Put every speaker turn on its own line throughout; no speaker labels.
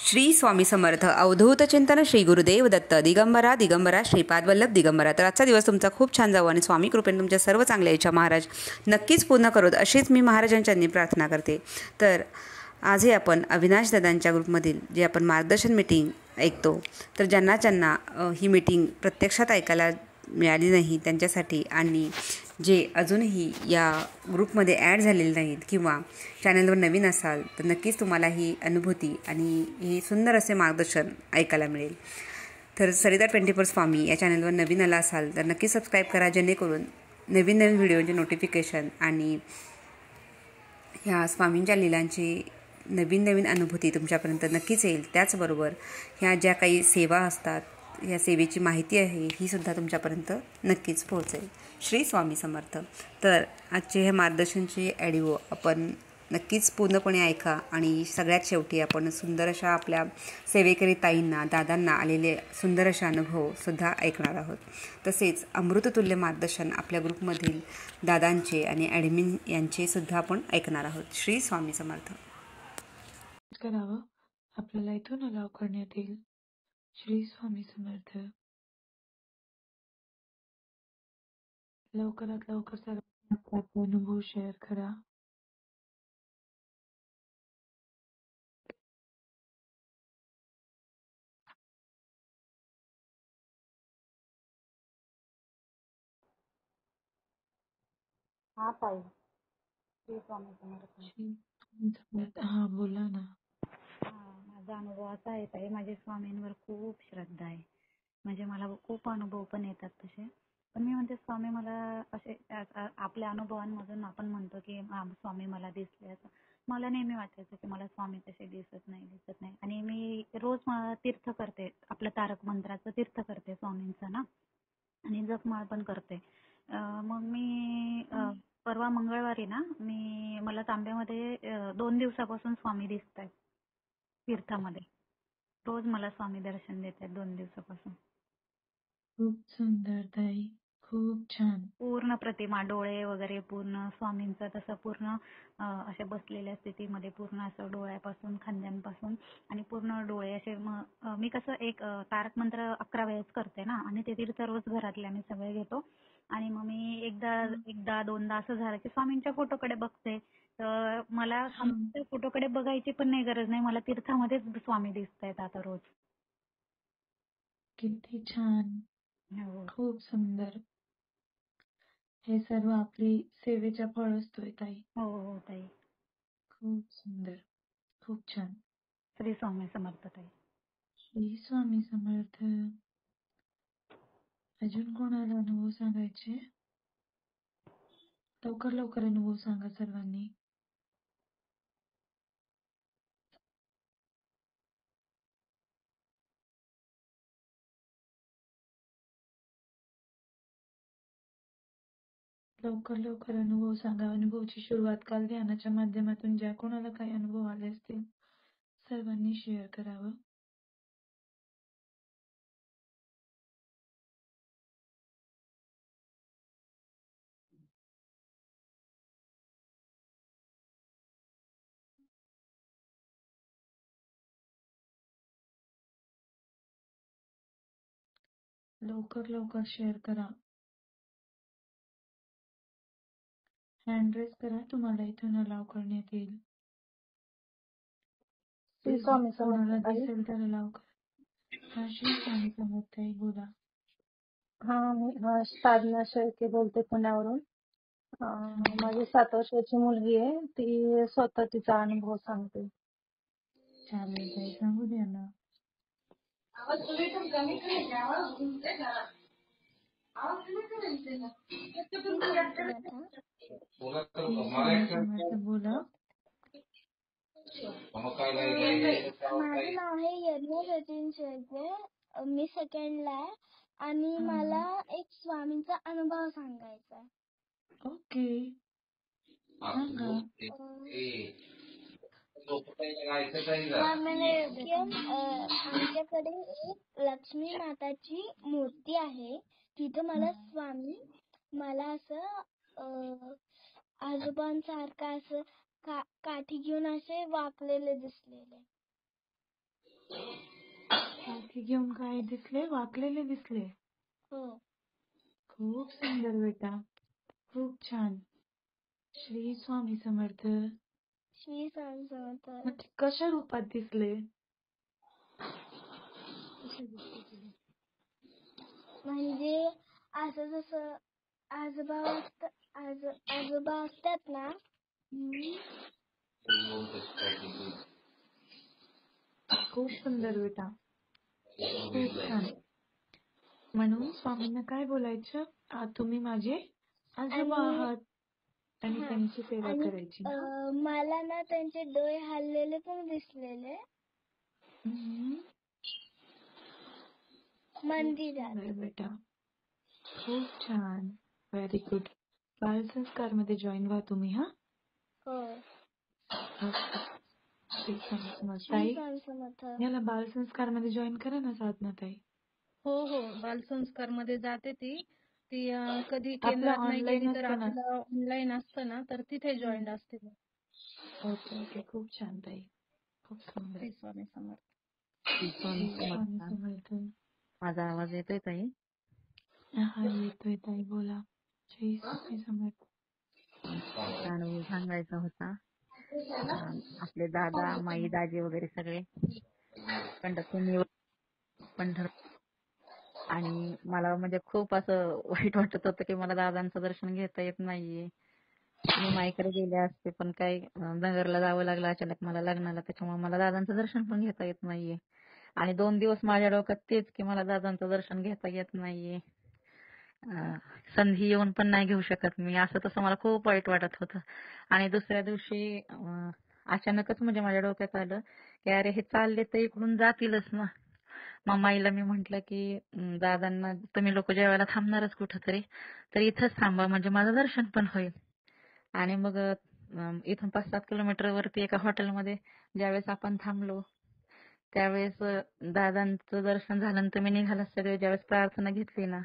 श्री स्वामी समर्थ. अवधूत चिंतन श्री गुरुदेव दत्त. दिगंबरा दिगंबरा श्रीपाद वल्लभ दिगंबरा. तर आजचा दिवस तुमचा खूप छान जावं आणि स्वामी कृपेने तुमच्या सर्व चांगल्या इच्छा महाराज नक्कीच पूर्ण करोत अशीच मी महाराजांच्यांनी प्रार्थना करते. तर आजही आपण अविनाश दादांच्या ग्रुपमधील जे आपण मार्गदर्शन मीटिंग ऐकतो, तर ज्यांना ही मीटिंग प्रत्यक्षात ऐकायला मिळाली नाही त्यांच्यासाठी, आणि जे अजूनही या ग्रुपमध्ये ॲड झालेले नाहीत किंवा चॅनलवर नवीन असाल तर नक्कीच तुम्हाला ही अनुभूती आणि ही सुंदर असे मार्गदर्शन ऐकायला मिळेल. तर सरिता 24 स्वामी या चॅनलवर नवीन आला असाल तर नक्की सबस्क्राईब करा, जेणेकरून नवीन व्हिडिओचे नोटिफिकेशन आणि ह्या स्वामींच्या लीलांची नवीन अनुभूती तुमच्यापर्यंत नक्कीच येईल. त्याचबरोबर ह्या ज्या काही सेवा असतात, ह्या सेवेची माहिती आहे ही सुद्धा तुमच्यापर्यंत नक्कीच पोहोचेल. श्री स्वामी समर्थ. तर आजचे हे मार्गदर्शनचे ऑडिओ आपण नक्कीच पूर्णपणे ऐका आणि सगळ्यात शेवटी आपण सुंदर अशा आपल्या सेवेकरी ताईंना, दादांना आलेले सुंदर असे अनुभवसुद्धा ऐकणार आहोत. तसेच अमृततुल्य मार्गदर्शन आपल्या ग्रुपमधील दादांचे आणि ॲडमिन यांचेसुद्धा आपण ऐकणार आहोत. श्री स्वामी समर्थ.
करावं आपल्याला इथून अलाव करण्यात येईल. श्री स्वामी समर्थ. लवकरात लवकर सर्वांना आपला अनुभव शेअर करा.
हा ताई, श्री स्वामी समर्थ.
श्री स्वामी समर्थ. हा बोला ना.
माझा अनुभव असा आहे ताई, माझी स्वामींवर खूप श्रद्धा आहे. म्हणजे मला खूप अनुभव पण येतात तसे. पण मी म्हणते स्वामी मला असे आपल्या अनुभवांमधून आपण म्हणतो की स्वामी मला दिसले असं. मला नेहमी वाटायचं की मला स्वामी तसे दिसत नाही. आणि मी रोज तीर्थ करते, आपलं तारक मंत्राचं तीर्थ करते स्वामींचं ना, आणि जपमाळ पण करते. मग मी परवा मंगळवारी ना, मला तांब्यामध्ये 2 दिवसापासून स्वामी दिसतायत तीर्थामध्ये. रोज मला स्वामी दर्शन देतात 2 दिवसापासून.
खूप सुंदर ताई, खूप छान.
पूर्ण प्रतिमा, डोळे वगैरे पूर्ण स्वामींचं तसं पूर्ण अशा बसलेल्या स्थितीमध्ये पूर्ण असं डोळ्यापासून खांद्यांपासून आणि पूर्ण डोळे असे. मी कसं एक तारक मंत्र 11 वेळेस करते ना, आणि ते तीर्थ रोज घरातले आम्ही सगळे घेतो. आणि मग मी एकदा दोनदा असं झालं की स्वामींच्या फोटोकडे बघते, तर मला स्वामींच्या फोटोकडे बघायची पण नाही गरज नाही, मला तीर्थामध्येच स्वामी दिसतायत आता रोज.
किती छान,
हो.
खूप सुंदर. हे सर्व आपली सेवेचा फळ असतोय ताई.
हो ताई.
खूप सुंदर, खूप छान.
श्री स्वामी समर्थ ताई.
श्री स्वामी समर्थ. अजून कोणाला अनुभव सांगायचे? लवकर अनुभव सांगा सर्वांनी. लवकर अनुभव सांगा. अनुभवाची सुरुवात काल ध्यानाच्या माध्यमातून ज्या कोणाला काही अनुभव आले असतील सर्वांनी शेअर करावं. लवकर शेअर करा. हँड रेस करा, तुम्हाला इथून अलाव करण्यात येईल. कोणाला दिसेल तर अलाव करा. हा, श्री स्वामी समर्थ ताई, बोला.
मी साधना शेळके बोलते पुण्यावरून. माझी 7 वर्षाची मुलगी आहे, ती स्वतः तिचा अनुभव सांगते.
चालेल ताई, सांगू द्या ना. बोला.
माझं नाव आहे यज्ञ सचिन शेळके, मी सेकंडला आहे आणि मला एक स्वामींचा अनुभव सांगायचा आहे.
ओके, सांगा.
आमच्याकडे एक लक्ष्मी माताची मूर्ती आहे. तिथे मला स्वामी असं आजोबांसारखं असं काठी घेऊन असे वाकलेले दिसलेले.
पालखी घेऊन काय दिसले? वाकलेले दिसले.
हो.
खूप सुंदर बेटा, खूप छान. श्री स्वामी समर्थ.
श्री स्वामी समर्थ.
मग ते कशा रूपात दिसले?
म्हणजे असं जसं आजोबा असतात ना.
खूप सुंदर बेटा, खूप छान. म्हणून स्वामींना काय बोलायचं? तुम्ही माझे आजोबा
आणि
आहात आणि
हा
त्यांची सेवा
आणि
करायची ना.
मला ना त्यांचे डोळे हललेले पण दिसलेले
हम्म.
मंदिरात.
सुंदर बेटा, खूप छान. Very good. बालसंस्कार मध्ये जॉईन व्हा तुम्ही. हा,
हो.
श्री स्वामी समर्थ.
श्री
ताई,
स्वामी समर्थ.
याला बालसंस्कार मध्ये जॉईन करा ना साधना ताई.
हो हो, बालसंस्कार मध्ये जाते ती. ती कधी
आपलं
केंद्रात नाही गेली
ऑनलाईन
तर
असतं ना.
आपलं ऑनलाईन असतं ना, तर तिथे जॉईन असते ती.
ओके ओके, खूप छान ताई, खूप सुंदर.
श्री स्वामी समर्थ.
श्री स्वामी समर्थ.
माझा आवाज येतोय ताई?
हा, येतोय ताई, बोला. श्री स्वामी समर्थ.
अनुभव सांगायचा होता. आपले दादा, माई, दाजी वगैरे सगळे पंढरपूर आणि मला म्हणजे खूप असं वाईट वाटत होतं की मला दादांचं दर्शन घेता येत नाहीये. मी माईकडे गेले असते पण काही नगरला जावं लागलं अचानक मला लग्नाला, त्याच्यामुळे मला दादांचं दर्शन पण घेता येत नाहीये. आणि 2 दिवस माझ्या डोक्यात तेच की मला दादांचं दर्शन घेता येत नाहीये. संधी येऊन पण नाही घेऊ शकत मी, असं तसं मला खूप वाईट वाटत होतं. आणि दुसऱ्या दिवशी अचानकच म्हणजे माझ्या डोक्यात आलं की अरे हे चालले तर इकडून जातीलच ना. मग माईला मी म्हंटल की दादांना तुम्ही लोक जेवायला थांबणारच कुठंतरी तर इथंच थांबा म्हणजे माझं दर्शन पण होईल. आणि मग इथून 5-7 किलोमीटर वरती एका हॉटेलमध्ये ज्यावेळेस आपण थांबलो त्यावेळेस दादांचं दर्शन झाल्यानंतर मी निघाला सगळे ज्यावेळेस प्रार्थना घेतली ना,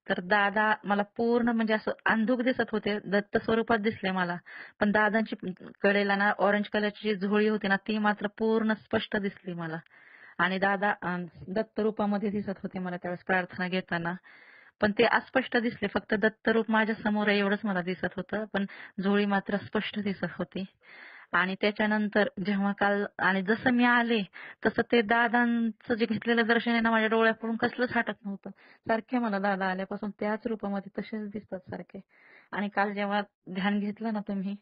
तर दादा मला पूर्ण म्हणजे असं अंधुक दिसत होते, दत्त स्वरूपात दिसले मला. पण दादांची कडेला ना ऑरेंज कलरची जी झोळी होती ना ती मात्र पूर्ण स्पष्ट दिसली मला. आणि दादा दत्त रूपामध्ये दिसत होते मला त्यावेळेस प्रार्थना घेताना. पण ते अस्पष्ट दिसले, फक्त दत्त रूप माझ्या समोर आहे एवढंच मला दिसत होतं, पण झोळी मात्र स्पष्ट दिसत होती. आणि त्याच्यानंतर जेव्हा काल आणि जसं मी आले तसं ते दादांचं जे घेतलेलं दर्शन आहे ना माझ्या डोळ्याकडून कसलंच हटत नव्हतं. सारखे मला दादा आल्यापासून त्याच रूपामध्ये तसेच दिसतात सारखे. आणि काल जेव्हा ध्यान घेतलं ना तुम्ही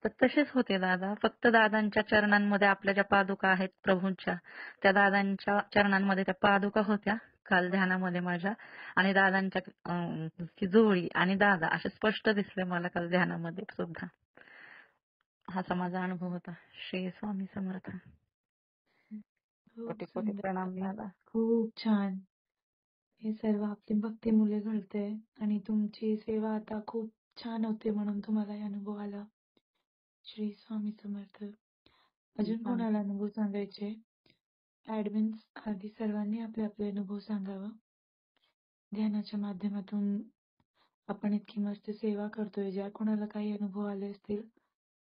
तर तसेच होते दादा, फक्त दादांच्या चरणांमध्ये आपल्या ज्या पादुका आहेत प्रभूंच्या त्या दादांच्या चरणांमध्ये त्या पादुका होत्या काल ध्यानामध्ये माझ्या. आणि दादांच्या ची जोडी आणि दादा असे स्पष्ट दिसले मला काल ध्यानामध्ये सुद्धा. हाचा माझा अनुभव होता. श्री स्वामी समर्थ.
खूप
कोटी कोटी
सुंदर
प्रणाम
ताई,
दादा.
खूप छान. हे सर्व आपली भक्ती मुले घडते आणि तुमची सेवा आता खूप छान होते म्हणून तुम्हाला हे अनुभव आला. श्री स्वामी समर्थ. अजून कोणाला अनुभव सांगायचे? ऍडमिन्स आधी सर्वांनी आपले आपले अनुभव सांगावा. ध्यानाच्या माध्यमातून आपण इतकी मस्त सेवा करतोय, ज्या कोणाला काही अनुभव आले असतील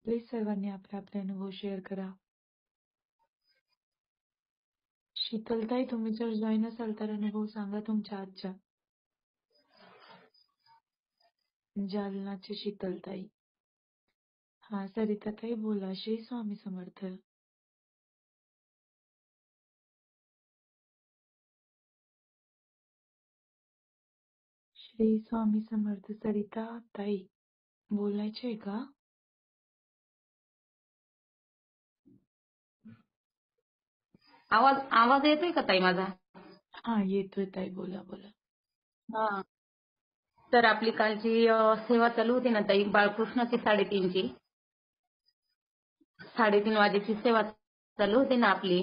प्लीज सर्वांनी आपले आपले अनुभव शेअर करा. शीतलताई, तुम्ही जर जॉईन असाल तर अनुभव सांगा तुमच्या आजच्या. जालनाचे शीतलताई. हा, सरिताताई बोला. श्री स्वामी समर्थ. श्री स्वामी समर्थ. सरिता ताई बोलायचे का?
आवाज आवाज येतोय का ताई माझा?
हा, येतोय ताई, बोला बोला.
हा. तर आपली कालची सेवा चालू होती ना ताई, बाळकृष्णाची 3:30ची 3:30 वाजेची सेवा चालू होती ना आपली.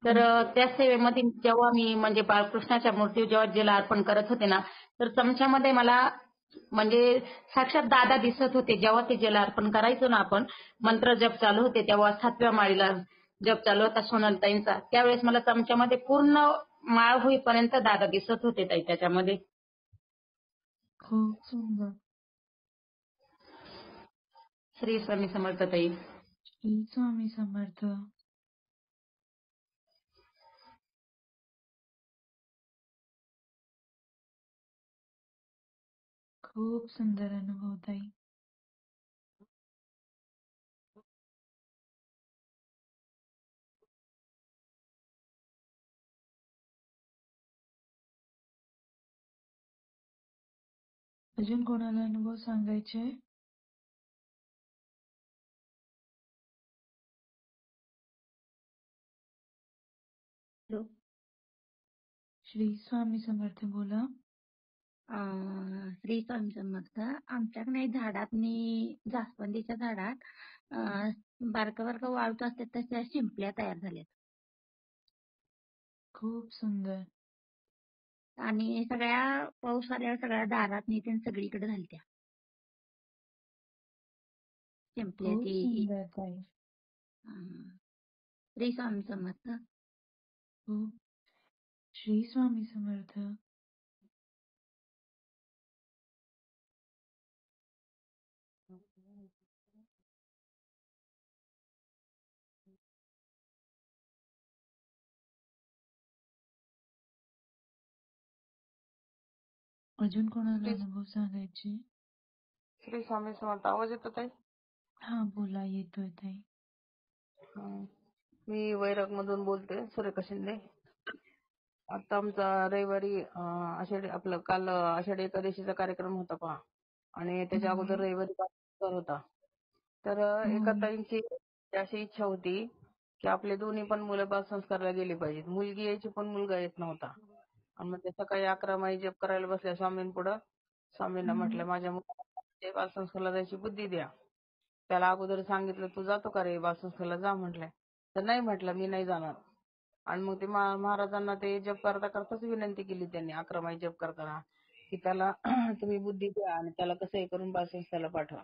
तर त्या सेवेमध्ये जेव्हा मी म्हणजे बाळकृष्णाच्या मूर्ती जेव्हा जल अर्पण करत होते ना, तर चमच्यामध्ये मला म्हणजे साक्षात दादा दिसत होते. जेव्हा ते जल अर्पण करायचो ना आपण, मंत्र जप चालू होते तेव्हा 7व्या माळीला जप चालू होता सोनलताईंचा. त्यावेळेस मला चमच्यामध्ये पूर्ण माळ होईपर्यंत दादा दिसत होते ताई त्याच्यामध्ये.
खूप सुंदर.
श्री स्वामी समर्थ ताई.
श्री स्वामी समर्थ. खूप सुंदर अनुभव ताई. अजून कोणाला अनुभव सांगायचे?
हॅलो.
श्री स्वामी समर्थ बोला.
श्री स्वामी समर्थ. आमच्याकडे झाडातनी जास्वंदीच्या झाडात बारकं बारकं वाळूत असतात तशा शिंपल्या तयार झाल्यात
खूप सुंदर.
आणि सगळ्या पाऊस आल्यावर सगळ्या दारात नीट सगळीकडे झालत्या शिंपल्या
खूप
ती.
सुंदर ताई.
श्री स्वामी समर्थ.
खूप. श्री स्वामी समर्थ. अजून कोणाला अनुभव सांगायचे?
श्री स्वामी समर्थ. आवाज येतो ताई?
हा बोला, येतोय ताई.
मी वैराग मधून बोलते, सुरेखा शिंदे. आता आमचा रविवारी आपलं काल आषाढी एकादशीचा कार्यक्रम होता पहा, आणि त्याच्या अगोदर रविवारी बालसंस्कार होता. तर एका ताईंची अशी इच्छा होती की आपले दोन्ही पण मुलं बालसंस्कारला गेली पाहिजेत. मुलगी यायची पण मुलगा येत नव्हता. आणि मग ते सकाळी 11 माळी जप करायला बसल्या स्वामींपुढं. स्वामींना म्हटलं माझ्या मुलाला बालसंस्कारला जायची बुद्धी द्या. त्याला अगोदर सांगितलं तू जातो का रे बालसंस्कारला, जा म्हटलंय. तर नाही म्हटलं मी नाही जाणार. आणि मग ते महाराजांना ते जप करता करताच विनंती केली त्यांनी 11 माळी जप करताना की त्याला तुम्ही बुद्धी द्या आणि त्याला कसं हे करून बालसंस्थेला पाठवा.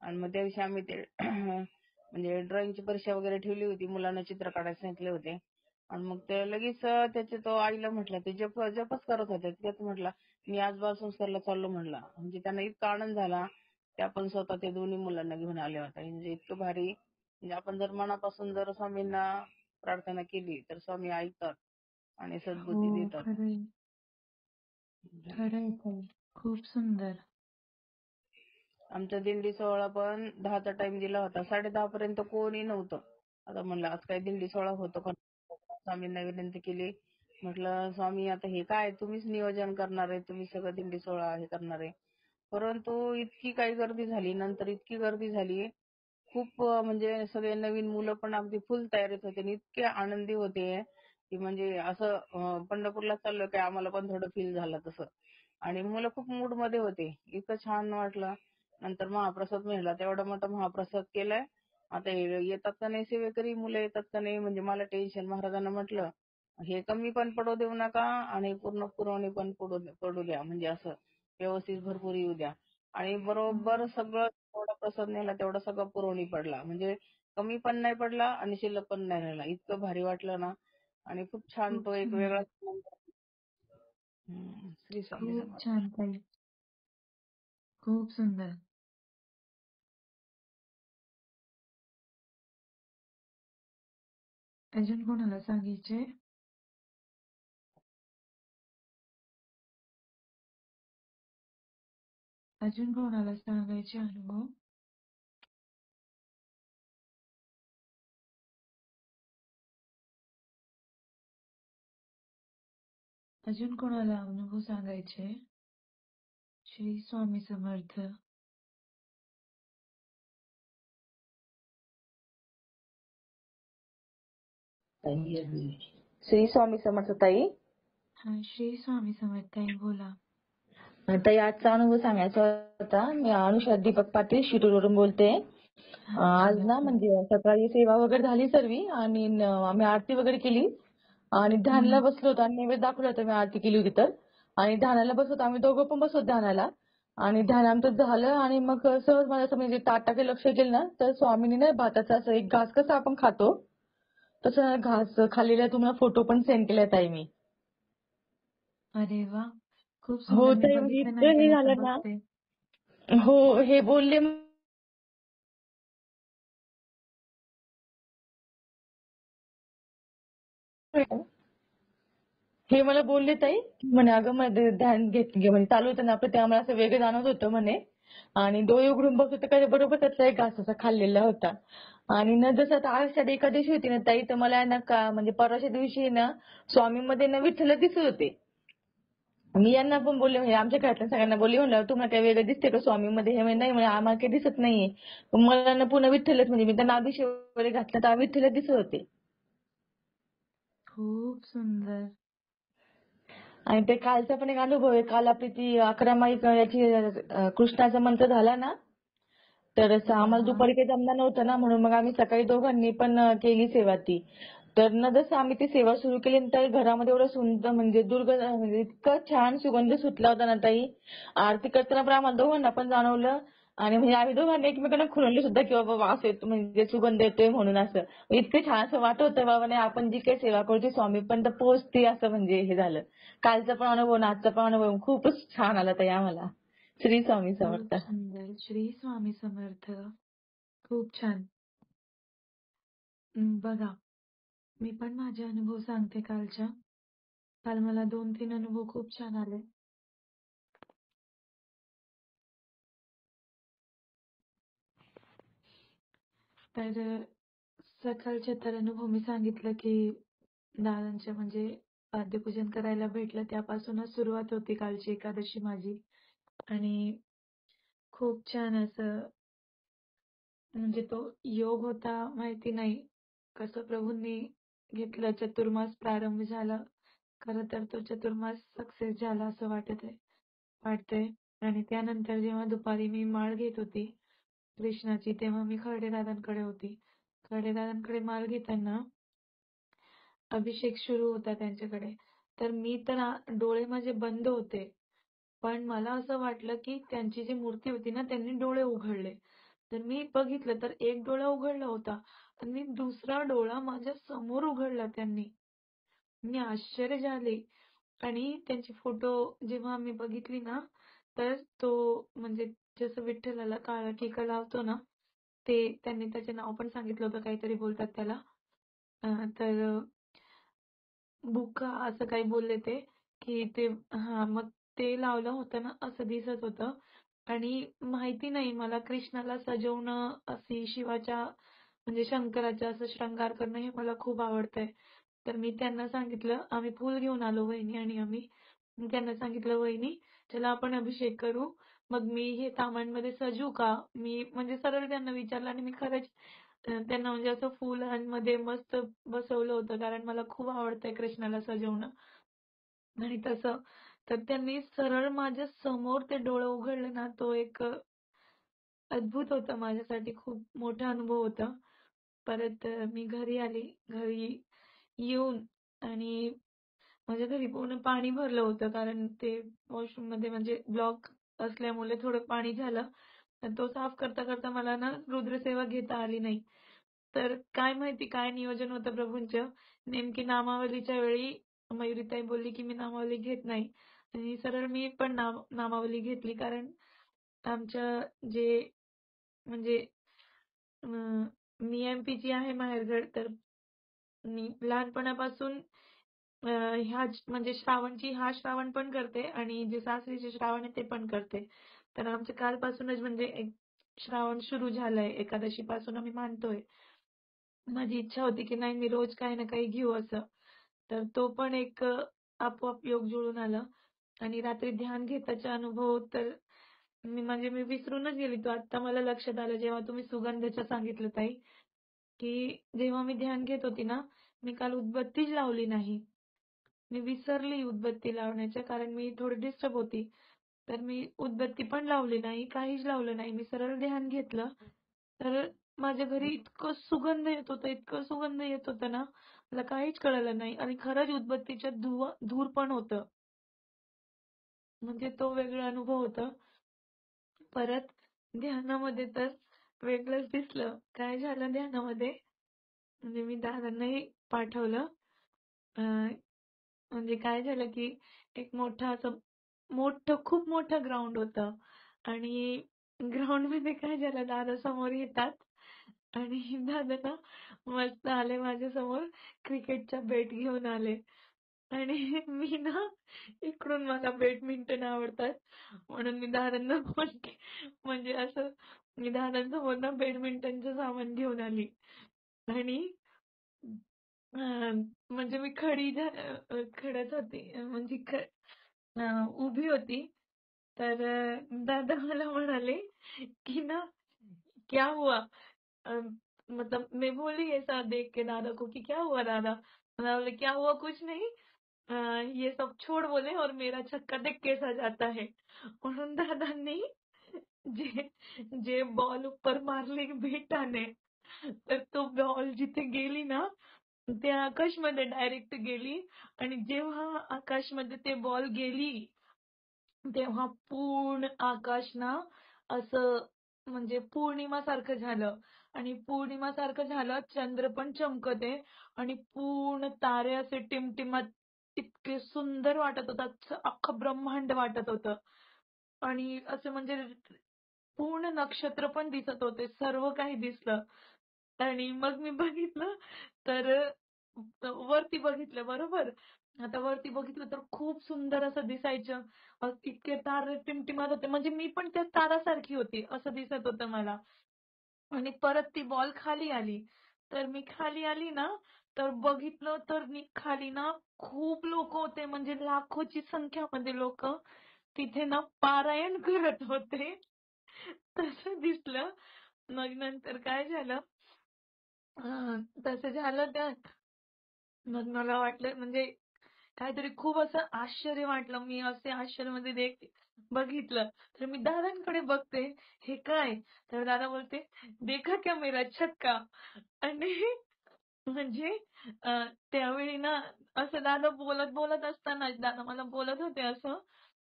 आणि मग त्या दिवशी आम्ही ते म्हणजे ड्रॉइंगची परीक्षा वगैरे ठेवली होती, मुलांना चित्र काढायला सांगितले होते. आणि मग ते लगेच त्याचे तो आईला म्हटलं ते जपच करत होते. तेच म्हटलं मी आज बालसंस्कारला चाललो म्हटलं. म्हणजे त्यांना इतका आनंद झाला. ते आपण स्वतः ते दोन्ही मुलांना घेऊन आले होते. म्हणजे इतकं भारी. म्हणजे आपण जर मनापासून जर स्वामींना प्रार्थना केली तर स्वामी ऐकतात आणि सद्बुद्धी
हो,
देतात.
खरंय. खरंय ताई. खूप सुंदर.
आमचा दिंडी सोहळा पण 10चा टाइम दिला होता. 10:30 पर्यंत कोणी नव्हतं. आता म्हणलं आज काय दिंडी सोहळा होतो का? स्वामींना विनंती केली. म्हटलं स्वामी आता हे काय तुम्हीच नियोजन करणार आहे, तुम्ही सगळं दिंडी सोहळा हे करणार आहे. परंतु इतकी काही गर्दी झाली, नंतर इतकी गर्दी झाली. खूप म्हणजे सगळे नवीन मुलं पण अगदी फुल तयारीत होते आणि इतके आनंदी होते की म्हणजे असं पंढरपूरला चाललो की आम्हाला पण थोडं फील झालं तसं. आणि मुलं खूप मूड मध्ये होते. इतकं छान वाटलं. नंतर महाप्रसाद मिळाला. तेवढा मोठा महाप्रसाद केलाय. आता येतात का नाही सेवेकरी, मुलं येतात का नाही म्हणजे मला टेन्शन. महाराजांना म्हटलं हे कमी पण पडू देऊ नका आणि पूर्ण पुरवणी पण पडू द्या, म्हणजे असं व्यवस्थित भरपूर येऊ द्या. आणि बरोबर सगळं जेवढा प्रसाद नेला तेवढा सगळं पुरवणी पडला. म्हणजे कमी पण नाही पडला आणि शिल्लक पण नाही राहिला. इतकं भारी वाटलं ना. आणि खूप छान
खूप
तो एक
सुंदर.
वेगळाच श्री स्वामी
खूप
समर्थ.
छान ताई. खूप सुंदर. अजून कोणाला सांगायचे? अजून कोणाला सांगायचे अनुभव? अजून कोणाला अनुभव सांगायचे? श्री स्वामी समर्थ.
श्री स्वामी समर्थ ताई.
हा, श्री स्वामी समर्थ ताई बोला.
ताई आजचा अनुभव सांगायचा होता. मी अनुषा दीपक पाटील शिरूरवरून बोलते. आज ना म्हणजे सकाळी सेवा वगैरे झाली सर्व आणि आम्ही आरती वगैरे केली आणि ध्यानाला बसलो होतो आणि नैवेद्य दाखवला होता. मी आरती केली होती तर. आणि ध्यानाला बसलो आम्ही दोघं पण बसलो ध्यानाला आणि ध्यान आमचं झालं आणि मग सहज माझं असं म्हणजे ताटाकडे लक्ष गेलं ना तर स्वामींनी नाही भाताचा असं एक घास कसा आपण खातो तसं घास खाल्लेला तुम्हाला फोटो पण सेंड केलाय ताई मी.
अरे वा, खूप
हो
सुंदर. मी
ताई म्हणजे
बघितलं
इतकं
नाही
हे
ताई, आता
झालं ना.
बघते.
हो हे बोलले हे मला बोलले ताई म्हणे अगं मध्ये ध्यान म्हणजे चालू होतं ना आपलं तेव्हा मला असं वेगळं जाणवत होतं म्हणे आणि डोळे उघडून बघत होते काय बरोबर त्यातला एक घास असा खाल्लेला होता. आणि न जसं आता आषाढी एकादशी होती ना ताई तर मला ना का म्हणजे परवाच्या दिवशी ना स्वामीमध्ये ना विठ्ठल दिसत होते. मी यांना पण बोलले म्हणजे आमच्या घरातल्या सगळ्यांना बोलले म्हणलं तुम्हाला काय वेगळं दिसते का स्वामीमध्ये हे म्हणे नाही म्हणे आम्हाला काही दिसत नाहीये. मला ना पुन्हा विठ्ठलच म्हणजे मी त्यांना अभिषेक वगैरे घातला तर विठ्ठलच दिसत होते.
खूप सुंदर.
आणि ते कालचा पण एक अनुभव आहे. काल आपली ती 11 माई याची कृष्णाचा मंत्र झाला ना तर आम्हाला
हा.
दुपारी काही जमलं नव्हतं ना म्हणून मग आम्ही सकाळी दोघांनी पण केली सेवा ती. तर ना जसं आम्ही ती सेवा सुरू केली ना ताई घरामध्ये एवढं सुंदर म्हणजे म्हणजे इतकं छान सुगंध सुटला होता ना ताई. आरती करताना पण आम्हाला दोघांना पण जाणवलं आणि म्हणजे आम्ही दोघांनी एकमेकांना खुणवलं सुद्धा की बाबा वास येतो म्हणजे सुगंध येतोय म्हणून असं. इतकं छान असं वाटत होतं बाबा नाही आपण जी काही सेवा करतो स्वामी पण पोहोचते असं म्हणजे हे झालं. कालचा पण अनुभव आणि आजचा पण अनुभव खूपच छान आला ताई आम्हाला. श्री स्वामी
खूप
समर्थ.
सुंदर. श्री स्वामी समर्थ. खूप छान. बघा, मी पण माझे अनुभव सांगते कालच्या. काल मला 2-3 अनुभव खूप छान आले. तर सकाळचे तर अनुभव मी सांगितलं की दादांच्या म्हणजे पाद्यपूजन करायला भेटलं त्यापासूनच सुरुवात होती कालची एकादशी माझी. आणि खूप छान असं म्हणजे तो योग होता माहिती नाही कसं प्रभूंनी घेतलं. चतुर्मास प्रारंभ झाला. खरं तर तो चतुर्मास सक्सेस झाला असं वाटतंय. आणि त्यानंतर जेव्हा दुपारी मी माळ घेत होती कृष्णाची तेव्हा मी खर्डेदादांकडे होती. खर्डेदादांकडे माळ घेताना अभिषेक सुरू होता त्यांच्याकडे. तर मी तर डोळे माझे बंद होते. पण मला असं वाटलं की त्यांची जी मूर्ती होती ना त्यांनी डोळे उघडले. तर मी बघितलं तर एक डोळा उघडला होता आणि दुसरा डोळा माझ्या समोर उघडला त्यांनी. मी आश्चर्य झाले आणि त्यांची फोटो जेव्हा मी बघितली ना तर तो म्हणजे जसं विठ्ठलाला काळा टिका लावतो ना ते त्यांनी त्याचे नाव पण सांगितलं होतं काहीतरी बोलतात त्याला. तर बुक्का असं काही बोलले ते की ते हां मग ते लावलं होतं ना असं दिसत होतं. आणि माहिती नाही मला कृष्णाला सजवणं अशी शिवाच्या म्हणजे शंकराच्या असं शृंगार करणं हे मला खूप आवडतंय. तर मी त्यांना सांगितलं आम्ही फुल घेऊन आलो वहिनी आणि आम्ही. मी त्यांना सांगितलं वहिनी चला आपण अभिषेक करू. मग मी हे तामांमध्ये सजू का? मी म्हणजे सरळ त्यांना विचारलं आणि मी खरंच त्यांना म्हणजे असं फुलांमध्ये मस्त बसवलं होतं कारण मला खूप आवडतंय कृष्णाला सजवणं. आणि तसं तर त्यांनी सरळ माझ्या समोर ते डोळे उघडले ना तो एक अद्भुत होतं माझ्यासाठी खूप मोठा अनुभव होता. परत मी घरी आली. घरी येऊन आणि माझ्या घरी पूर्ण पाणी भरलं होतं कारण ते वॉशरूममध्ये म्हणजे ब्लॉक असल्यामुळे थोडं पाणी झालं. तर तो साफ करता करता मला ना रुद्रसेवा घेता आली नाही. तर काय माहिती काय नियोजन होतं प्रभूंचं. नेमकी नामावलीच्या वेळी मयुरीताई बोलली की मी नामावली घेत नाही आणि सरळ मी पण नामावली घेतली कारण आमच्या जे म्हणजे मी एमपीची आहे माहेरघर. तर मी लहानपणापासून ह्या म्हणजे हा श्रावण पण करते आणि जे सासरीचे श्रावण आहे ते पण करते. तर आमचं कालपासूनच म्हणजे एक श्रावण सुरू झालंय. एकादशीपासून आम्ही मानतोय. माझी इच्छा होती की नाही मी रोज काही ना काही घेऊ असं. तर तो पण एक आपोआप योग जुळून आला. आणि रात्री ध्यान घेताचा अनुभव तर मी विसरूनच गेली. तो आता मला लक्षात आलं जेव्हा तुम्ही सुगंधाचं सांगितलं ताई, की जेव्हा मी ध्यान घेत होती ना, मी काल उदबत्तीच लावली नाही. मी विसरली उदबत्ती लावण्याचं कारण मी थोडी डिस्टर्ब होती. तर मी उदबत्ती पण लावली नाही, काहीच लावलं नाही. मी सरळ ध्यान घेतलं. तर माझ्या घरी इतकं सुगंध येत होतं, इतकं सुगंध येत होतं ना, मला काहीच कळालं नाही आणि खरंच उदबत्तीच्या धूर पण होतं. म्हणजे तो वेगळा अनुभव होता. परत ध्यानामध्ये तर वेगळंच दिसलं. काय झालं ध्यानामध्ये म्हणजे मी दादांनाही पाठवलं. अ, म्हणजे काय झालं की एक खूप मोठं ग्राउंड होतं आणि ग्राउंडमध्ये काय झालं दादा समोर येतात आणि दादा ना मस्त आले माझ्यासमोर क्रिकेटचा बॅट घेऊन आले. आणि मी ना इकडून मला बॅडमिंटन आवडतात म्हणून मी दादांना बोलते, म्हणजे असं मी दादांसमोर ना बॅडमिंटनचं सामान घेऊन आली आणि म्हणजे मी खडत होती, म्हणजे उभी होती. तर दादा मला म्हणाले की ना, क्या हुआ? अ, मतलब मैं बोली ऐसा देख के दादा को कि क्या हुआ दादा? दादा बोले क्या हुआ, कुछ नहीं। अ, ये सब छोड़ बोले और मेरा छक्का देख कैसा जाता है. म्हणून दादांनी जे जे बॉल ऊपर मारली बेटाने, तर तो बॉल जिथे गेली ना, ते आकाशमध्ये डायरेक्ट गेली आणि जेव्हा आकाशमध्ये ते बॉल गेली, तेव्हा पूर्ण आकाश ना असं म्हणजे पौर्णिमासारखं झालं आणि पौर्णिमासारखं झालं, चंद्र पण चमकत आहे आणि पूर्ण तारे असे टिमटिमत इतके सुंदर वाटत होतात. अख्खं ब्रह्मांड वाटत होतं आणि असं म्हणजे पूर्ण नक्षत्र पण दिसत होते. सर्व काही दिसलं आणि मग मी बघितलं तर वरती बघितलं बरोबर. आता वरती बघितलं तर खूप सुंदर असं दिसायचं. इतके तारे टिमटिमत होते म्हणजे मी पण त्या तारासारखी होती असं दिसत होतं मला. आणि परत ती बॉल खाली आली. तर मी खाली आली ना, तर बघितलं तर मी खाली ना खूप लोकं होते, म्हणजे लाखोची संख्यामध्ये लोकं तिथे ना पारायण करत होते. तसं दिसलं. मग नंतर काय झालं, तसं झालं तर मग मला वाटलं म्हणजे काहीतरी खूप असं आश्चर्य वाटलं. मी असे आश्चर्यामध्ये बघितलं. तर मी दादांकडे बघते, हे काय? तर दादा बोलते, "देखा क्या मेरा छक्का?" आणि म्हणजे त्यावेळी ना असं दादा बोलत असतानाच दादा मला बोलत होते असं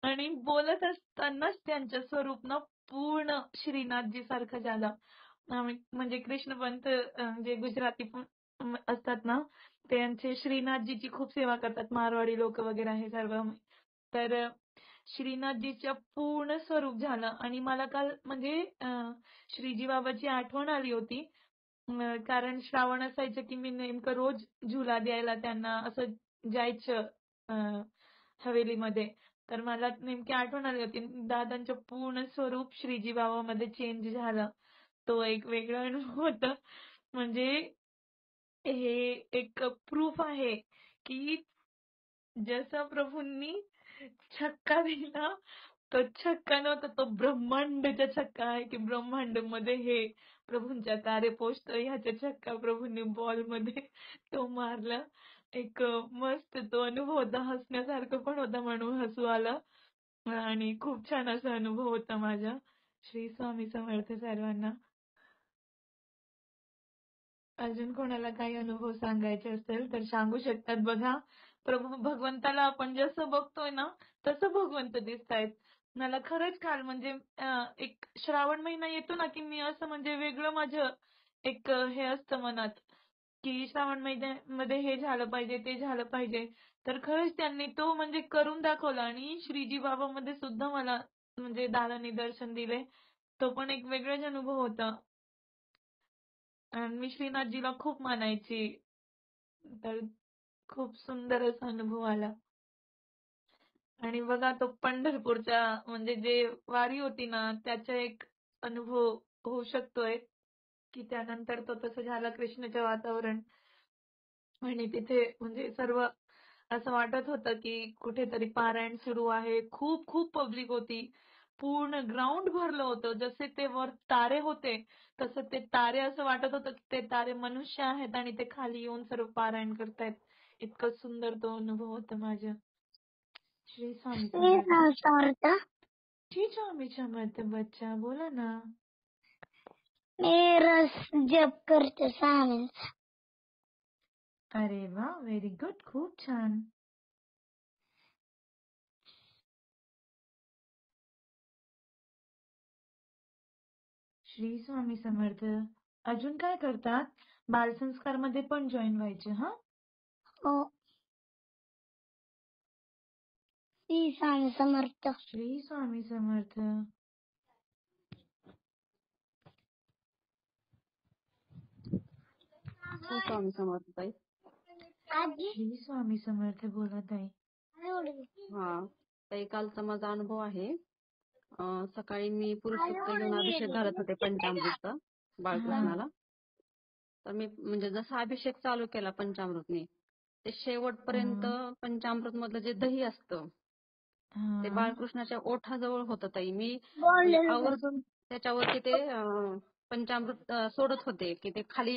आणि बोलत असतानाच त्यांचं स्वरूप ना पूर्ण श्रीनाथजी सारखं झालं. म्हणजे कृष्णपंत जे गुजराती पण असतात ना, त्यांचे श्रीनाथजीची खूप सेवा करतात. मारवाडी लोक वगैरे आहे सर्व. तर श्रीनाथजीचं पूर्ण स्वरूप झालं आणि मला काल म्हणजे श्रीजी बाबाची आठवण आली होती. कारण श्रावण असायचं की मी नेमकं रोज झुला द्यायला त्यांना असं जायचं हवेलीमध्ये. तर मला नेमकी आठवण आली होती. दादांचं पूर्ण स्वरूप श्रीजी बाबामध्ये चेंज झालं. तो एक वेगळा अनुभव होता. म्हणजे हे एक प्रूफ आहे की जसा प्रभूंनी छक्का दिला, तो छक्का नव्हता, तो ब्रह्मांडाचा छक्का आहे की ब्रह्मांडमध्ये हे प्रभूंच्या तारे पोचतोय. ह्याचा छक्का प्रभूंनी बॉलमध्ये तो मारला. एक मस्त तो अनुभव होता. हसण्यासारखं पण होता म्हणून हसू आलं आणि खूप छान असा अनुभव होता माझा. श्री स्वामी समर्थ सर्वांना. अजून कोणाला काही अनुभव सांगायचे असेल तर सांगू शकतात. बघा, प्रभू भगवंताला आपण जसं बघतोय ना, तसं भगवंत दिसतायत. मला खरंच काल म्हणजे एक श्रावण महिना येतो ना, की मी असं म्हणजे वेगळं माझं एक हे असतं मनात, की श्रावण महिन्यामध्ये हे झालं पाहिजे, ते झालं पाहिजे. तर खरंच त्यांनी तो म्हणजे करून दाखवला आणि श्रीजी बाबामध्ये सुद्धा मला म्हणजे दादांनी दर्शन दिले. तो पण एक वेगळाच अनुभव होता. आणि मी श्रीनाथजीला खूप मानायची. तर खूप सुंदर असा अनुभव आला. आणि बघा तो पंढरपूरचा म्हणजे जे वारी होती ना, त्याचा एक अनुभव होऊ शकतोय, की त्यानंतर तो तसं झालं कृष्णाचं वातावरण आणि तिथे म्हणजे सर्व असं वाटत होतं, की कुठेतरी पारायण सुरू आहे. खूप खूप पब्लिक होती. पूर्ण ग्राउंड भरलं होतं. जसे ते वर तारे होते, तसं ते तारे असं वाटत होतं, की ते तारे मनुष्य आहेत आणि ते खाली येऊन सर्व पारायण करतायत. इतकं सुंदर तो अनुभव होता माझा. श्री स्वामी समर्थ. श्री स्वामी समर्थ बच्चा, बोला ना.
मी रस जप करते स्वामींचा.
अरे वा, व्हेरी गुड. खूप छान. श्री स्वामी समर्थ. अजून काय करतात? बालसंस्कार मध्ये पण जॉईन व्हायचे हा.
हो. श्री स्वामी समर्थ.
श्री स्वामी समर्थ.
श्री स्वामी समर्थ ताई.
आजी
श्री स्वामी समर्थ. बोला ताई.
हा ताई, कालचा माझा अनुभव आहे. सकाळी मी पुरुषोत्त घेऊन अभिषेक घालत होते पंचामृतचा बाळकृष्णाला. तर मी म्हणजे जसा अभिषेक चालू केला पंचामृतने, ते शेवटपर्यंत पंचामृत मधलं जे दही असतं ते बाळकृष्णाच्या ओठाजवळ होतं ताई. मी म्हणजे आवर्जून त्याच्यावरती ते पंचामृत सोडत होते की ते खाली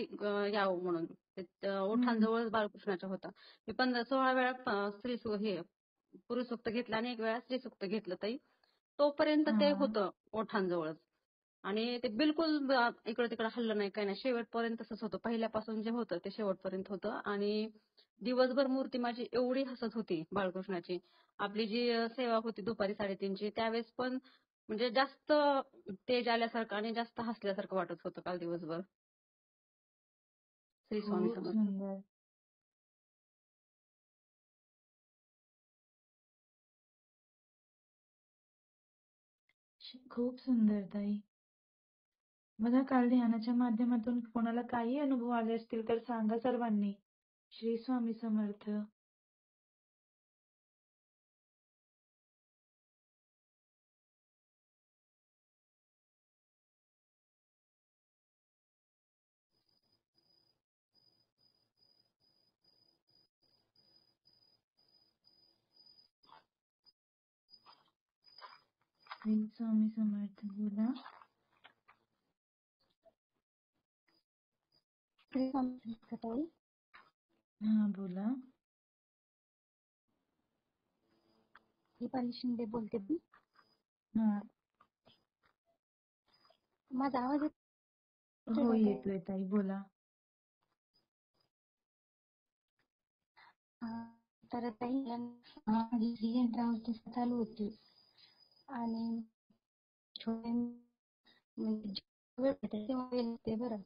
यावं म्हणून. ते ओठांजवळ बाळकृष्णाच्या होता. मी 16 वेळा पुरुषोक्त घेतलं आणि 1 वेळा स्त्रीसुक्त घेतलं ताई. तोपर्यंत ते होतं ओठांजवळच. आणि ते बिलकुल इकडं तिकडं हल्लं नाही, काही नाही. शेवटपर्यंत तसंच होतं. पहिल्यापासून जे होतं ते शेवटपर्यंत होतं. आणि दिवसभर मूर्ती माझी एवढी हसत होती बाळकृष्णाची. आपली जी सेवा होती दुपारी 3:30ची, त्यावेळेस पण म्हणजे जास्त तेज आल्यासारखं आणि जास्त हसल्यासारखं वाटत होतं काल दिवसभर. श्री स्वामी
खूप
समर्थ.
सुंदर. खूप सुंदर ताई. बघा, काल ध्यानाच्या माध्यमातून कोणाला काही अनुभव आले असतील तर सांगा सर्वांनी. श्री स्वामी समर्थ. श्री स्वामी समर्थ. बोला.
श्री स्वामी समर्थ ताई.
हा, बोला.
दीपाली शिंदे बोलते मी.
हा.
माझा आवाज येतोय
हो,
का ताई?
येतोय ताई. बोला.
तर ताई माझी सीजन ट्रान्सफर चालू होती आणि म्हणजे वेळ भेटायचा तेव्हा वेळ लागते बरं.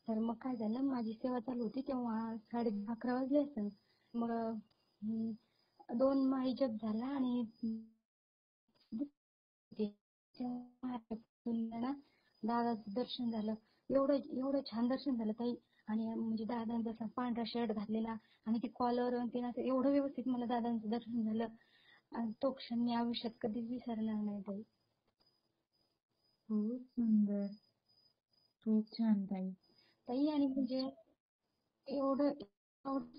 तर मग काय झालं, माझी सेवा चालू होती तेव्हा 11:30 वाजले असेल. मग 2 माळी जप झाला आणि ना दादाचं दर्शन झालं. एवढं छान दर्शन झालं ताई. आणि म्हणजे दादांचा असा पांढरा शर्ट घातलेला आणि ते कॉलर आणि ते एवढं व्यवस्थित मला दादांचं दर्शन झालं. आणि तो क्षण मी आयुष्यात कधीच विसरणार नाही ताई.
खूप सुंदर. खूप छान ताई.
ताई आणि म्हणजे एवढं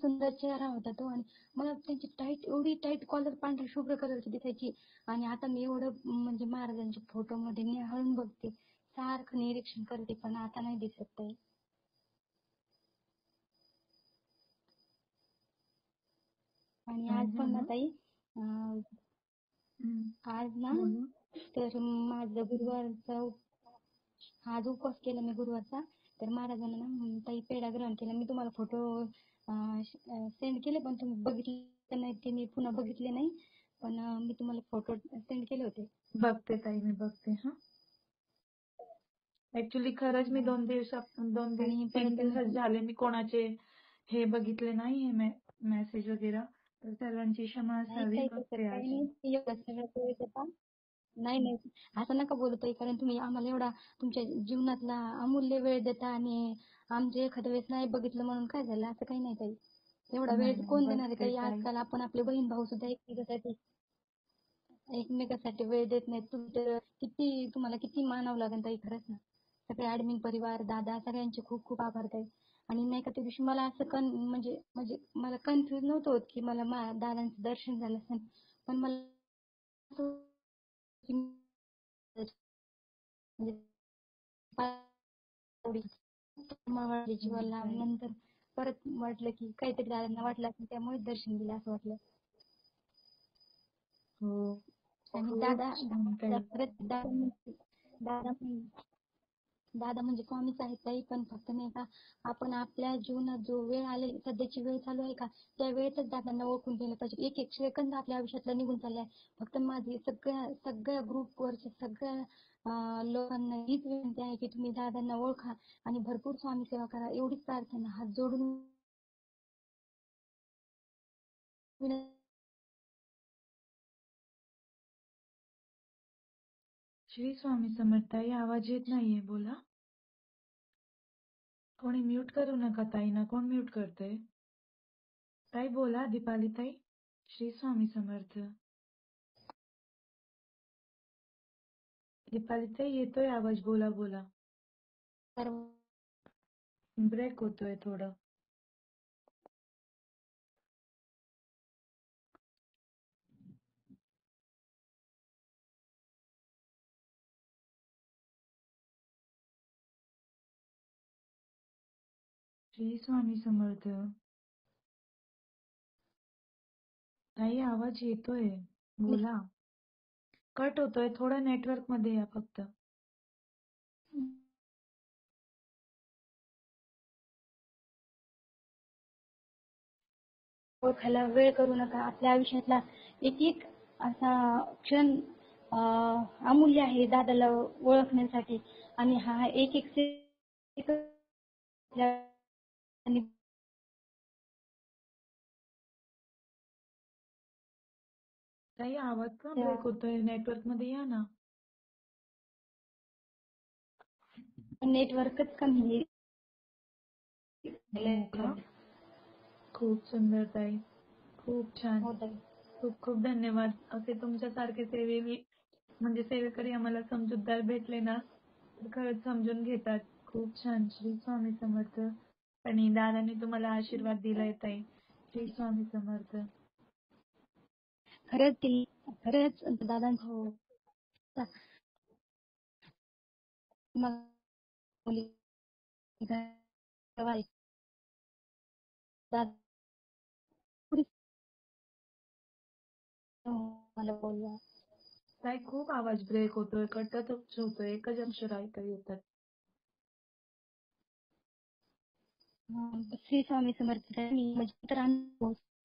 सुंदर चेहरा होता तो. आणि मला त्यांची एवढी टाईट कॉलर पांढऱ्या शुभ्र कलरची दिसायची. आणि आता मी एवढं म्हणजे महाराजांच्या फोटो मध्ये निहाळून बघते, सारखं निरीक्षण करते, पण आता नाही दिसत ताई. आणि
काय
आज पण ना
झालं?
ताई आज ना तर माझं गुरुवारचा आज उपवास केला मी गुरुवारचा. तर महाराजांना ना ताई पेढा ग्रहण केला. मी तुम्हाला फोटो सेंड केले, पण तुम्ही बघितले नाही. ते मी पुन्हा बघितले नाही, पण मी तुम्हाला फोटो सेंड केले होते.
बघते ताई, मी बघते. हा, ऍक्च्युली खरंच मी 2
आणि
3 दिवस झाले मी कोणाचे हे बघितले नाहीये मेसेज वगैरे. तर सर्वांची क्षमा
नाही
असावी.
ताई, तसं
बघते आज.
काही नाही. एवढं सगळं वेळ देता. नाही असं नका बोलू ताई, कारण तुम्ही आम्हाला एवढा तुमच्या जीवनातला अमूल्य वेळ देता आणि आमचं एखाद्या वेळेस नाही बघितलं म्हणून काय झालं, असं काही नाही ताई. एवढा
नाही,
वेळ
नाही,
कोण देणार आहे
बघते
ताई?
ताई.
आजकाल आपण आपले बहीण भाऊ सुद्धा एकमेकासाठी वेळ देत नाहीत. तुम्ही तर तुम्हाला किती मानावं लागेल ताई, खरंच ना. सगळे ऍडमिन परिवार, दादा, सगळ्यांचे खूप खूप आभार ताई. आणि नाही का त्या दिवशी मला असं म्हणजे मला कन्फ्युज नव्हतं होत की मला दादांचं दर्शन झालं असेल, पण मला असं होतं की म्हणजे एवढी जीवाला नंतर परत वाटलं की काहीतरी दादांना वाटलं असेल, त्यामुळे दर्शन दिलं असं वाटलं.
हो,
आणि
खूप
दादा
छान ताई.
दादा दादा म्हणजे स्वामीच आहेत ताई. पण फक्त नाही का, आपण आपल्या जीवनात जो वेळ आलेला, सध्याची वेळ चालू आहे का, त्या वेळेतच दादांना ओळखून गेलं पाहिजे. एक एक सेकंद आपल्या आयुष्यातला निघून चाललाय. फक्त माझी सगळ्या ग्रुपवरच्या सगळ्या लोकांना हीच विनंती आहे की तुम्ही दादांना ओळखा आणि भरपूर स्वामी सेवा करा. एवढीच प्रार्थना हात जोडून
श्री स्वामी समर्थ. ताई, आवाज येत नाहीये. बोला. कोणी म्यूट करू नका ताई ना. कोण म्यूट करते? ताई बोला, दीपाली ताई. श्री स्वामी समर्थ. दीपाली ताई येतोय आवाज, बोला बोला. ब्रेक होतोय थोडं. श्री स्वामी समर्थ. ताई आवाज येतोय, बोला. कट होतोय, थोडं नेटवर्क मध्ये या फक्त.
ओळखायला वेळ करू नका. आपल्या आयुष्यातला एक एक असा क्षण अमूल्य आहे दादाला ओळखण्यासाठी, आणि हा एक एक सेकंद
ताई आवाज का ब्रेक होतोय, नेटवर्क मध्ये या ना.
नेटवर्कच कमी
हो का? खूप सुंदर ताई, खूप छान. खूप खूप धन्यवाद. असे तुमच्यासारखे म्हणजे सेवेकरी आम्हाला समजूतदार भेटले ना, तर खरंच समजून घेतात. खूप छान. श्री स्वामी समर्थ. आणि दादांनी तुम्हाला आशीर्वाद दिलाय ताई. श्री स्वामी समर्थ.
खरंच दादांचं
हो.
मला बोलवा.
ताई खूप आवाज ब्रेक होतोय, कटच होतोय, एकच अक्षर ऐकायला येतात.
श्री स्वामी समर्थ.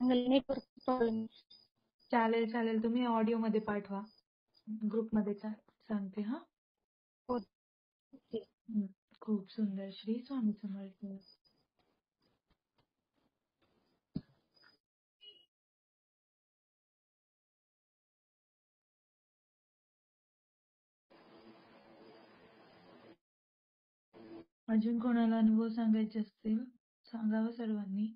Network problem.
चालेल चालेल, तुम्ही ऑडिओ मध्ये पाठवा, ग्रुप मध्ये सांगते. हा, खूप सुंदर. श्री स्वामी समर्थ. अजून कोणाला अनुभव सांगायचे असतील सांगावं सर्वांनी.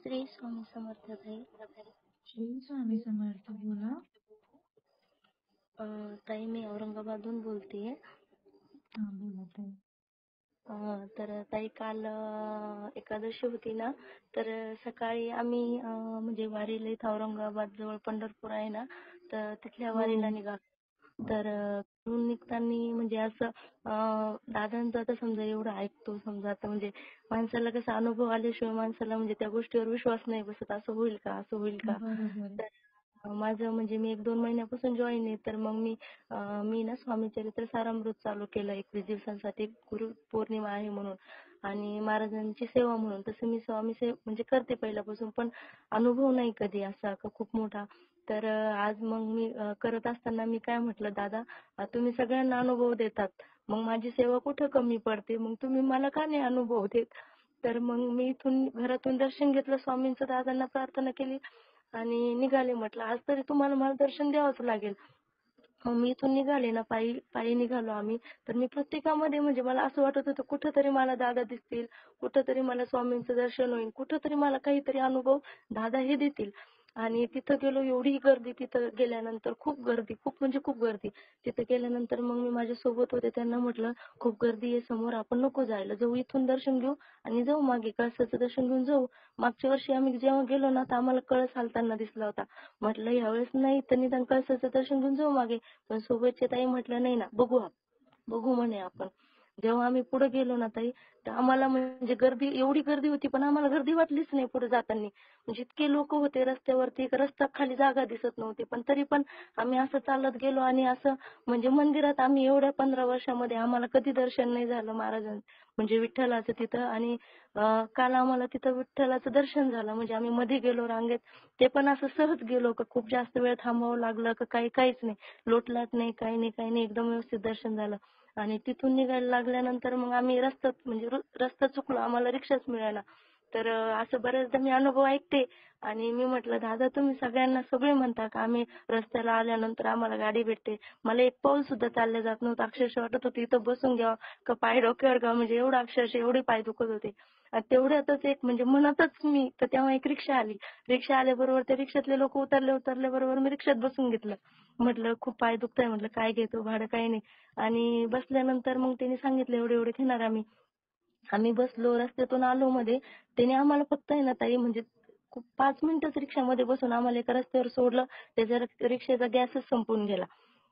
श्री स्वामी समर्थ ताई.
श्री स्वामी समर्थ. बोला.
ताई मी औरंगाबादहून बोलतेय.
हा बोला ताई.
तर ताई काल एकादशी होती ना, तर सकाळी आम्ही म्हणजे वारीला इथं औरंगाबाद जवळ पंढरपूर आहे ना, तर तिथल्या वारीला निघालो. तर तिथून निघताना म्हणजे असं दादांचं आता समजा एवढं ऐकतो, समजा आता म्हणजे माणसाला कसा अनुभव आल्याशिवाय माणसाला म्हणजे त्या गोष्टीवर विश्वास नाही बसत. असं होईल का, असं होईल का. तर माझं म्हणजे मी 1-2 महिन्यापासून जॉईन आहे. तर मग मी ना स्वामी चरित्र सारामृत चालू केलं 21 दिवसांसाठी, गुरु पौर्णिमा आहे म्हणून, आणि महाराजांची सेवा म्हणून. तसं मी स्वामी म्हणजे करते पहिल्यापासून, पण अनुभव नाही कधी असा खूप मोठा. तर आज मग मी करत असताना मी काय म्हटलं, दादा तुम्ही सगळ्यांना अनुभव देतात, मग माझी सेवा कुठं कमी पडते, मग तुम्ही मला का नाही अनुभव देत. तर मग मी इथून घरातून दर्शन घेतलं स्वामींचं, दादांना प्रार्थना केली आणि निघाले. म्हटलं आज तरी तुम्हाला मला दर्शन द्यावंच लागेल. मग मी इथून निघाले ना, पायी निघालो आम्ही. तर मी प्रत्येकामध्ये म्हणजे मला असं वाटत होतं कुठंतरी मला दादा दिसतील, कुठंतरी मला स्वामींचं दर्शन होईल, कुठंतरी मला काहीतरी अनुभव दादा हे देतील. आणि तिथं गेलो, एवढी गर्दी. तिथं गेल्यानंतर खूप गर्दी, खूप म्हणजे खूप गर्दी. तिथं गेल्यानंतर मग मी माझ्या सोबत होते त्यांना म्हटलं खूप गर्दी आहे समोर, आपण नको जायला, जाऊ इथून दर्शन घेऊ आणि जाऊ मागे, कळसाचं दर्शन घेऊन जाऊ. मागच्या वर्षी आम्ही जेव्हा गेलो ना, तर आम्हाला कळस हालताना दिसला होता. म्हटलं यावेळेस नाही तर निदान कळसाचं दर्शन घेऊन जाऊ मागे. पण सोबतचे ताई म्हटलं नाही ना, बघू म्हणे आपण. जेव्हा आम्ही पुढे गेलो ना ताई, तर आम्हाला म्हणजे एवढी गर्दी होती, पण आम्हाला गर्दी वाटलीच नाही पुढे जाताना. म्हणजे इतके लोक होते रस्त्यावरती, रस्ता खाली जागा दिसत नव्हती. पण तरी पण आम्ही असं चालत गेलो, आणि असं म्हणजे मंदिरात आम्ही एवढ्या 15 वर्षामध्ये आम्हाला कधी दर्शन नाही झालं महाराजांचं, म्हणजे विठ्ठलाचं तिथं. आणि काल आम्हाला तिथं विठ्ठलाचं दर्शन झालं. म्हणजे आम्ही मध्ये गेलो रांगेत, ते पण असं सहज गेलो, का खूप जास्त वेळ थांबावं लागलं का काहीच नाही, लोटलाट नाही, काही नाही, एकदम व्यवस्थित दर्शन झालं. आणि तिथून निघायला लागल्यानंतर मग आम्ही रस्ता चुकलो, आम्हाला रिक्षाच मिळाला. तर असं बऱ्याचदा मी अनुभव ऐकते आणि मी म्हटलं दादा तुम्ही सगळ्यांना सगळे म्हणता का आम्ही रस्त्याला आल्यानंतर आम्हाला गाडी भेटते. मला एक पाऊल सुद्धा चाललं जात नव्हतं. अक्षरशः वाटत होतं इथं बसून घ्यावं का पाय डोक्यावर घ्यावं, म्हणजे एवढं अक्षरशः एवढे पाय दुखत होते. आणि तेवढ्यातच एक म्हणजे मनातच मी तर तेव्हा एक रिक्षा आली. रिक्षा आल्याबरोबर त्या रिक्षातले लोक उतरल्याबरोबर मी रिक्षात बसून घेतलं. म्हटलं खूप पाय दुखताय, म्हटलं काय घेतो भाडं काही नाही. आणि बसल्यानंतर मग त्यांनी सांगितलं एवढे एवढे घेणार आम्ही. आम्ही बसलो, रस्त्यातून आलो मध्ये. त्याने आम्हाला फक्त आहे ना ताई म्हणजे 5 मिनिटच रिक्षामध्ये बसून आम्हाला एका रस्त्यावर सोडलं. त्याच्या रिक्षाचा गॅसच संपून गेला.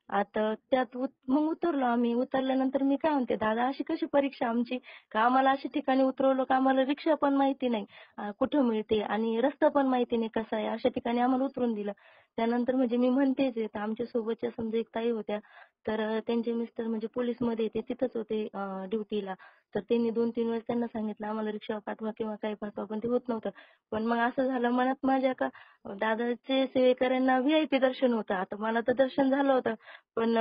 आता त्यात मग उतरलो आम्ही. उतरल्यानंतर मी काय म्हणते दादा अशी कशी परीक्षा आमची का आम्हाला अशा ठिकाणी उतरवलं का आम्हाला रिक्षा पण माहिती नाही कुठं मिळते आणि रस्ता पण माहिती नाही कसा आहे, अशा ठिकाणी आम्हाला उतरून दिलं. त्यानंतर म्हणजे मी म्हणतेच आहे तर आमच्या सोबतच्या समजा एक ताई होत्या तर त्यांचे मिस्टर म्हणजे पोलीसमध्ये ते तिथंच होते ड्युटीला. तर त्यांनी 2-3 वेळेस त्यांना सांगितलं आम्हाला रिक्षा पाठवा किंवा काही पाठवा पण ते होत नव्हतं. पण मग असं झालं मनात माझ्या का दादाचे सेवेकऱ्यांना व्हीआयपी दर्शन होतं. आता मला तर दर्शन झालं होतं पण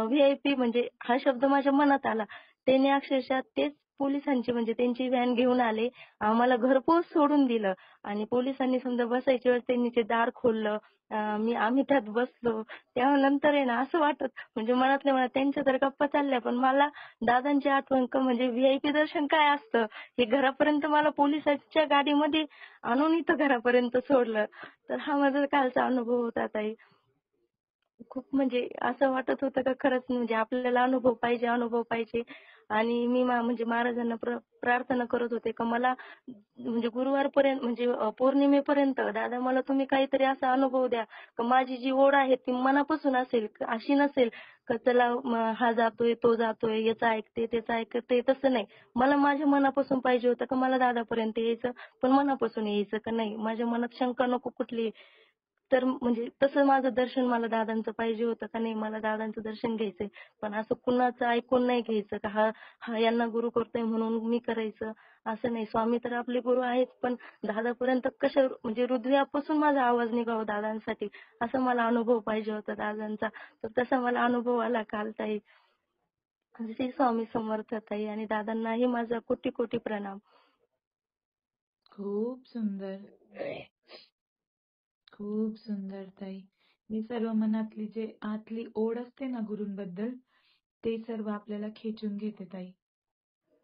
व्हीआयपी म्हणजे हा शब्द माझ्या मनात आला. त्याने अक्षरशः तेच पोलिसांची म्हणजे त्यांची व्हॅन घेऊन आले. आम्हाला घरपोच सोडून दिलं आणि पोलिसांनी समजा बसायच्या वेळेस त्यांनी ते दार खोललं. आम्ही त्यात बसलो. त्यानंतर आहे ना असं वाटत म्हणजे मनातल्या मनात त्यांच्या तर गप्पा चालल्या पण मला दादांची आठवण म्हणजे व्हीआयपी दर्शन काय असतं हे घरापर्यंत मला पोलिसांच्या गाडीमध्ये आणून इथं घरापर्यंत सोडलं. तर हा माझा कालचा अनुभव होता ताई. खूप म्हणजे असं वाटत होतं का खरंच म्हणजे आपल्याला अनुभव पाहिजे आणि मी म्हणजे महाराजांना प्रार्थना करत होते का मला म्हणजे गुरुवारपर्यंत म्हणजे पौर्णिमेपर्यंत दादा मला तुम्ही काहीतरी असा अनुभव द्या का माझी जी ओढ आहे ती मनापासून असेल, अशी नसेल का चला हा जातोय तो जातोय याचं ऐकते त्याचं ऐकते, तसं नाही. मला माझ्या मनापासून पाहिजे होतं का मला दादापर्यंत यायचं पण मनापासून यायचं का नाही माझ्या मनात शंका नको कुठली. तर म्हणजे तसं माझं दर्शन मला दादांचं पाहिजे होतं का नाही मला दादांचं दर्शन घ्यायचंय. पण असं कुणाचं ऐकून नाही घ्यायचं का हा यांना गुरु करतोय म्हणून मी करायचं असं नाही. स्वामी तर आपले गुरु आहेच पण दादापर्यंत कशा म्हणजे हृदयापासून माझा आवाज निघावा दादांसाठी असं मला अनुभव पाहिजे होता दादांचा. तर तसा मला अनुभव आला काल ताई. श्री स्वामी समर्थ ताई आणि दादांनाही माझा कोटी कोटी प्रणाम.
खूप सुंदर, खूप सुंदर ताई. मी सर्व मनातली जे आतली ओढ असते ना गुरूंबद्दल ते सर्व आपल्याला खेचून घेते ताई.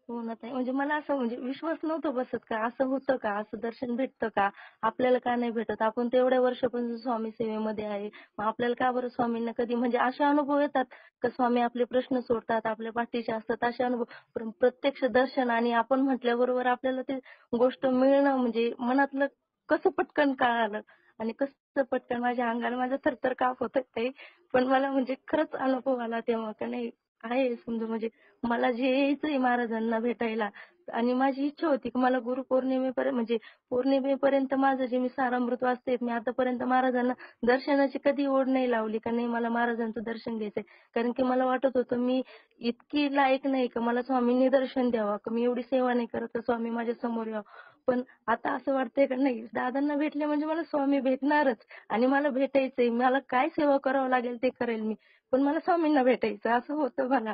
हो ना ताई. म्हणजे मला असं म्हणजे विश्वास नव्हता बसत का असं होतं का, असं दर्शन भेटतं का, आपल्याला का नाही भेटत, आपण तर एवढ्या वर्षापासून स्वामी सेवेमध्ये आहे, मग आपल्याला का बरं स्वामींना कधी म्हणजे असे अनुभव येतात का स्वामी आपले प्रश्न सोडतात, आपल्या पाठीशी असतात असे अनुभव. पण प्रत्यक्ष दर्शन आणि आपण म्हटल्याबरोबर आपल्याला ते गोष्ट मिळणं म्हणजे मनातलं कसं पटकन कळालं आणि कसं पटकन माझ्या अंगाला माझं थरथर काप होत ताई. पण मला म्हणजे खरंच अनुभव आला तेव्हा का नाही आहे समजा म्हणजे मला जे यायचंय महाराजांना भेटायला आणि माझी इच्छा होती की मला गुरुपौर्णिमेपर्यंत म्हणजे पौर्णिमेपर्यंत माझं जे मी सारामृत वाचते मी आतापर्यंत महाराजांना दर्शनाची कधी ओढ नाही लावली का नाही मला महाराजांचं दर्शन घ्यायचंय. कारण की मला वाटत होतं मी इतकी लायक नाही का मला स्वामींनी दर्शन द्यावं का मी एवढी सेवा नाही करत तर स्वामी माझ्या समोर यावं. पण आता असं वाटतंय का नाही दादांना भेटले म्हणजे मला स्वामी भेटणारच आणि मला भेटायचंय. मला काय सेवा करावं लागेल ते करेल मी पण मला स्वामींना भेटायचं असं होतं मला.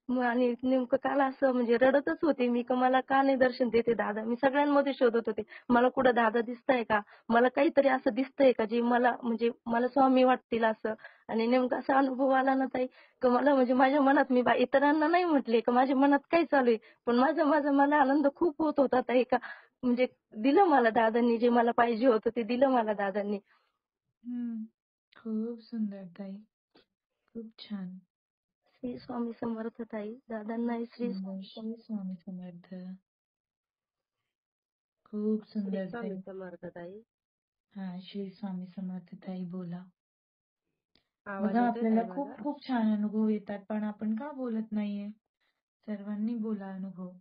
आणि नेमकं काल असं म्हणजे रडतच होते मी का मला का नाही दर्शन देते दादा. मी सगळ्यांमध्ये शोधत होते मला कुठं दादा दिसतंय का, मला काहीतरी असं दिसतंय का जे मला म्हणजे मला स्वामी वाटतील असं. आणि नेमका असा अनुभव आला ना ताई का मला म्हणजे माझ्या मनात मी इतरांना नाही म्हटले का माझ्या मनात काय चालू आहे पण मला आनंद खूप होत होता ताई का म्हणजे दिलं मला दादांनी जे मला पाहिजे होतं ते दिलं मला दादांनी.
खूप सुंदर ताई, खूप छान.
श्री स्वामी समर्थ ताई. दादांनाही श्री
श्री स्वामी समर्थ. खूप सुंदर ताई.
समर्थ ताई.
हा श्री स्वामी समर्थ ताई बोला.
आवाज
बघा
येतोय
आपल्याला
ताई
खूप
माझा?
खूप छान अनुभव येतात पण आपण का बोलत नाहीये. सर्वांनी बोला अनुभव.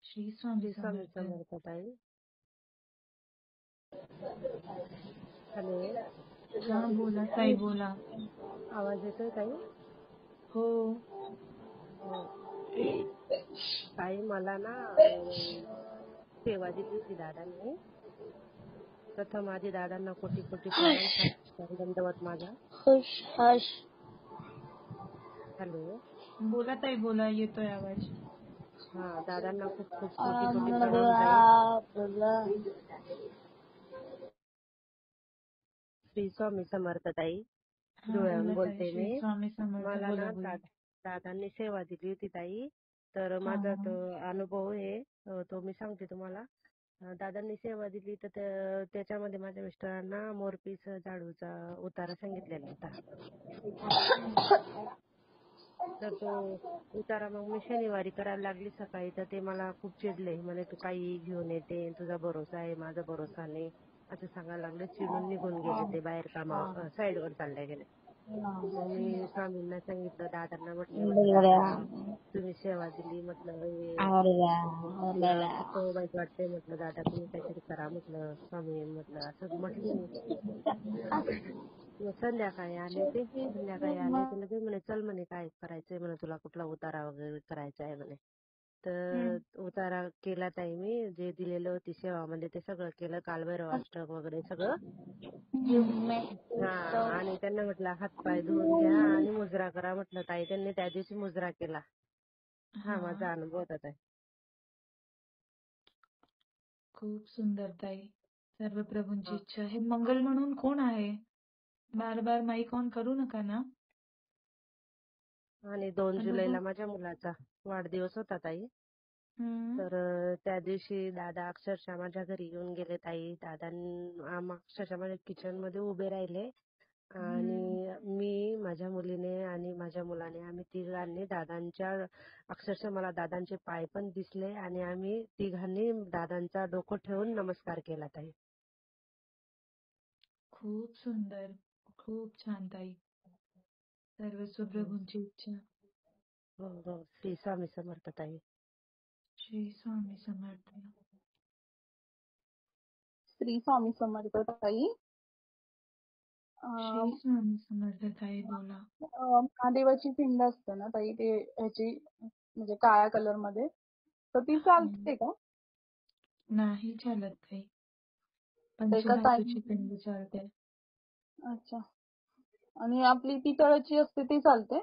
श्री स्वामी
श्री स्वामी
समर्थ.
समर्थ ताई. हॅलो.
हा बोला ताई बोला.
आवाज येतोय ताई?
हो.
ताई मला ना सेवा दिली होती दादांनी. प्रथम आधी दादांना कोटी कोटी प्रणाम दंडवत माझा. हॅलो.
बोला ताई बोला येतोय आवाज.
हा दादांना खूप खूप कोटी कोटी प्रणाम ताई. श्री स्वामी समर्थ ताई.
हा
धुळ्याहून
बोला ताई.
बोलते
श्री
मी.
स्वामी समर्थ.
मला
बोला
ना
बोला.
दादांनी सेवा दिली होती ताई. तर
हा
माझा
हा.
तो अनुभव आहे तो मी सांगते तुम्हाला. दादांनी सेवा दिली तर त्याच्यामध्ये माझ्या मिस्टरांना मोरपीस झाडूचा उतारा सांगितलेला होता. तर तो उतारा मग मी शनिवारी करायला लागली सकाळी. तर ते मला खूप चिडले. म्हणे तू काही घेऊन येते, तुझा भरोसा आहे, माझा भरोसा नाही, असं सांगायला लागले. चिडून निघून गेले ते बाहेर साईडवर चालले गेले. मग मी स्वामींना सांगितलं, दादांना म्हटलं दादा तुम्ही सेवा दिली, म्हटलं म्हटलं असं वाईट वाटतंय, म्हटलं दादा तुम्ही काहीतरी करा, म्हटलं स्वामी, म्हटलं असं म्हटली मी. मग संध्याकाळी आले ते लगे म्हणे चल म्हणे काय करायचंय म्हणे, तुला कुठला उतारा वगैरे करायचा आहे म्हणे. तर उतारा केला ताई मी. जे दिलेलं होती सेवामध्ये ते सगळं केलं. कालभैरवाष्टक वगैरे सगळं. हा आणि त्यांना म्हटलं हातपाय धुवून घ्या आणि मुजरा करा म्हटलं ताई. त्यांनी त्या दिवशी मुजरा केला. हा माझा अनुभव होता ताई.
खूप सुंदर ताई. सर्व प्रभूंची इच्छा. हे मंगल म्हणून कोण आहे? बार बार माईक ऑन करू नका ना.
आणि 2
अनुभव.
जुलैला माझ्या मुलाचा वाढदिवस होता ताई. तर त्या दिवशी दादा अक्षरशः माझ्या घरी येऊन गेले ताई. अक्षरशः माझ्या किचन मध्ये उभे राहिले आणि मी, माझ्या मुलीने आणि माझ्या मुलाने, आम्ही तिघांनी दादांच्या, अक्षरशः मला दादांचे पाय पण दिसले आणि आम्ही तिघांनी दादांचा डोकं ठेवून नमस्कार केला ताई.
खूप सुंदर. खूप छान ताई. सर्व सुप्रभूंची इच्छा.
हो हो. श्री स्वामी समर्थ ताई.
श्री स्वामी समर्थ.
श्री स्वामी समर्थ ताई.
श्री स्वामी समर्थ ताई. बोला.
महादेवाची पिंड असते ना ताई, ते ह्याची म्हणजे काळ्या कलर मध्ये, तर ती चालते का?
नाही चालत ताई.
एका
पंचधातूची पिंड चालते.
अच्छा. आणि आपली पितळाची असते ती चालते?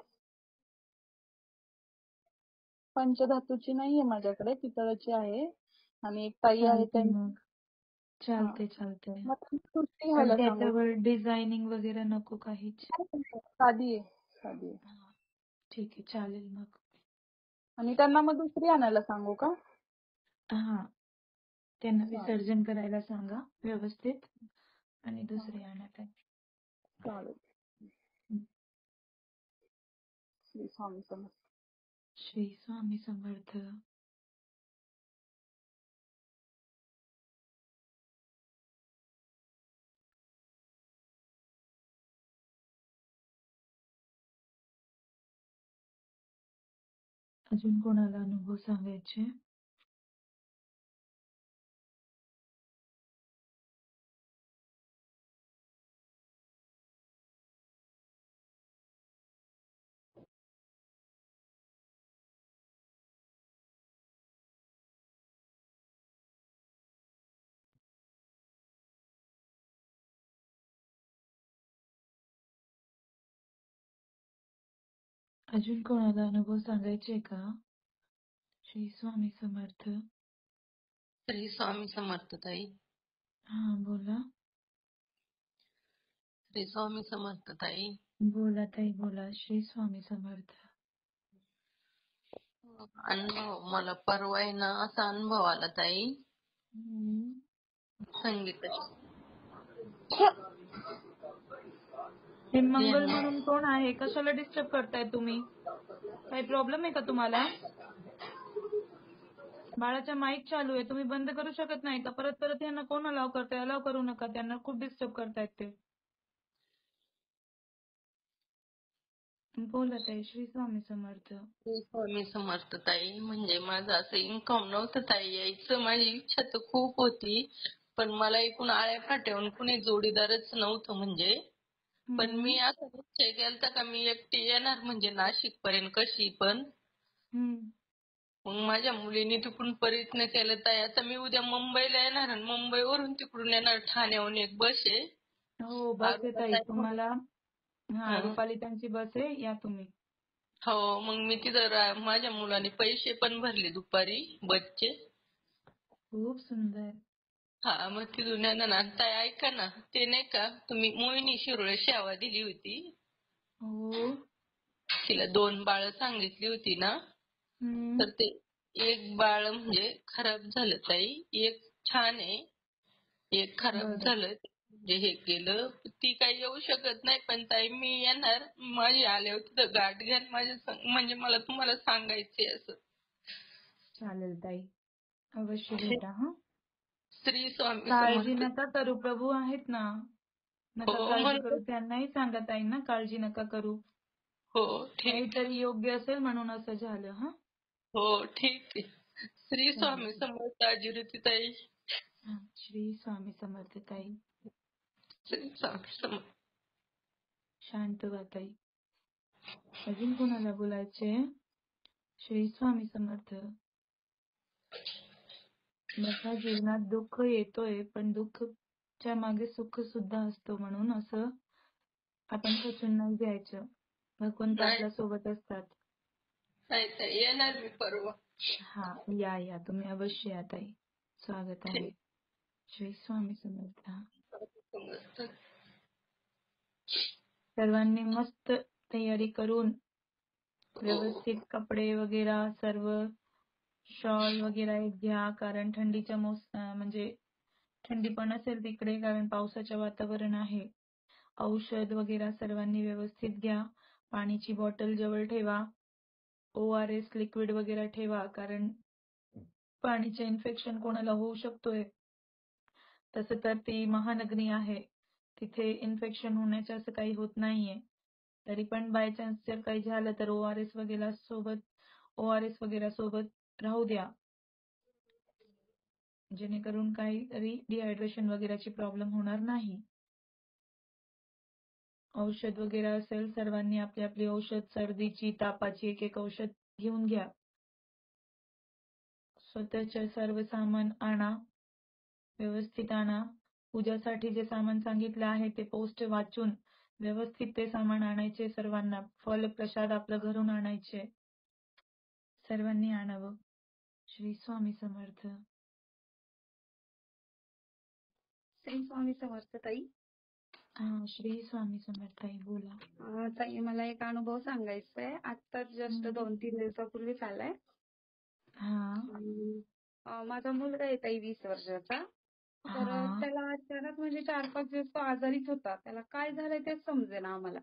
पंचधातूची नाहीये माझ्याकडे, पितळाची आहे. आणि एक ताई आहे
चालते मग. चालते.
मग कुठली
पण
घ्यायला सांगू?
त्याच्यावर डिझायनिंग वगैरे नको काहीच.
साधी आहे.
ठीक आहे, चालेल मग.
आणि त्यांना मग दुसरी आणायला सांगू का?
हा, त्यांना विसर्जन करायला सांगा व्यवस्थित आणि दुसरी आणत आहे.
चालेल. श्री स्वामी समर्थ.
श्री स्वामी समर्थ. अजून कोणाला अनुभव सांगायचे? अजून कोणाला अनुभव सांगायचे का? श्री स्वामी समर्थ.
श्री स्वामी समर्थ ताई.
हा बोला.
श्री स्वामी समर्थ ताई.
बोला ताई बोला. श्री स्वामी समर्थ.
अनुभव मला परवा आहे ना असा अनुभव आला ताई. संगीताची.
हे मंगल म्हणून कोण आहे? कशाला डिस्टर्ब करताय तुम्ही? काही प्रॉब्लेम आहे का तुम्हाला? बाळाचा माईक चालू आहे, तुम्ही बंद करू शकत नाही का? परत परत यांना कोण अलाव करताय? अलाव करू नका, त्यांना खूप डिस्टर्ब करतायत ते. बोलत आहे. श्री स्वामी समर्थ.
श्री स्वामी समर्थ ताई. म्हणजे माझं असं इन्कम नव्हतं ताई यायचं. माझी इच्छा तर खूप होती, पण मला एकूण आळ्या फाट्याहून कुणी जोडीदारच नव्हतं म्हणजे. पण मी असं निश्चय केलता का मी एकटी येणार म्हणजे नाशिक पर्यंत कशी पण. मग माझ्या मुलीने तिकडून प्रयत्न केला ताई. आता मी उद्या मुंबईला येणार आणि मुंबईवरून तिकडून येणार. ठाण्याहून एक बस आहे.
हो बस आहे ताई तुम्हाला. हा रुपाली त्यांची बस आहे, या तुम्ही.
हो, मग मी तिथं माझ्या मुलाने पैसे पण भरले दुपारी बसचे.
खूप सुंदर.
हा, मग तिथून येणार ना. ताई ऐका ना, ते नाही का तुम्ही मोहिनी शिरोळे सेवा दिली होती,
हो.
तिला 2 बाळं सांगितली होती ना,
हम्म.
तर ते एक बाळ म्हणजे खराब झालं ताई, एक छान आहे, एक खराब
बरं.
झालं. म्हणजे हे केलं, ती काही येऊ शकत नाही, पण ताई मी येणार. माझी आल्यावर तिथं गाठ घ्या माझ्या म्हणजे मला तुम्हाला सांगायचंय असं.
चालेल ताई, अवश्य भेटा हा.
श्री स्वामी
काळजी
समर्थ.
नका करू, प्रभू आहेत ना. नका
हो
काळजी
म्हणतो.
करू, त्यांनाही सांगा ताईंना काळजी नका करू.
हो ठीक.
काहीतरी योग्य असेल म्हणून असं झालं. हा,
हो ठीक आहे. श्री स्वामी
चालेल.
समर्थ आजिरती ताई.
हा, श्री स्वामी समर्थ ताई.
श्री स्वामी समर्थ.
शांत व्हा ताई. अजून कोणाला बोलायचे? श्री स्वामी समर्थ. बघा, जीवनात दुःख येतोय, पण दुःखच्या मागे सुख सुद्धा असतो, म्हणून असं आपण खचून नाही घ्यायचं. भगवंत
नाही
आपल्या सोबत असतात.
नाही ताई, येणार मी परवा.
हा, या तुम्ही अवश्य या ताई. स्वागत आहे. श्री स्वामी समर्थ.
समर्थ.
सर्वांनी मस्त तयारी करून व्यवस्थित कपडे वगैरे सर्व, शॉल वगैरे एक घ्या, कारण थंडीच्या म्हणजे थंडी पण असेल तिकडे, कारण पावसाचं वातावरण आहे. औषध वगैरे सर्वांनी व्यवस्थित घ्या. पाण्याची बॉटल जवळ ठेवा. ORS लिक्विड वगैरे ठेवा, कारण पाणीचे इन्फेक्शन कोणाला होऊ शकतोय. तसं तर ती महानगरी आहे, तिथे इन्फेक्शन होण्याचं असं काही होत नाहीये. तरी पण बाय चान्स जर काही झालं तर ORS वगैरे सोबत राहू द्या, जेणेकरून काहीतरी डिहायड्रेशन वगैरेची प्रॉब्लेम होणार नाही. औषध वगैरे असेल, सर्वांनी आपली आपली औषध, सर्दीची, तापाची एक औषध घेऊन घ्या. स्वतःचे सर्व सामान आणा, व्यवस्थित आणा. पूजासाठी जे सामान सांगितलं आहे ते पोस्ट वाचून व्यवस्थित ते सामान आणायचे. सर्वांना फल प्रसाद आपलं घरून आणायचे. सर्वांनी आणावं. श्री स्वामी समर्थ.
श्री स्वामी समर्थ ताई.
हा, श्री स्वामी समर्थ ताई, बोला.
ताई, मला एक अनुभव सांगायचा आहे. आत्ताच जस्ट 2-3 दिवसापूर्वी झालाय. माझा मुलगा आहे ताई 20 वर्षाचा. तर त्याला अचानक म्हणजे 4-5 दिवस तो आजारीच होता. त्याला काय झालंय तेच समजेना आम्हाला.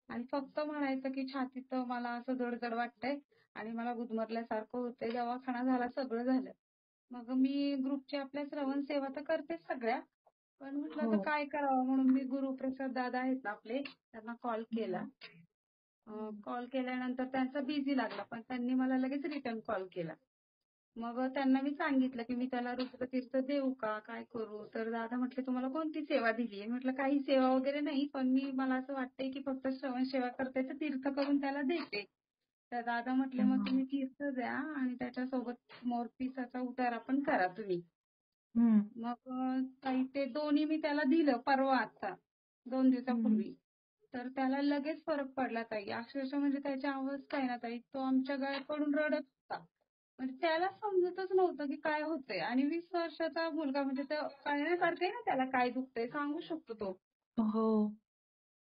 आणि फक्त म्हणायचं की छातीत मला असं जड वाटतंय आणि मला गुदमरल्यासारखं होतंय. दवाखाना झाला, सगळं झालं. मग मी ग्रुपची आपल्या श्रवण सेवा तर करतेच सगळ्या, पण म्हटलं आता काय करावं, म्हणून मी गुरुप्रसाद दादा आहेत ना आपले, त्यांना कॉल केला. कॉल केल्यानंतर त्यांचा बिझी लागला, पण त्यांनी मला लगेच रिटर्न कॉल केला. मग त्यांना मी सांगितलं की मी त्याला रुद्रतीर्थ देऊ का, काय करू? तर दादा म्हटले तुम्हाला कोणती सेवा दिलीये? म्हटलं काही सेवा वगैरे नाही, पण मला असं वाटतंय की फक्त श्रवण सेवा करते तर तीर्थ करून त्याला देते. तर दादा म्हटले मग तुम्ही तीर्थ द्या आणि त्याच्यासोबत मोरपिसाचा उतारा पण करा तुम्ही. मग ताई ते दोन्ही मी त्याला दिलं परवा, आता 2 दिवसापूर्वी. तर त्याला लगेच फरक पडला ताई. अक्षरशः म्हणजे त्याची अवस्था आहे ना ताई, तो आमच्या गळ्यात पडून रडत होता. म्हणजे त्याला समजतच नव्हतं की काय होतंय. आणि 20 वर्षाचा मुलगा म्हणजे कळण्यासारखं आहे ना त्याला काय दुखतंय, सांगू शकतो तो.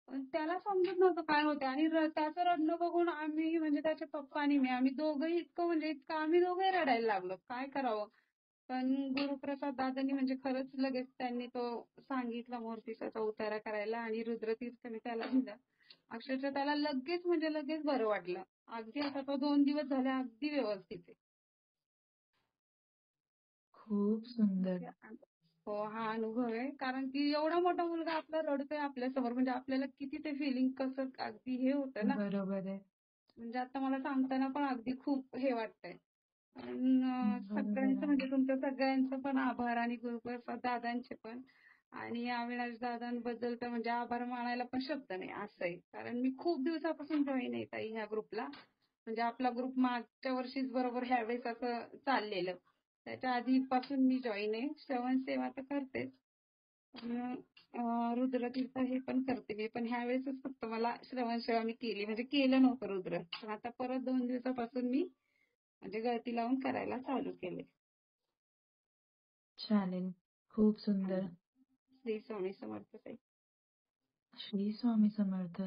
पण त्याला समजत नव्हतं काय होतंय. आणि त्याचं रडणं बघून आम्ही म्हणजे त्याचे पप्पा आणि मी, आम्ही दोघंही इतकं आम्ही दोघंही रडायला लागलो. काय करावं? पण गुरुप्रसाद दादांनी म्हणजे खरंच लगेच त्यांनी तो सांगितला मोरपिसाचा उतारा करायला आणि रुद्रतीर्थ मी त्याला दिलं. अक्षरशः त्याला लगेच बरं वाटलं. अगदी आता तो 2 दिवस झाले अगदी व्यवस्थित आहे.
खूप सुंदर.
हो, हा अनुभव आहे. कारण की एवढा मोठा मुलगा आपला रडतोय आपल्यासमोर, म्हणजे आपल्याला किती ते फिलिंग कसं अगदी हे होतं ना.
बरोबर आहे.
म्हणजे आता मला सांगताना पण अगदी खूप हे वाटतंय. सगळ्यांचं म्हणजे तुमच्या सगळ्यांचं पण आभार आणि गुरुप्रसाद दादांचे पण. आणि अविनाश दादांबद्दल तर म्हणजे आभार मानायला पण शब्द नाही, असं आहे. कारण मी खूप दिवसापासून जॉईन आहे ताई ह्या ग्रुपला. म्हणजे आपला ग्रुप मागच्या वर्षीच बरोबर ह्यावेळेस असं चाललेलं. त्याच्या आधीपासून मी जॉईन आहे. श्रवण सेवा तर करतेच, पण रुद्रतीर्थ हे पण करते मी, पण ह्या वेळेसच फक्त मला श्रवण सेवा मी केली, म्हणजे केलं नव्हतं रुद्र. पण आता परत 2 दिवसापासून मी म्हणजे गळती लावून करायला चालू केले.
चालेल. खूप सुंदर.
श्री स्वामी समर्थ ताई.
श्री स्वामी समर्थ.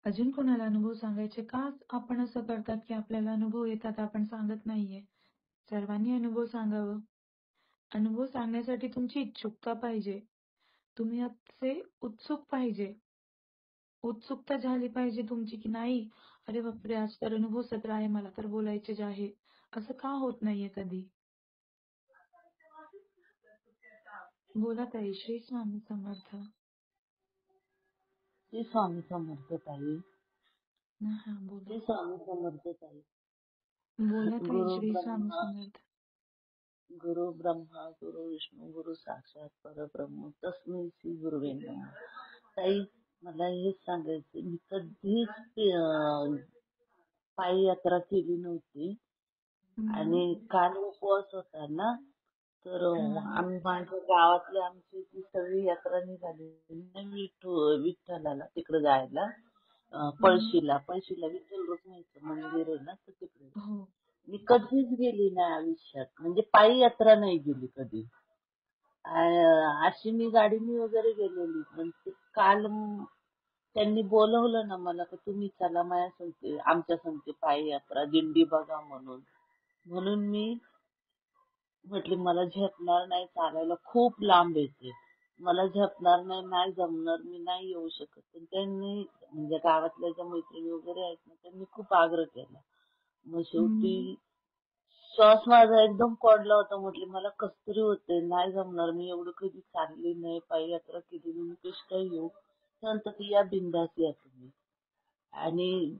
अजून कोणाला अनुभव सांगायचे? का आपण असं करतात की आपल्याला अनुभव येतात आपण सांगत नाहीये? सर्वांनी अनुभव सांगावं. अनुभव सांगण्यासाठी तुमची इच्छुकता पाहिजे. तुम्ही असे उत्सुक पाहिजे. उत्सुकता झाली पाहिजे तुमची की नाही, अरे बापरे आज तर अनुभव सत्र आहे, मला तर बोलायचेच आहे. असं का होत नाहीये कधी? बोला ताई. श्री स्वामी समर्थ.
श्री स्वामी समर्थ ताई.
हा बोला.
श्री स्वामी समर्थ ताई.
बोला ताई.
गुरु
श्री स्वामी
ब्रह्मा
समर्थ.
गुरु ब्रह्मा गुरु विष्णू गुरु साक्षात परब्रह्म तस्मै श्री गुरुवे नमः. ताई मला हेच सांगायचं, मी कधीच पायी यात्रा केली नव्हती आणि काल उपवास होता ना, तर आम्ही माझ्या गावातली आमची ती सगळी यात्रा निघाली विठ्ठलाला तिकडे जायला. पळशीला विठ्ठल रुक्माईचं मंदिर आहे ना, तर तिकडे मी कधीच गेली नाही आयुष्यात, म्हणजे पायी यात्रा नाही गेली कधी. अशी मी गाडीने वगैरे गेलेली, पण काल त्यांनी बोलवलं ना मला की तुम्ही चला माझ्या संगती, आमच्या संगती पायी यात्रा दिंडी बघा म्हणून मी म्हटले मला झेपणार नाही चालायला, खूप लांब येते, मला झेपणार नाही जमणार, मी नाही येऊ शकत. पण त्यांनी म्हणजे गावातल्या ज्या मैत्रिणी वगैरे आहेत ना, त्यांनी खूप आग्रह केला. मग शेवटी श्वास माझा एकदम कोंडला होता. म्हटले मला कसं तरी होतंय, नाही जमणार, मी एवढं कधी चालली नाही, पायी यात्रा केली नाही, मी कशी काय येऊ. नंतर ती या बिंदास या तुम्ही. आणि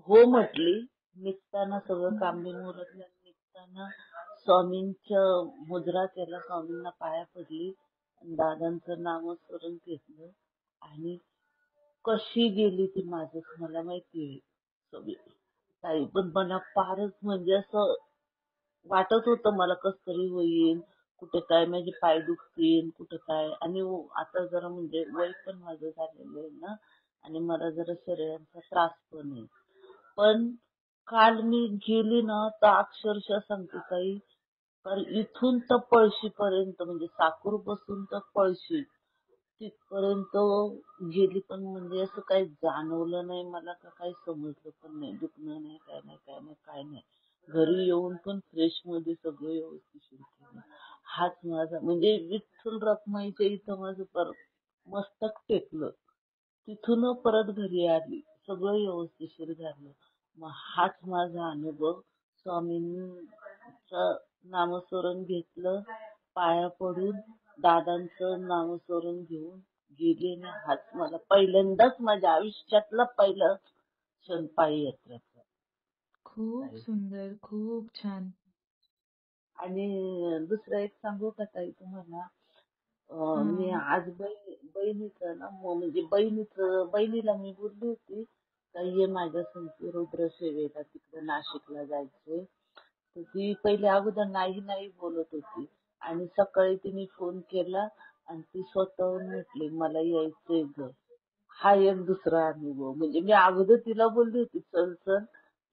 हो म्हटली. निघताना सगळं कामबिम उरकलं, निघताना स्वामींचं मुद्रा केला, स्वामींना पाया पडली, दादांचं नामस्मरण घेतलं आणि कशी गेली ती माझंच मला माहिती आहे ताई. पण मला फारच म्हणजे असं वाटत होतं मला कस तरी होईल, कुठे काय माझे पाय दुखतील, कुठे काय. आणि आता जरा म्हणजे वय पण माझं झालेलं आहे ना, आणि मला जरा शरीराचा त्रास पण आहे. पण काल मी गेली ना, तर अक्षरशः सांगते ताई, तर इथून तर पळशी पर्यंत, म्हणजे साकूर पासून तर पळशी तिथपर्यंत गेली, पण म्हणजे असं काही जाणवलं नाही मला, का काही समजलं पण नाही, दुखणं नाही, काय नाही. घरी येऊन पण फ्रेश मध्ये सगळं व्यवस्थित केलं. हाच माझा म्हणजे विठ्ठल रखुमाईच्या इथं माझं मस्तक टेकलं, तिथून परत घरी आली, सगळं व्यवस्थित झालं. मग हाच माझा अनुभव. स्वामींचं नामस्मरण घेतलं, पाया पडून दादांचं नामस्मरण घेऊन गेली, आणि हाच मला पहिल्यांदाच माझ्या आयुष्यातला पहिला क्षण पायी यात्रेचा.
खूप सुंदर. खूप छान.
आणि दुसरं एक सांगू का ताई तुम्हाला, मी आज बहिणीचं ना, म्हणजे बहिणीला मी बोलली होती ताई ये माझ्या संगती रुद्र सेवेला तिकडे नाशिकला जायचंय. तर ती पहिले अगोदर नाही बोलत होती, आणि सकाळी तिने फोन केला आणि ती स्वतःहून म्हटली मला यायचंय ग. हा एक दुसरा अनुभव. म्हणजे मी अगोदर तिला बोलली होती चल तर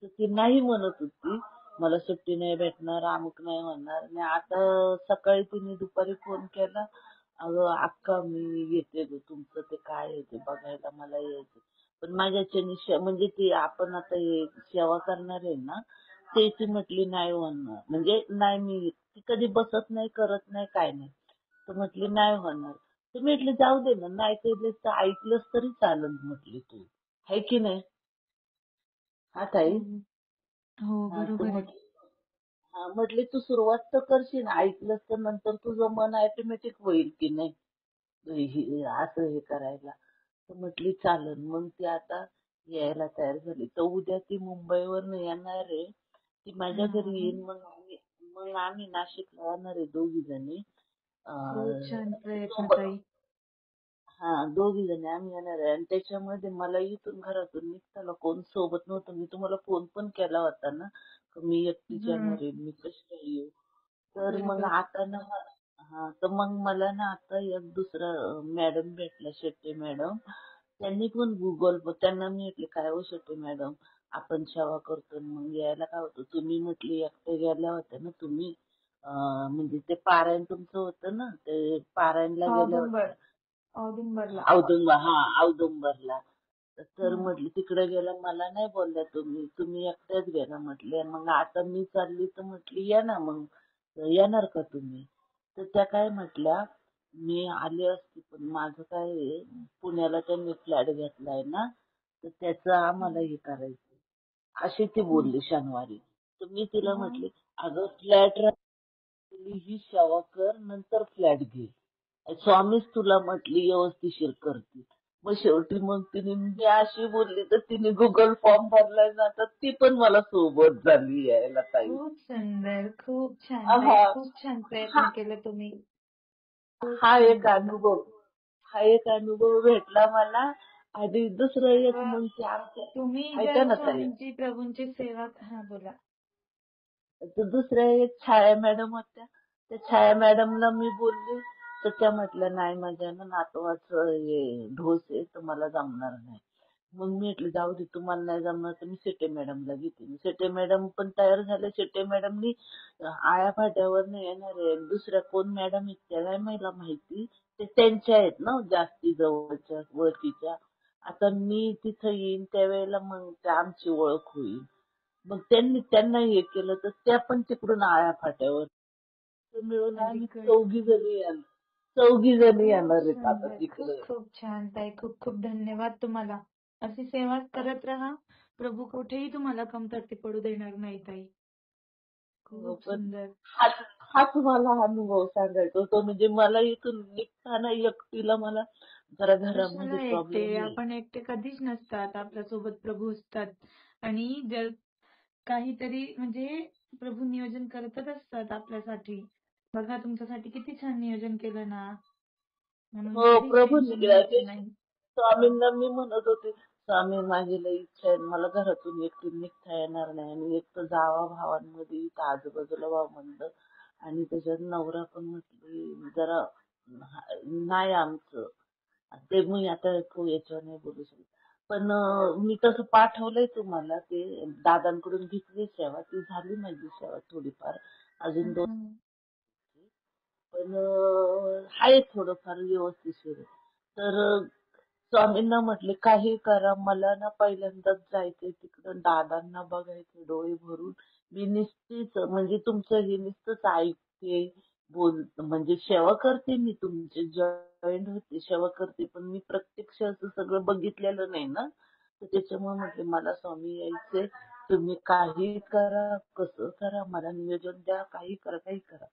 ती नाही म्हणत होती, मला सुट्टी नाही भेटणार, अमुक नाही होणार. आणि आता सकाळी तिने दुपारी फोन केला, अगं अक्का मी येते ग, तुमचं ते काय आहे ते बघायला मला यायचं. पण माझ्याच्याने म्हणजे ती आपण आता हे सेवा करणार आहे ना, ते ती म्हटली नाही होणार, म्हणजे नाही, मी ती कधी बसत नाही, करत नाही, काय नाही. तर म्हटली नाही होणार. तर म्हटलं जाऊ दे ना, नाही केलं तर ऐकलंच तरी चालेल म्हटली, तू आहे की नाही. हा ताई.
हो बरोबर आहे.
म्हटली तू सुरुवात तर करशील, ऐकलंस तर नंतर तुझं मन ऑटोमॅटिक होईल की नाही असं हे करायला. तर म्हटली चालेल. मग ती आता यायला तयार झाली. तर उद्या ती मुंबईवरून येणार आहे, ती माझ्या घरी येईल. मग आम्ही नाशिकला जाणार आहे दोघी जणी.
खूप छान प्रयत्न ताई.
हा दोघी जणी आम्ही येणार आहे. आणि त्याच्यामध्ये मला इथून घरातून निघताना कोण सोबत नव्हतं. मी तुम्हाला फोन पण केला होता ना, का मी एकटीच येणार आहे, मी कशी काय येऊ. तर मग
बरोबर.
आता ना हा तर मग मला ना आता एक दुसरा मॅडम भेटला, शेट्टे मॅडम. त्यांनी पण त्यांना मी म्हटले काय हो शेट्टे मॅडम, आपण सेवा करतो न मग यायला काय होतं, तुम्ही म्हटली एकट्या गेल्या होत्या ना तुम्ही, म्हणजे ते पारायण तुमचं होतं ना, ते पारायणला गेल्या
औदुंबर
होत्या
औदुंबरला.
औदुंबरला. तर
हं.
म्हटली तिकडे गेल्या मला नाही बोलल्या तुम्ही, तुम्ही एकट्याच गेला म्हटले. मग आता मी चालली तर म्हटली या ना मग, येणार का तुम्ही. तर त्या काय म्हटल्या, मी आले असते पण माझं काय आहे, पुण्याला त्यांनी फ्लॅट घेतलाय ना, तर त्याचं आम्हाला हे करायचं, अशी ती
हं.
बोलली शनिवारी. तर मी तिला
मग
म्हटली अगं फ्लॅट ही सेवा कर नंतर फ्लॅट घे, स्वामीच तुला म्हटली व्यवस्थिशीर करते. मग शेवटी मग तिने मी अशी बोलली तर तिने गुगल फॉर्म भरलाय ना, तर ती पण मला सोबत झाली यायला ताई.
खूप सुंदर, खूप छान ताई,
हा
खूप छान
हा
प्रयत्न केले तुम्ही. खूप
हा
छान
एक
केलं.
अनुभव हा एक अनुभव भेटला मला. आणि दुसरं एक
व
मग ते आमच्या,
तुम्ही
ऐका
जर
ना ताई,
स्वामींची प्रभूंची सेवा हा बोला.
तर दुसऱ्या एक छाया मॅडम होत्या. त्या छाया मॅडमला मी बोलली तर त्या म्हटल्या नाही माझ्या ना नातवाचं हे ढोस आहे तर मला जमणार नाही. मग मी म्हटलं जाऊ दे, तुम्हाला नाही जमणार तर मी शेटे मॅडमला घेते. शेटे मॅडम पण तयार झाल्या. शेटे मॅडमनी आळ्या फाट्यावर येणार आहे. दुसऱ्या कोण मॅडम आहेत त्या नाही मला माहिती, ते त्यांच्या आहेत ना जास्ती जवळच्या ओळखीच्या. आता मी तिथं येईन त्यावेळेला मग ते आमची ओळख होईल. मग त्यांना हे केलं तर त्या पण तिकडून आळ्या फाट्यावर. तर मिळून आम्ही
अलीकडे
चौघी जणी
खूप
येणार आहेत आता
सुंदर, खूप
तिकडे.
खूप छान ताई, खूप खूप धन्यवाद तुम्हाला. अशी सेवा करत राहा. प्रभू कुठेही तुम्हाला कमतरती पडू देणार नाही ताई.
हो,
खूप
पण
सुंदर.
हाच हाच मला अनुभव सांगायचा होता. म्हणजे मला इथून निघताना एकटीला मला जरा घरामध्ये
कशाला एकटे?
प्रॉब्लेम आहे.
आपण एकटे कधीच नसतात. आपल्यासोबत प्रभू असतात. आणि जर काहीतरी म्हणजे प्रभू नियोजन करतच असतात आपल्यासाठी. बघा तुमच्यासाठी किती छान नियोजन केलं ना. म्हणून
हो
कधीच
प्रभू
टेन्शन
निघाले.
घ्यायचं नाही.
स्वामींना मी म्हणत होते, स्वामी माझी लई इच्छा आहे, मला घरातून एकटी निघता येणार नाही. आणि एक तर जावा भावांमध्ये इथं आजूबाजूला भावंड आणि त्याच्यात नवरा पण म्हटली जरा नाही आमचं. ते मी आता याच्यावर नाही बोलू शकत. पण मी तसं पाठवलंय तुम्हाला, ते दादांकडून घेतली सेवा, ती झाली माझी सेवा थोडीफार. अजून दोन
हं.
पण आहे थोडंफार व्यवस्थित. तर स्वामींना म्हटले काही करा, मला ना पहिल्यांदाच जायचंय तिकडं, दादांना बघायचे डोळे भरून. मी नुसतीच म्हणजे तुमचं हे नुसतंच ऐकते, म्हणजे सेवा करते, मी तुमचे जॉईंट होते, सेवा करते, पण मी प्रत्यक्ष असं सगळं बघितलेलं नाही ना. तर त्याच्यामुळे म्हटले मला स्वामी यायचे, तुम्ही काही करा, कसं करा, मला नियोजन द्या, काही करा, काही करा.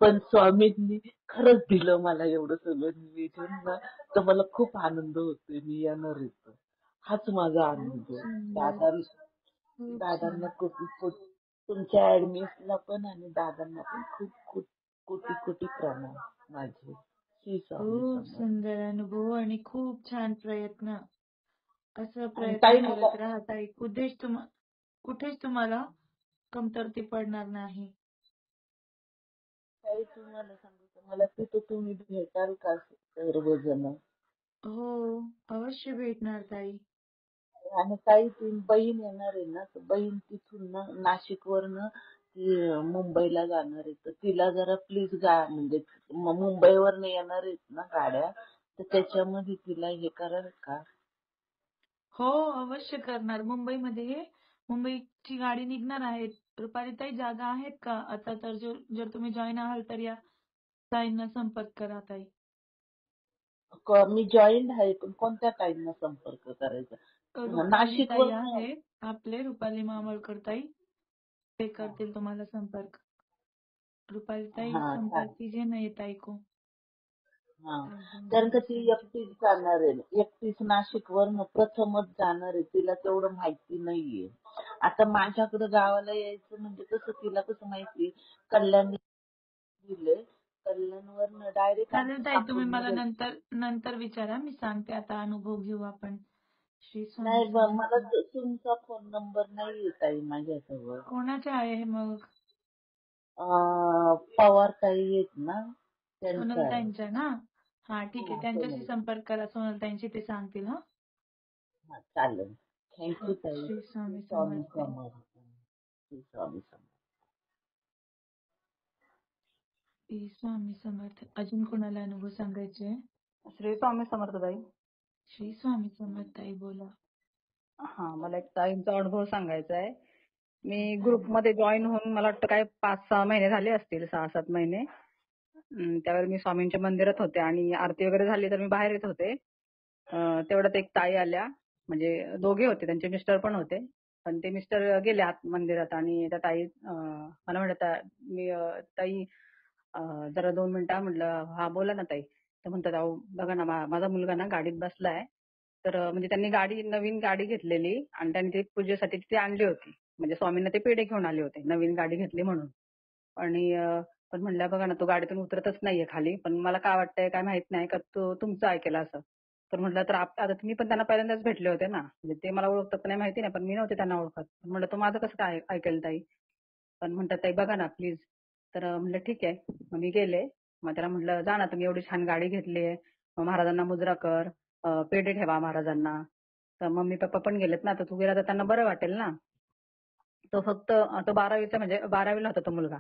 पण स्वामींनी खरंच दिलं मला एवढं सगळं नियोजन ना, तर मला खूप आनंद होतोय, मी येणार आहे. हाच माझा
खूप
आनंद.
सुंदर,
दादा
खूप
दादांना
छान.
कोटी कोटी, तुमच्या ऍडमिनला पण आणि दादांना पण खूप खूप कोटी कोटी प्रणाम माझे. श्री स्वामी
खूप
समर्थ.
सुंदर अनुभव आणि खूप छान प्रयत्न. असं
आणि
प्रयत्न
ताई मला
करत राहा ताई. कुठेच तुम्हाला कमतरती पडणार नाही.
ताई तुम्हाला सांगू का, मला तिथं तुम्ही भेटाल का सर्वजण.
हो, अवश्य भेटणार ताई.
आणि काही ती बहीण येणार आहे ना, तर बहीण तिथून ना नाशिकवरनं ती मुंबईला जाणार आहे. तर तिला जरा प्लीज म्हणजे मुंबईवरनं येणार आहेत ना गाड्या, तर त्याच्यामध्ये तिला हे कराल का.
हो, अवश्य करणार. मुंबईची गाडी निघणार आहे. रुपालीताई जागा आहेत का? आता तर जर तुम्ही जॉईन आहाल तर या ताईंना संपर्क करा ताई.
मी जॉईन आहे, पण कोणत्या टाईमला संपर्क करायचा.
रुपाली ताई
नाशिकवरनं
आहेत आपले, रुपाली मामळकर ताई. ते करतील तुम्हाला संपर्क. रुपाली ताई
हा
संपर्क
चालेल.
कीजिए ना ये ताई को.
हा
एकदम
कारण का ती
समझ
एकटीच जाणार आहे, एकटीच नाशिकवरनं प्रथमच जाणार आहे, तिला तेवढं माहिती नाहीये. आता माझ्याकडे गावाला यायचं म्हणजे कसं, तिला कसं माहिती कल्याण दिले कल्याणवरनं डायरेक्ट
चालेल ताई, तुम्ही मला
अकोल्यामध्ये.
नंतर नंतर विचारा, मी सांगते. आता अनुभव घेऊ आपण. श्री स्वामी
नाही मला
समर्थ.
तुमचा फोन नंबर नाही ताई माझ्याजवळ.
कोणाचे आहे मग?
पवार ताई आहेत ना त्यांचा आहे.
सोनलताईंच्या ना? हा ठीक आहे,
हा
त्यांच्याशी
सोनल.
संपर्क करा. सोनलताईंची ते सांगतील. हा
हा चालेल. थँक्यू ताई.
श्री स्वामी
स्वामी
समर्थ ताई.
समर्थ. श्री स्वामी समर्थ.
श्री स्वामी समर्थ. अजून कोणाला अनुभव सांगायचे?
श्री स्वामी समर्थताई.
श्री स्वामी समर्थ ताई, बोला.
हा, मला एक ताईंचा अनुभव सांगायचा आहे. मी ग्रुपमध्ये जॉईन होऊन मला वाटतं काय 5-6 महिने झाले असतील, 6-7 महिने. त्यावेळी मी स्वामींच्या मंदिरात होते आणि आरती वगैरे झाली तर मी बाहेर येत होते. तेवढ्यात एक ताई आल्या, म्हणजे दोघे होते, त्यांचे मिस्टर पण होते. पण ते मिस्टर गेले आत मंदिरात आणि त्या ताई मला म्हणत मी ताई जरा 2 मिनिटं. म्हटलं हा बोला ना ताई. तर म्हणतात अहो बघा ना माझा मुलगा ना गाडीत बसलाय. तर म्हणजे त्यांनी नवीन गाडी घेतलेली आणि त्यांनी ती पूजेसाठी तिथे आणली होती. म्हणजे स्वामींना ते पेढे घेऊन आले होते, नवीन गाडी घेतली म्हणून. आणि पण म्हणल्या बघा ना तो गाडीतून उतरतच नाहीये खाली. पण मला काय वाटतंय काय माहित नाही का तो तुमचं ऐकेल असं. तर म्हटलं तर आता तुम्ही पण त्यांना पहिल्यांदाच भेटले होते ना, म्हणजे ते मला ओळखतात का नाही माहिती नाही, पण मी नव्हते त्यांना ओळखत. म्हटलं तो माझं कसं काय ऐकेल ताई. पण म्हणतात ताई बघा ना प्लीज. तर म्हटलं ठीक आहे. मग मी गेले. मग त्याला म्हटलं जा ना, तुम्ही एवढी छान गाडी घेतलीये, मग महाराजांना मुजरा कर, पेढे ठेवा महाराजांना. तर मम्मी पप्पा पण गेलेत ना, तर तू गेला तर त्यांना बरं वाटेल ना. तो फक्त तो 12वीचा म्हणजे 12वीला होता तो मुलगा.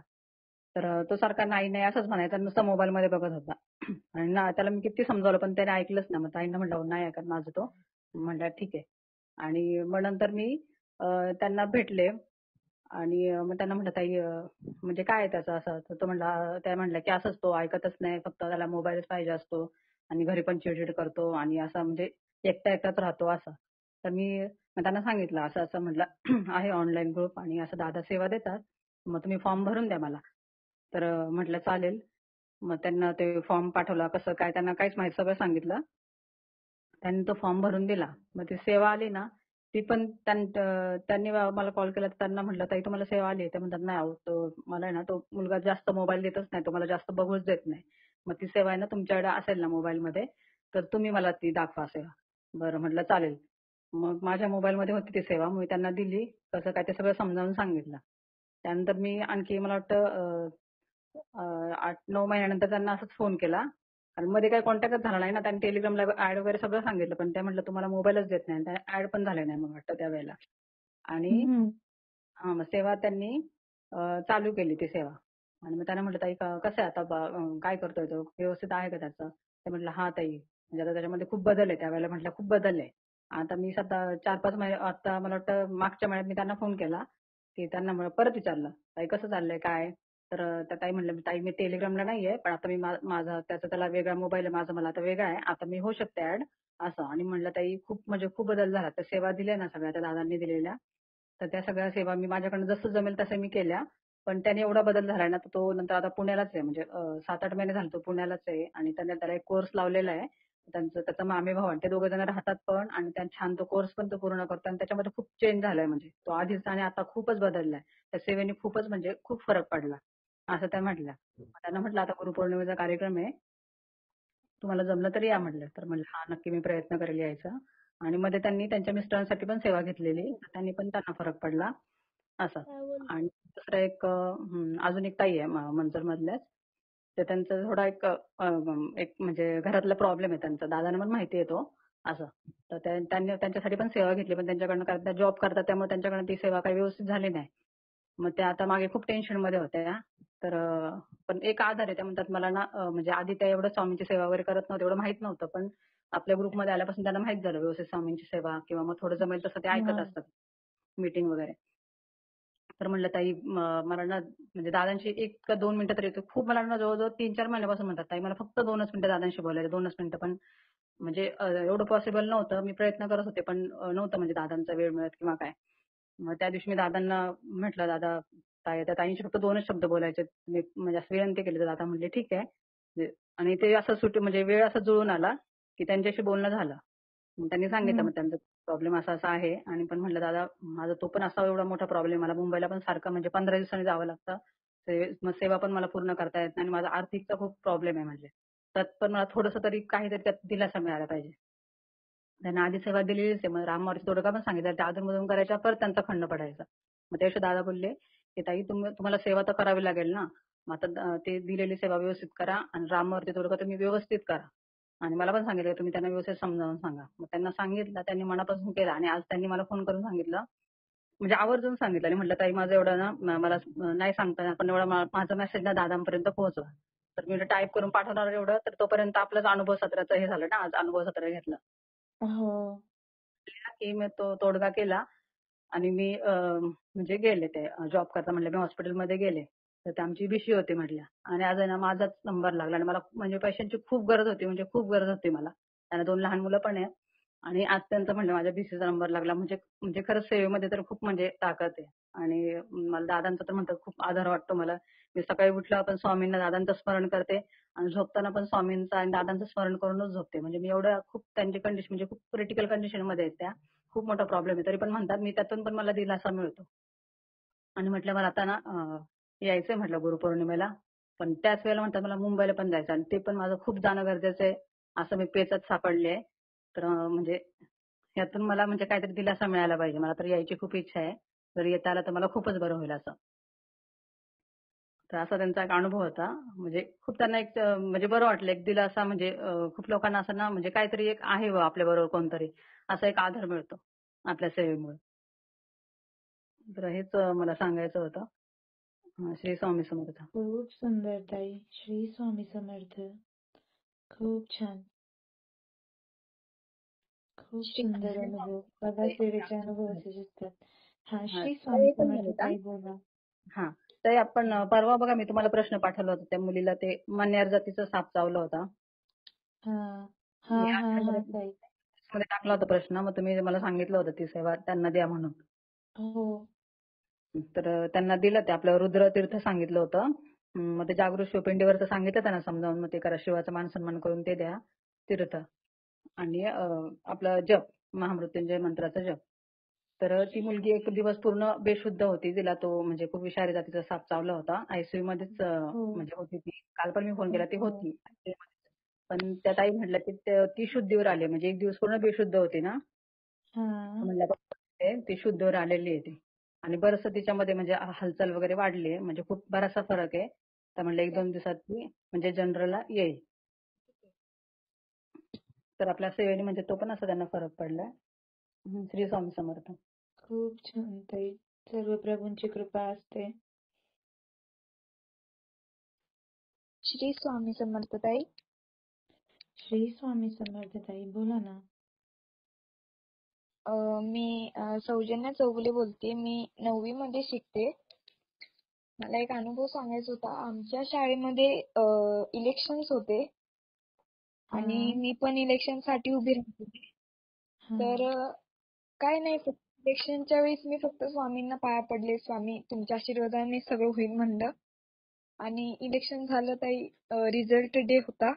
तर तो सारखा नाही नाही असंच म्हणायचा, नुसता मोबाईलमध्ये बघत होता. आणि ना त्याला मी किती समजावलं पण त्याने ऐकलंच नाही. मग ताईंना म्हटलं "अहो, नाही ऐकत माझं तो. म्हटलं ठीक आहे. आणि मग नंतर मी त्यांना भेटले आणि मग त्यांना म्हटलं ताई म्हणजे काय आहे त्याचं असं. तर तो म्हणला त्या म्हणल्या की असंच तो ऐकतच नाही, फक्त त्याला मोबाईलच पाहिजे असतो आणि घरी पण चिडचिड करतो आणि असं म्हणजे एकटा एकटाच राहतो असं. तर मी मग त्यांना सांगितलं असं असं म्हटलं आहे ऑनलाईन ग्रुप आणि असं दादा सेवा देतात, मग तुम्ही फॉर्म भरून द्या मला. तर म्हटलं चालेल. मग त्यांना ते फॉर्म पाठवला, कसं काय त्यांना काहीच माहिती, सगळं सांगितलं. त्यांनी तो फॉर्म भरून दिला. मग ती सेवा आली ना, ती पण त्यांनी मला कॉल केला तर त्यांना म्हटलं ताई तुम्हाला सेवा आली. ते म्हणतात नाही अहो तो मला आहे ना तो मुलगा जास्त मोबाईल देतच नाही, तो मला जास्त बघूच देत नाही. मग ती सेवा आहे ना तुमच्याकडे असेल ना मोबाईलमध्ये, तर तुम्ही मला ती दाखवा सेवा. बरं म्हटलं चालेल. मग माझ्या मोबाईलमध्ये होती ती सेवा, मी त्यांना दिली. कसं काय ते सगळं समजावून सांगितलं. त्यानंतर मी आणखी मला वाटतं 8-9 महिन्यानंतर त्यांना असंच फोन केला. आणि मध्ये काही कॉन्टॅक्टच झाला नाही ना, त्यांनी टेलिग्रामला ऍड वगैरे सगळं सांगितलं, पण त्या म्हटलं तुम्हाला मोबाईलच देत नाही. ऍड पण झाले नाही मग वाटतं त्यावेळेला. आणि हा मग सेवा त्यांनी चालू केली ती सेवा. आणि मग त्यांना म्हटलं ताई कसं आहे आता काय करतोय तो, व्यवस्थित आहे का त्याचं. ते म्हटलं हा ताई म्हणजे आता त्याच्यामध्ये खूप बदल आहे. त्यावेळेला म्हटलं खूप बदल आहे. आता मी स्वतः 4-5 महिने आता मला वाटतं मागच्या महिन्यात मी त्यांना फोन केला की त्यांना परत विचारलं ताई कसं चाललंय काय. तर त्या ताई म्हणल्या ताई मी टेलिग्रामला नाहीये, पण आता मी माझा त्याला वेगळा मोबाईल आहे, माझा मला आता वेगळा आहे, आता मी होऊ शकते ऍड असं. आणि म्हणलं ताई खूप म्हणजे खूप बदल झाला. त्या सेवा दिल्या ना सगळ्या त्या दादांनी दिलेल्या, तर त्या सगळ्या सेवा मी माझ्याकडनं जसं जमेल तसं मी केल्या. पण त्याने एवढा बदल झालाय ना, तर तो नंतर आता पुण्यालाच आहे. म्हणजे 7-8 महिने झाले तो पुण्यालाच आहे आणि त्याला एक कोर्स लावलेला आहे. त्याचा मामे भाऊ आणि ते दोघे जण राहतात पण आणि छान तो कोर्स पण तो पूर्ण करतो आणि त्याच्यामध्ये खूप चेंज झालाय. म्हणजे तो आधीचा आणि आता खूपच बदललाय. त्या सेवेने खूपच म्हणजे खूप फरक पडला असं त्या म्हटल्या. त्यांना म्हटलं आता गुरुपौर्णिमेचा कार्यक्रम आहे, तुम्हाला जमलं तर या म्हटलं. तर म्हणलं हा नक्की मी प्रयत्न करेल यायचा. आणि मध्ये त्यांनी त्यांच्या मिस्टरांसाठी पण सेवा घेतलेली, तर त्यांना फरक पडला असं. आणि दुसरं एक अजून एक ताई आहे मंचर मधल्याच, तर त्यांचा थोडा एक म्हणजे घरातला प्रॉब्लेम आहे त्यांचा, दादांना पण माहिती आहे तो असं. तर त्यांनी त्यांच्यासाठी पण सेवा घेतली, पण त्यांच्याकडनं काय त्या जॉब करतात त्यामुळे त्यांच्याकडनं ती सेवा काही व्यवस्थित झाली नाही. मग त्या आता मागे खूप टेन्शन मध्ये होत्या. तर पण एक आधार आहे, त्या म्हणतात मला ना म्हणजे आधी त्या एवढं स्वामींची सेवा वगैरे करत नव्हतं, एवढं माहित नव्हतं. पण आपल्या ग्रुपमध्ये आल्यापासून त्यांना माहित झालं व्यवस्थित स्वामींची सेवा, किंवा मग थोडं जमेल तसं ते ऐकत असतात मीटिंग वगैरे. तर म्हणलं ताई मला ना म्हणजे दादांशी 1 का 2 मिनिटं तरी खूप मला ना जवळजवळ 3-4 महिन्यापासून म्हणतात ताई मला फक्त 2च मिनिटं दादांशी बोलायचं, 2च मिनिटं. पण म्हणजे एवढं पॉसिबल नव्हतं. मी प्रयत्न करत होते पण नव्हतं म्हणजे दादांचा वेळ मिळत किंवा काय. मग त्या दिवशी मी दादांना म्हटलं दादा त्या ताईंशी फक्त 2च शब्द बोलायचे, मी म्हणजे असं विनंती केली. तर दादा म्हणले ठीक आहे. आणि ते असं म्हणजे वेळ असा जुळून आला की त्यांच्याशी बोलणं झालं. मग त्यांनी सांगितलं मग त्यांचा प्रॉब्लेम असा असा आहे. आणि पण म्हटलं दादा माझा तो पण असा एवढा मोठा प्रॉब्लेम, मला मुंबईला पण सारखं म्हणजे 15 दिवसांनी जावं लागतं. मग सेवा पण मला पूर्ण करता येत नाही आणि माझा आर्थिकचा खूप प्रॉब्लेम आहे म्हणजे. त्यात पण मला थोडंसं तरी काहीतरी त्यात दिलासा मिळाला पाहिजे. त्यांना आधी सेवा दिलेलीच आहे. मग रामवारची तोडगा पण सांगितलं त्या अधूनमधून करायच्या, परत त्यांचा खंड पडायचा. मग त्या दिवशी दादा बोलले की ताई तुम्हाला सेवा तर करावी लागेल ना, मग आता ते दिलेली सेवा व्यवस्थित करा आणि रामवरती तोडगा तुम्ही व्यवस्थित करा. आणि मला पण सांगितलं तुम्ही त्यांना व्यवस्थित समजावून सांगा. मग त्यांना सांगितलं, त्यांनी मनापासून केलं आणि आज त्यांनी मला फोन करून सांगितलं, म्हणजे आवर्जून सांगितलं आणि म्हटलं ताई माझं एवढं ना मला नाही सांगता येणार, पण एवढा माझा मेसेज ना दादांपर्यंत पोहोचवा. तर मी टाईप करून पाठवणार एवढं, तर तोपर्यंत आपलंच अनुभव सत्राचं हे झालं ना, आज अनुभव सत्र घेतलं.
हो.
की मी तो तोडगा केला आणि मी म्हणजे गेले ते जॉब करता म्हटलं मी हॉस्पिटलमध्ये गेले. तर ते आमची बीसी होती म्हटल्या आणि आज आहे ना माझाच नंबर लागला आणि मला म्हणजे पैशांची खूप गरज होती, म्हणजे खूप गरज होती मला. त्यांना 2 लहान मुलं पण आहेत आणि आज त्यांचं म्हणलं माझ्या बीसीचा नंबर लागला म्हणजे म्हणजे खरंच सेवेमध्ये तर खूप म्हणजे ताकद आहे. आणि मला दादांचा तर म्हणतात खूप आधार वाटतो मला. मी सकाळी उठल्यावर पण स्वामींना दादांचं स्मरण करते आणि झोपताना पण स्वामींचं आणि दादांचं स्मरण करूनच झोपते. म्हणजे मी एवढं खूप त्यांची कंडिशन म्हणजे खूप क्रिटिकल कंडिशनमध्ये आहेत त्या. खूप मोठा प्रॉब्लेम आहे. तरी पण म्हणतात मी त्यातून पण मला दिलासा मिळतो. आणि म्हटलं मला आता ना यायचंय म्हटलं गुरुपौर्णिमेला. पण त्याच वेळेला म्हणतात मला मुंबईला पण जायचं आणि ते पण माझं खूप जाणं गरजेचं आहे. असं मी पेचात सापडले. तर म्हणजे यातून मला म्हणजे काहीतरी दिलासा मिळायला पाहिजे. मला तर यायची खूप इच्छा आहे. जर येता आलं तर मला खूपच बरं होईल असं. तर असा त्यांचा एक अनुभव होता. म्हणजे खूप त्यांना एक म्हणजे बरं वाटलं. एक दिलासा म्हणजे खूप लोकांना असं ना म्हणजे काहीतरी एक आहे बुवा आपल्याबरोबर कोणतरी, असा एक आधार मिळतो आपल्या सेवेमुळे. तर हेच मला सांगायचं होतं. श्री स्वामी समर्थ.
खूप सुंदर ताई. श्री स्वामी समर्थ. खूप छान. खूप सुंदर अनुभव. बघा सेवेचे अनुभव असेच असतात. हा, श्री स्वामी समर्थ ताई बोला.
हा, तर आपण परवा बघा मी तुम्हाला प्रश्न पाठवला होता त्या मुलीला ते मण्यार जातीचा साप चावला होता.
हा हा
मी
हा हा
आठवड्यामध्ये
ताई.
टाकला होता प्रश्न, मग तुम्ही मला सांगितलं होतं ती सेवा त्यांना द्या म्हणून.
हो.
तर त्यांना दिलं ते आपलं रुद्रतीर्थ सांगितलं होतं. मग ते जागृत शिवपिंडीवरचं सांगितलं त्यांना समजावून, मग ते करा शिवाचा मान सन्मान करून ते द्या तीर्थ. आणि आपलं जप महामृत्युंजय मंत्राचा जप. तर ती मुलगी एक दिवस पूर्ण बेशुद्ध होती. तिला तो म्हणजे खूप विषारी जातीचा साप चावला होता. आयसीयू मध्येच म्हणजे होती ती. काल पण मी फोन केला ती होती. पण त्या ताई म्हटलं की ती शुद्धीवर आली म्हणजे एक दिवस पूर्ण बेशुद्ध होती ना. म्हणलं ती शुद्धीवर आलेली आहे ती. आणि बरंचसं तिच्यामध्ये म्हणजे हालचाल वगैरे वाढली आहे. म्हणजे खूप बराचसा फरक आहे. तर म्हणलं 1-2 दिवसात ती म्हणजे जनरलला येईल. तर आपल्या सेवेने म्हणजे तो पण असा त्यांना फरक पडलाय. श्री स्वामी समर्थ.
खूप छान ताई. सर्व प्रभूंची कृपा असते.
श्री स्वामी समर्थ ताई.
श्री स्वामी समर्थ ताई बोला ना.
मी सौजन्या चौगुले बोलते. मी 9वी मध्ये शिकते. मला एक अनुभव सांगायचा होता. आमच्या शाळेमध्ये इलेक्शन्स होते आणि मी पण इलेक्शन साठी उभी राहते. तर काय नाही, इलेक्शनच्या वेळेस मी फक्त स्वामींना पाया पडले. स्वामी तुमच्या आशीर्वादाने सगळं होईल म्हणलं. आणि इलेक्शन झालं ताई. रिझल्ट डे होता.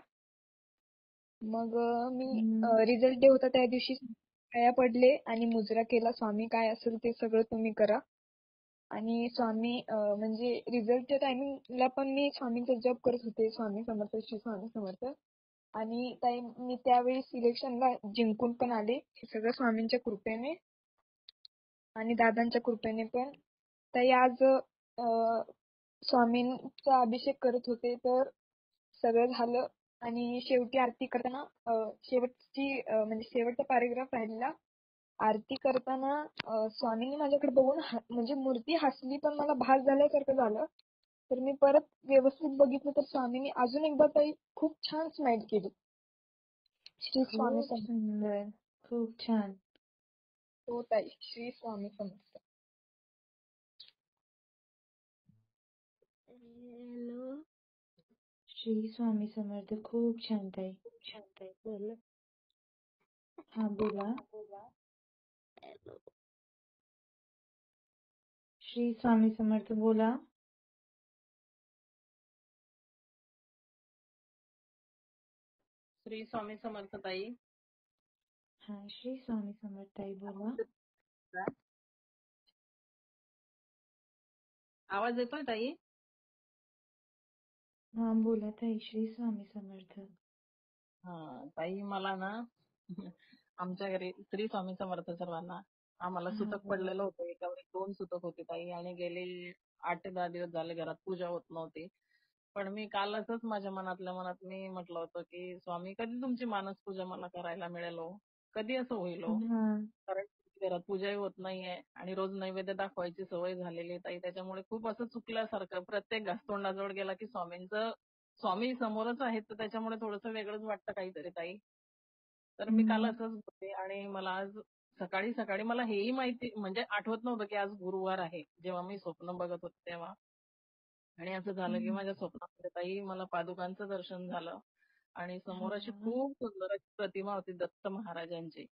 मग मी रिझल्ट डे होता त्या दिवशी पाया पडले आणि मुजरा केला, स्वामी काय असेल ते सगळं तुम्ही करा. आणि स्वामी म्हणजे रिझल्टच्या टायमिंगला पण मी स्वामींचा जप करत होते. स्वामी समर्थ, श्री स्वामी समर्थ. आणि ताई मी त्यावेळेस इलेक्शनला जिंकून पण आले. हे सगळं स्वामींच्या कृपेने आणि दादांच्या कृपेने पण. ताई आज स्वामींचा अभिषेक करत होते तर सगळं झालं आणि शेवटी आरती करताना शेवटची म्हणजे शेवटचा पॅरेग्राफ राहिलेला. आरती करताना स्वामींनी माझ्याकडे बघून म्हणजे मूर्ती हसली पण मला भास झाल्यासारखं झालं. तर मी परत व्यवस्थित बघितलं तर स्वामींनी अजून एकदा ताई खूप छान स्माईल केली. श्री स्वामी
खूप सुंदर. खूप छान.
हो ताई. श्री स्वामी समर्थ.
हॅलो.
श्री स्वामी समर्थ. खूप छान ताई. हा बोला. श्री स्वामी समर्थ बोला.
श्री स्वामी समर्थ ताई.
हा, श्री स्वामी समर्थ ताई बोला.
आवाज येतोय ताई?
हा बोला ताई. श्री स्वामी समर्थ.
ताई मला ना आमच्या घरी श्री स्वामी समर्थ सर्वांना. आम्हाला
हा
सुतक
बोला.
पडलेलं होतं. एका वेळी 2 सुतक होते ताई आणि गेले 8 ते 10 दिवस झाले घरात पूजा होत नव्हती. पण मी कालच माझ्या मनातल्या मनात मी म्हटलं होतं की स्वामी कधी तुमची मानस पूजा मला करायला मिळेल हो? कधी असं होईल हो?
हा
कारण घरात पूजाही होत नाहीये आणि रोज नैवेद्य दाखवायची सवय झालेली आहे ताई. त्याच्यामुळे खूप असं चुकल्यासारखं प्रत्येक घासतोंडाजवळ गेला की स्वामी समोरच आहेत तर त्याच्यामुळे थोडंसं वेगळंच वाटतं काहीतरी ताई. तर मी काल असंच बोलले आणि मला आज सकाळी सकाळी मला हेही माहिती म्हणजे आठवत नव्हतं की आज गुरुवार आहे. जेव्हा मी स्वप्न बघत होते तेव्हा. आणि असं झालं की माझ्या स्वप्नामध्ये ताई मला पादुकांचं दर्शन झालं आणि समोर अशी खूप सुंदर अशी प्रतिमा होती दत्त महाराजांची.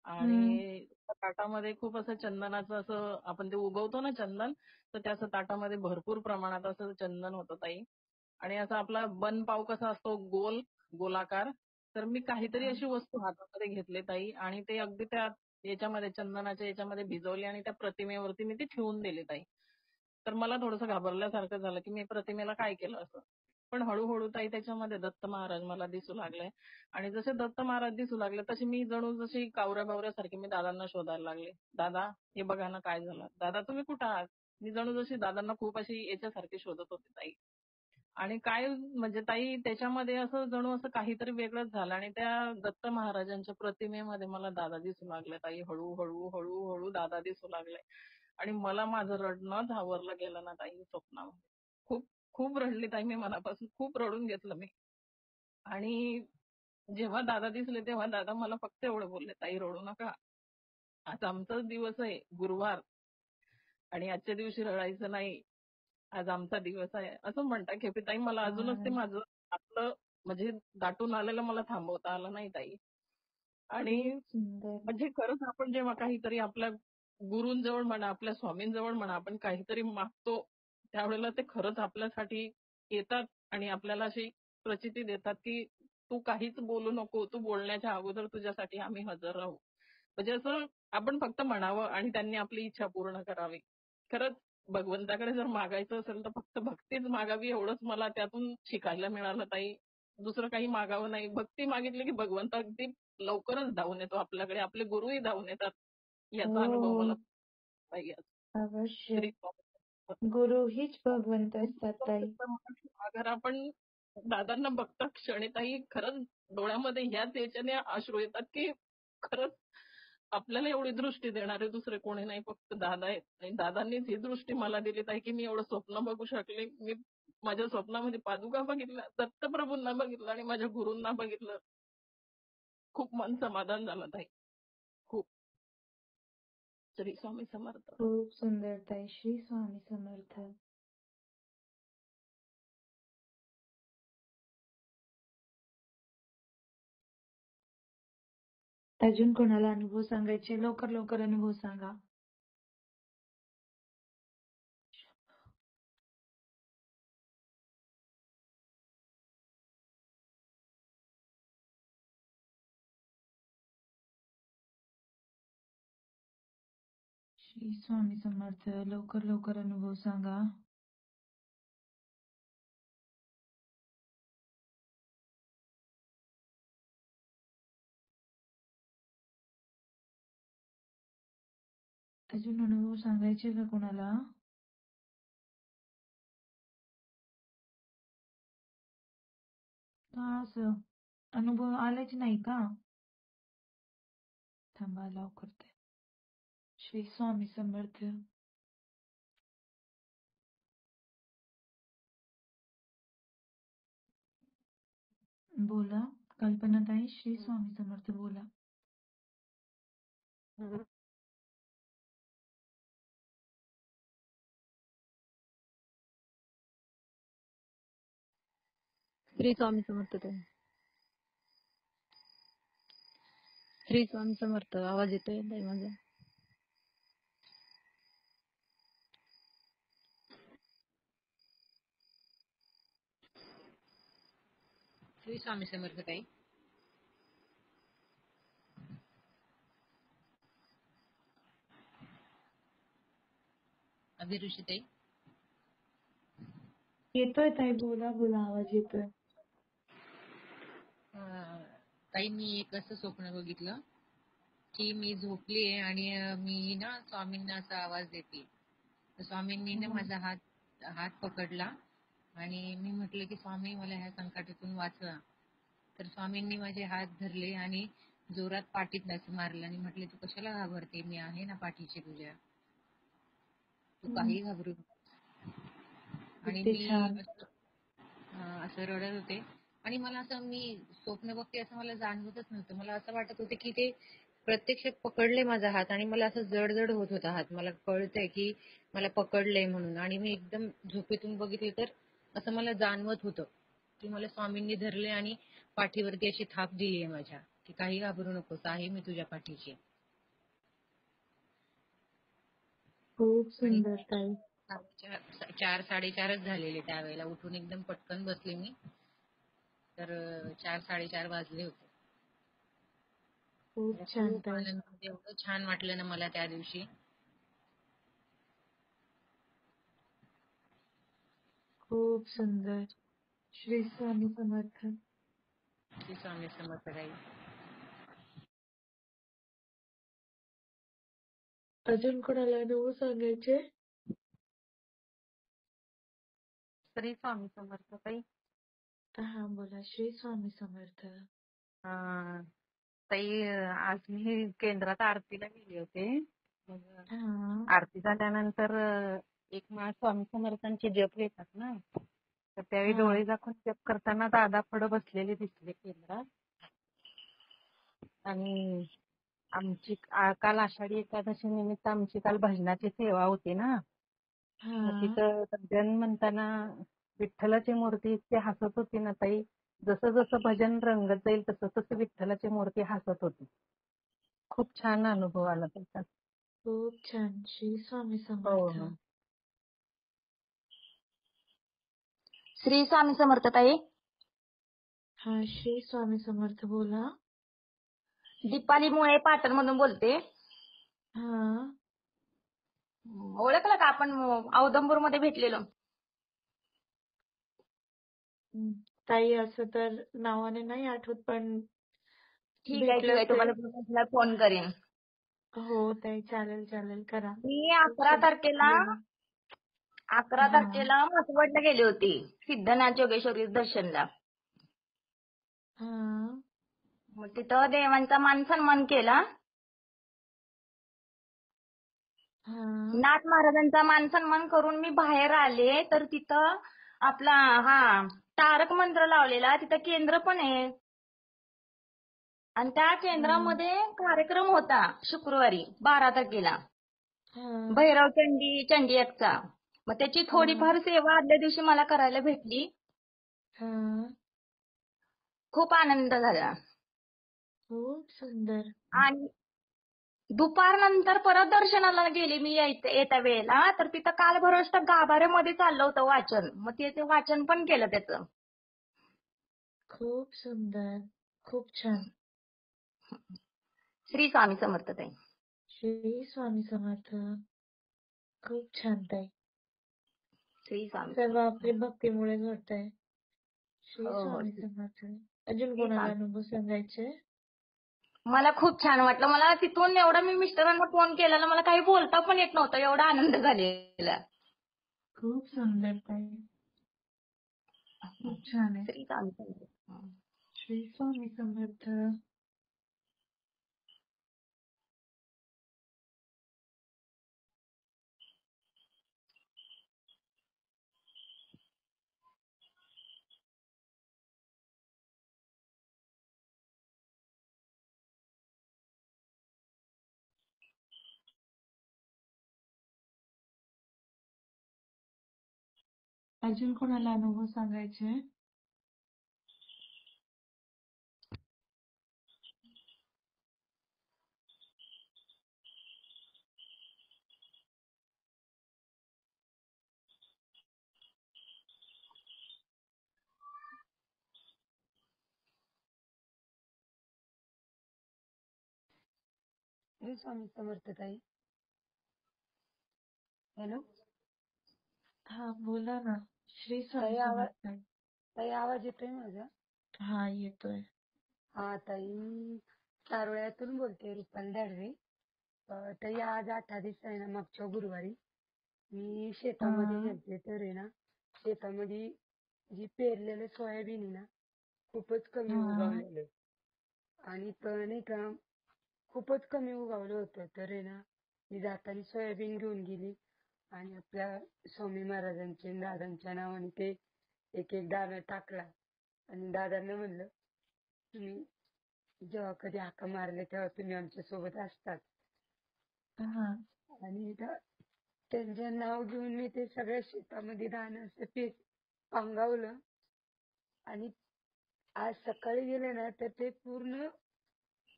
आणि त्या ताटामध्ये खूप असं चंदनाचं असं आपण ते उगवतो ना चंदन, तर त्या असं ताटामध्ये भरपूर प्रमाणात असं चंदन होतं ताई. आणि असा आपला बन पाव कसा असतो गोलाकार, तर मी काहीतरी अशी वस्तू हातामध्ये घेतली ताई आणि ते अगदी त्या याच्यामध्ये चंदनाच्या याच्यामध्ये भिजवली आणि त्या प्रतिमेवरती मी ती ठेवून दिली ताई. तर मला थोडंसं घाबरल्यासारखं झालं की मी प्रतिमेला काय केलं असं. पण हळूहळू ताई त्याच्यामध्ये दत्त महाराज मला दिसू लागले आणि जसे दत्त महाराज दिसू लागले तशी मी जणू जशी कावऱ्या-बावऱ्यासारखी मी दादांना शोधायला लागले. दादा हे बघा ना काय झालं. दादा तुम्ही कुठं आहात? मी जणू जशी दादांना खूप अशी याच्यासारखी शोधत होते ताई. आणि काय म्हणजे ताई त्याच्यामध्ये असं जणू असं काहीतरी वेगळंच झालं आणि त्या दत्त महाराजांच्या प्रतिमेमध्ये मला दादा दिसू लागले ताई. हळूहळू हळूहळू दादा दिसू लागले आणि मला माझं रडणंच आवरलं गेलं ना ताई स्वप्नामध्ये. खूप खूप रडली ताई मी मनापासून. खूप रडून घेतलं मी. आणि जेव्हा दादा दिसले तेव्हा दादा मला फक्त एवढं बोलले, "ताई रडू नका. आज आमचाच दिवस आहे गुरुवार आणि आजच्या दिवशी रडायचं नाही. आज आमचा दिवस आहे." असं म्हणता खेपी ताई मला अजूनच ते माझं आपलं म्हणजे दाटून आलेलं मला थांबवता आलं नाही ताई. आणि
खूप सुंदर.
म्हणजे खरंच आपण जेव्हा काहीतरी आपल्या गुरूंजवळ म्हणा, आपल्या स्वामींजवळ म्हणा, आपण काहीतरी मागतो, त्यावेळेला ते खरंच आपल्यासाठी येतात आणि आपल्याला अशी प्रचिती देतात, की तू काहीच बोलू नको, तू बोलण्याच्या अगोदर तुझ्यासाठी आम्ही हजर राहू. म्हणजे असं आपण फक्त म्हणावं आणि त्यांनी आपली इच्छा पूर्ण करावी. खरंच भगवंताकडे जर मागायचं असेल तर फक्त भक्तीच मागावी एवढंच मला त्यातून शिकायला मिळालं ताई. दुसरं काही मागावं नाही. भक्ती मागितली की भगवंत अगदी लवकरच धावून येतो आपल्याकडे. आपले गुरुही धावून येतात. याचा अनुभव मला
हो
ताई आज.
अवश्य.
श्री स्वामी समर्थ.
गुरु हीच भगवंत असतात ताई.
अगर आपण दादांना बघता क्षणी ताई खरंच डोळ्यामध्ये ह्याच याच्याने अश्रू येतात की खरंच आपल्याला एवढी दृष्टी देणारे दुसरे कोणी नाही फक्त दादा आहेत. आणि दादांनीच ही दृष्टी मला दिली ताई की मी एवढं स्वप्न बघू शकले. मी माझ्या स्वप्नामध्ये पादुका बघितल्या, दत्तप्रभूंना बघितलं आणि माझ्या गुरूंना बघितलं. खूप मन समाधान झालं ताई. खूप. श्री स्वामी समर्थ.
खूप सुंदर ताई. श्री स्वामी समर्थ. अजून कोणाला अनुभव सांगायचे? लवकर लवकर अनुभव सांगा. श्री स्वामी समर्थ. लवकर लवकर अनुभव सांगा. अजून अनुभव सांगायचे का कोणाला? का असं अनुभव आलेच नाही का? थांबा अलाव करते. श्री स्वामी समर्थ. बोला कल्पनाताई. श्री स्वामी समर्थ बोला.
श्री स्वामी समर्थ ताई. श्री स्वामी समर्थ. आवाज येतोय ताई माझा?
श्री स्वामी समर्थ ताई. अभिरुची ताई.
येतोय ताई, बोला बोला, आवाज येतोय.
ताई मी एक असं स्वप्न बघितलं की मी झोपलीये आणि मी ना स्वामींना असा आवाज देते. तर स्वामींनी ना माझा हात पकडला आणि मी म्हटलं की स्वामी मला ह्या संकटातून वाचवा. तर स्वामींनी माझे हात धरले आणि जोरात पाठीत असं मारलं आणि म्हटले तू कशाला घाबरते, मी आहे ना पाठीशी तुझ्या, तू काही घाबरू नको. आणि
किती
मी
छान.
असं रडत होते आणि मला असं मी स्वप्न बघते असं मला जाणवतच नव्हतं. मला असं वाटत होते की ते प्रत्यक्षात पकडले माझा हात आणि मला असं जड जड होत होता हात. मला कळतंय की मला पकडलंय म्हणून आणि मी एकदम झोपेतून बघितले तर असं मला जाणवत होतं की मला स्वामींनी धरले आणि पाठीवरती अशी थाप दिली आहे माझ्या की काही घाबरू नकोस, आहे मी तुझ्या पाठीशी.
खूप
आणि
सुंदर ताई.
4-4:30च झालेले त्यावेळेला. उठून एकदम पटकन बसले मी. तर 4-4:30 वाजले होते.
खूप छान
खूप
ताई.
आनंद, म्हणजे एवढं छान वाटलं ना मला त्या दिवशी.
खूप सुंदर. श्री स्वामी समर्थ.
श्री स्वामी समर्थ ताई.
अजून कोणाला अनुभव सांगायचे?
श्री स्वामी समर्थ ताई.
हा बोला. श्री स्वामी समर्थ.
ताई आज मी केंद्रात आरतीला गेले होते. मग
हा
आरती झाल्यानंतर एक माळ स्वामी समर्थांची जप घेतात ना, तर त्यावेळी
हा
डोळे झाकून जप करताना दादा पुढे बसलेले दिसले केंद्रात. आणि आमची काल आषाढी एकादशी निमित्त आमची काल भजनाची सेवा होती ना, मग
हा
तिथं भजन म्हणताना विठ्ठलाची मूर्ती इतकी हसत होती ना ताई. जसं जसं भजन रंगत जाईल तसं तसं विठ्ठलाची मूर्ती हसत होती. खूप छान अनुभव आला त्याचा.
खूप छान. श्री स्वामी
हो
समर्थ.
हो.
श्री स्वामी समर्थ ताई.
हा श्री स्वामी समर्थ बोला.
दीपाली मुळे पाटणमधून बोलते.
हा
ओळखलं का आपण औदंबर मध्ये भेटलेलो?
ताई असं तर नावाने नाही आठवत, पण
ठीक आहे
भेटलं
तुम्हाला फोन करेन.
हो ताई, चालेल चालेल, करा.
मी
खूप
11
छान.
तारखेला
बोला.
11
हा
तारखेला म्हसवडला गेले होते सिद्धनाथ योगेश्वरी दर्शनला.
हा
मग तिथं देवांचा मान सन्मान केला.
हा
नाथ महाराजांचा मान सन्मान करून मी बाहेर आले तर तिथं आपला तारक मंत्र लावलेला, तिथं केंद्र पण आहे. आणि त्या केंद्रामध्ये कार्यक्रम होता शुक्रवारी 12 तारखेला
हा
भैरव चंडी एकचा. मग त्याची थोडीफार सेवा आदल्या दिवशी मला करायला भेटली.
हा
खूप आनंद झाला.
खूप सुंदर.
आणि दुपारनंतर परत दर्शनाला गेले मी येत्या वेळेला, तर तिथं काल भरोष्ट गाभाऱ्यामध्ये चाललं होतं वाचन. मग ते वाचन पण केलं त्याचं.
खूप सुंदर. खूप छान.
श्री स्वामी समर्थ ताई.
श्री स्वामी समर्थ. खूप छान ताई.
श्री स्वामी
सर्व आपली भक्तीमुळे घडतंय. श्री
हो
स्वामी
हो.
समर्थ. अजून
श्री
कोणाला
स्वामी.
अनुभव सांगायचे?
मला खूप छान वाटलं. मला तिथून एवढा मी मिस्टरांना फोन केलेला, मला काही बोलता पण येत नव्हतं, एवढा आनंद झालेला.
खूप सुंदर ताई. खूप छान आहे.
श्री स्वामी समर्थ.
श्री स्वामी समर्थ. अजून कोणाला अनुभव सांगायचे?
श्री स्वामी समर्थ ताई. हॅलो.
हा बोला ना. श्री
ताई
स्वामी
आवाज
समर्थ.
ताई आवाज येतोय माझा?
हा येतोय.
हा ताई, मी सारोळ्यातून बोलते, रुपाली धाडवे. ताई आज 8 दिवस आहे ना, मागच्या गुरुवारी मी शेतामध्ये गेलते, तर आहे ना शेतामध्ये जी पेरलेलं सोयाबीन आहे ना खूपच कमी उगवलेलं आणि नाही का खूपच कमी उगवलं होतं. तर आहे ना मी जाताना सोयाबीन घेऊन गेली आणि आपल्या स्वामी महाराजांचे आणि दादांच्या नावाने ते एक एक दाणा टाकला आणि दादांना म्हणलं, तुम्ही जेव्हा कधी हाका मारले तेव्हा तुम्ही आमच्या सोबत असतात. आणि त्यांचं नाव घेऊन मी ते सगळ्या शेतामध्ये दाणं असं पांगावलं आणि आज सकाळी गेले ना तर ते पूर्ण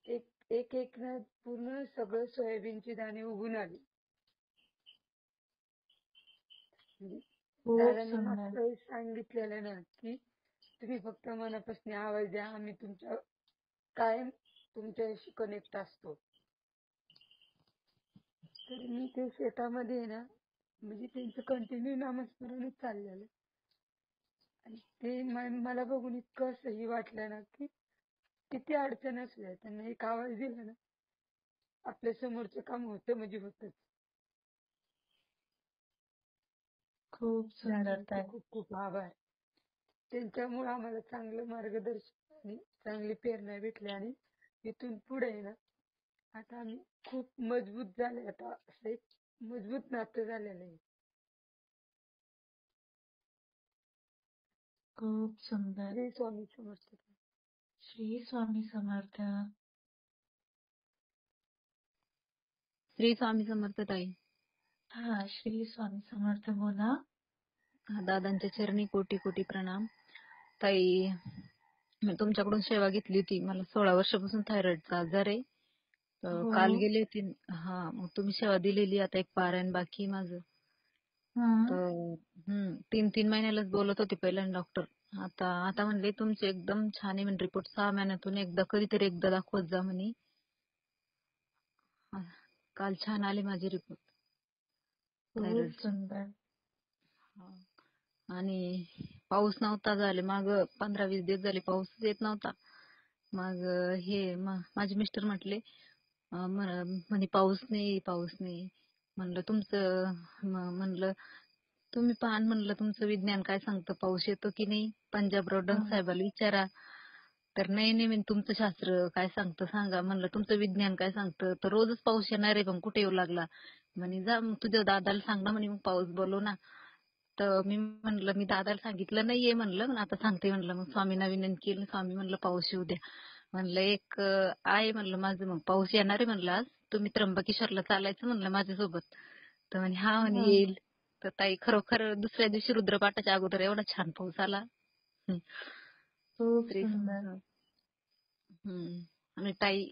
एक एक एक ना पूर्ण सगळं सोयाबीनचे दाणे उगून आले. म्हणजे दादांनी मागच्या वेळेस सांगितलेलं ना की तुम्ही फक्त मनापासून आवाज द्या, आम्ही कायम तुमच्याशी कनेक्ट असतो. तर मी ते शेतामध्ये ना म्हणजे त्यांचं कंटिन्यू नामस्मरणच चाललेलं आणि ते मला बघून इतकं सही वाटलं ना की किती अडचण असल्या त्यांना एक आवाज दिला ना आपल्या समोरचं काम होतं म्हणजे होतच.
खूप सुंदर ताई.
खूप खूप आभार. त्यांच्यामुळे आम्हाला चांगलं मार्गदर्शन आणि चांगली प्रेरणा भेटली आणि इथून पुढे ना आता आम्ही खूप मजबूत झाले. आता असं एक मजबूत नातं झालेलं आहे.
खूप सुंदर.
श्री स्वामी समर्थ.
श्री स्वामी समर्थ.
श्री स्वामी समर्थ ताई.
हा श्री स्वामी समर्थ बोला.
दादांच्या चरणी कोटी कोटी प्रणाम. ताई, मी तुमच्याकडून सेवा घेतली होती. मला 16 वर्षापासून थायरॉइडचा आजार आहे. काल गेले होते. मग तुम्ही सेवा दिलेली. आता एक पारायण बाकी आहे माझं. तर 3 महिन्यालाच बोलत होते पहिल्यांदा डॉक्टर. आता म्हणले तुमचे एकदम छान आहे म्हणजे रिपोर्ट 6 महिन्यातून कधीतरी एकदा दाखवत जा म्हणे. काल छान आले माझे रिपोर्ट
खूप सुंदर.
आणि पाऊस नव्हता झाले माग 15-20 दिवस झाले पाऊसच येत नव्हता. मग माझे मिस्टर म्हटले म्हणे पाऊस नाही. म्हणलं तुमचं म्हणलं तुम्ही पाहन म्हणलं तुमचं विज्ञान काय सांगतं, पाऊस येतो की नाही. पंजाबराव डंग साहेबाला विचारा. तर नाही तुमचं शास्त्र काय सांगतं सांगा. म्हणलं तुमचं विज्ञान काय सांगतं. तर रोजच पाऊस येणार आहे पण कुठे येऊ लागला. म्हणे जा मग तुझ्या दादाला सांग ना म्हणे, मग पाऊस बोलव ना. तर मी म्हणलं मी दादाला सांगितलं नाहीये म्हणलं, आता सांगते म्हणलं. मग स्वामींना विनंती केली. स्वामी म्हणलं पाऊस येऊ द्या. म्हणलं एक आहे म्हणलं माझं मग पाऊस येणार आहे म्हणलं आज. तुम्ही त्र्यंबकेश्वरला चालायचं म्हणलं माझ्यासोबत. तर म्हणे हा म्हणे येईल. तर ताई खरोखर दुसऱ्या दिवशी रुद्रपाठाच्या अगोदर एवढा छान पाऊस आला.
खूप सुंदर.
आणि ताई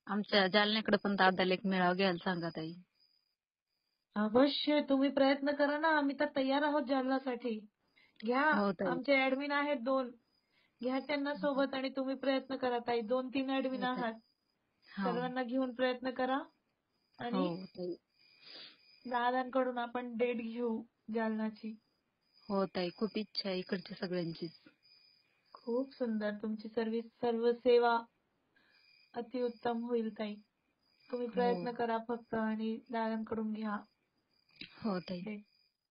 आमच्या जालन्याकडे पण दादाला एक मेळावा घ्यायला सांगा ताई.
अवश्य तुम्ही प्रयत्न करा ना, आम्ही तर तयार आहोत जालन्यासाठी. घ्या, आमचे ऍडमिन आहेत 2, घ्या त्यांना सोबत आणि तुम्ही प्रयत्न करा ताई. 2-3 ऍडमिन आहात, सर्वांना घेऊन प्रयत्न करा आणि दादांकडून आपण डेट घेऊ जालन्याची.
हो ताई, खूप इच्छा आहे इकडच्या सगळ्यांची.
खूप सुंदर. तुमची सर्व सेवा अतिउत्तम होईल ताई. तुम्ही प्रयत्न करा फक्त आणि दादांकडून घ्या.
हो ताई.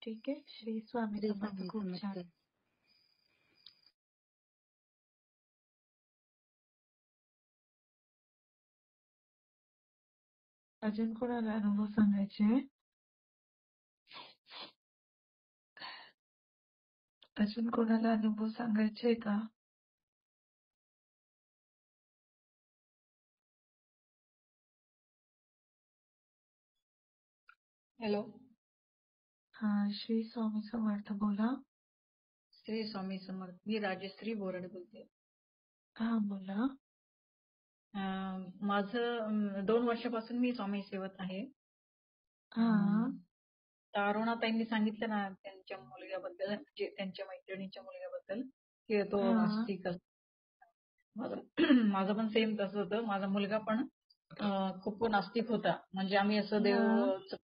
ठीक आहे. श्री स्वामी समर्थ. खूप छान. अजून कोणाला अनुभव सांगायचे? अजून कोणाला अनुभव सांगायचे का?
हॅलो.
हा श्री स्वामी समर्थ बोला.
श्री स्वामी समर्थ. मी राजश्री बोराडे बोलते.
हा बोला.
माझं 2 वर्षापासून मी स्वामी सेवत आहे. अरुणाताईंनी सांगितलं ना त्यांच्या मुलग्याबद्दल, म्हणजे त्यांच्या मैत्रिणीच्या मुलग्याबद्दल, की तो नास्तिक माझं पण सेम तसं होतं. माझा मुलगा पण खूप नास्तिक होता. म्हणजे आम्ही असं देवाचं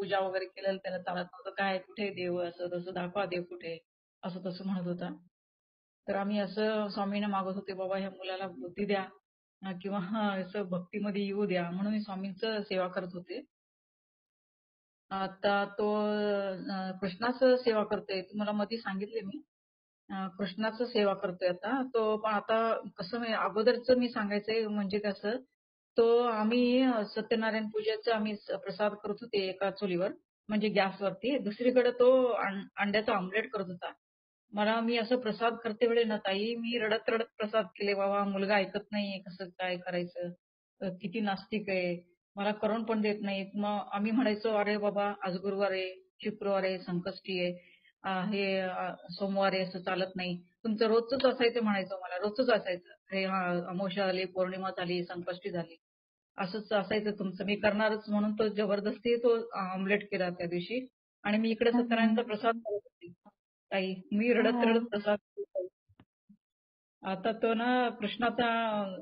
पूजा वगैरे केलेलं त्याला चालत नव्हतं. काय कुठे देव, असं तसं दाखवा देव कुठे, असं तसं म्हणत होता. तर आम्ही असं स्वामींना मागत होते, बाबा ह्या मुलाला बुद्धी द्या किंवा असं भक्तीमध्ये येऊ द्या, म्हणून मी स्वामींचं सेवा करत होते. आता तो कृष्णाचं सेवा करतोय, तुम्हाला मध्ये सांगितले मी. कृष्णाचं सेवा करतोय आता तो. पण आता कसं अगोदरच मी सांगायचंय म्हणजे कसं, तो आम्ही सत्यनारायण पूजेचं आम्ही प्रसाद करत होते एका चुलीवर, म्हणजे गॅसवरती. दुसरीकडे तो अंड्याचा ऑमलेट करत होता. मी असं प्रसाद करते वेळी ना ताई, मी रडत रडत प्रसाद केले. बाबा मुलगा ऐकत नाहीये, कसं काय करायचं, किती नास्तिक आहे, मला करून पण देत नाहीत. मग आम्ही म्हणायचो, अरे बाबा आज गुरुवार आहे, शुक्रवार आहे, संकष्टी आहे, सोमवार आहे, असं चालत नाही. तुमचं रोजच असायचं म्हणायचं, मला रोजच असायचं. अरे अमावस्या झाली, पौर्णिमा झाली, संकष्टी झाली, असंच असायचं तुमचं. मी करणारच म्हणून तो जबरदस्ती तो ऑमलेट केला त्या दिवशी. आणि मी इकडे सत्यनारायणचा प्रसाद करत होते ताई. मी रडत रडत प्रसाद करत. आता तो ना कृष्णाचा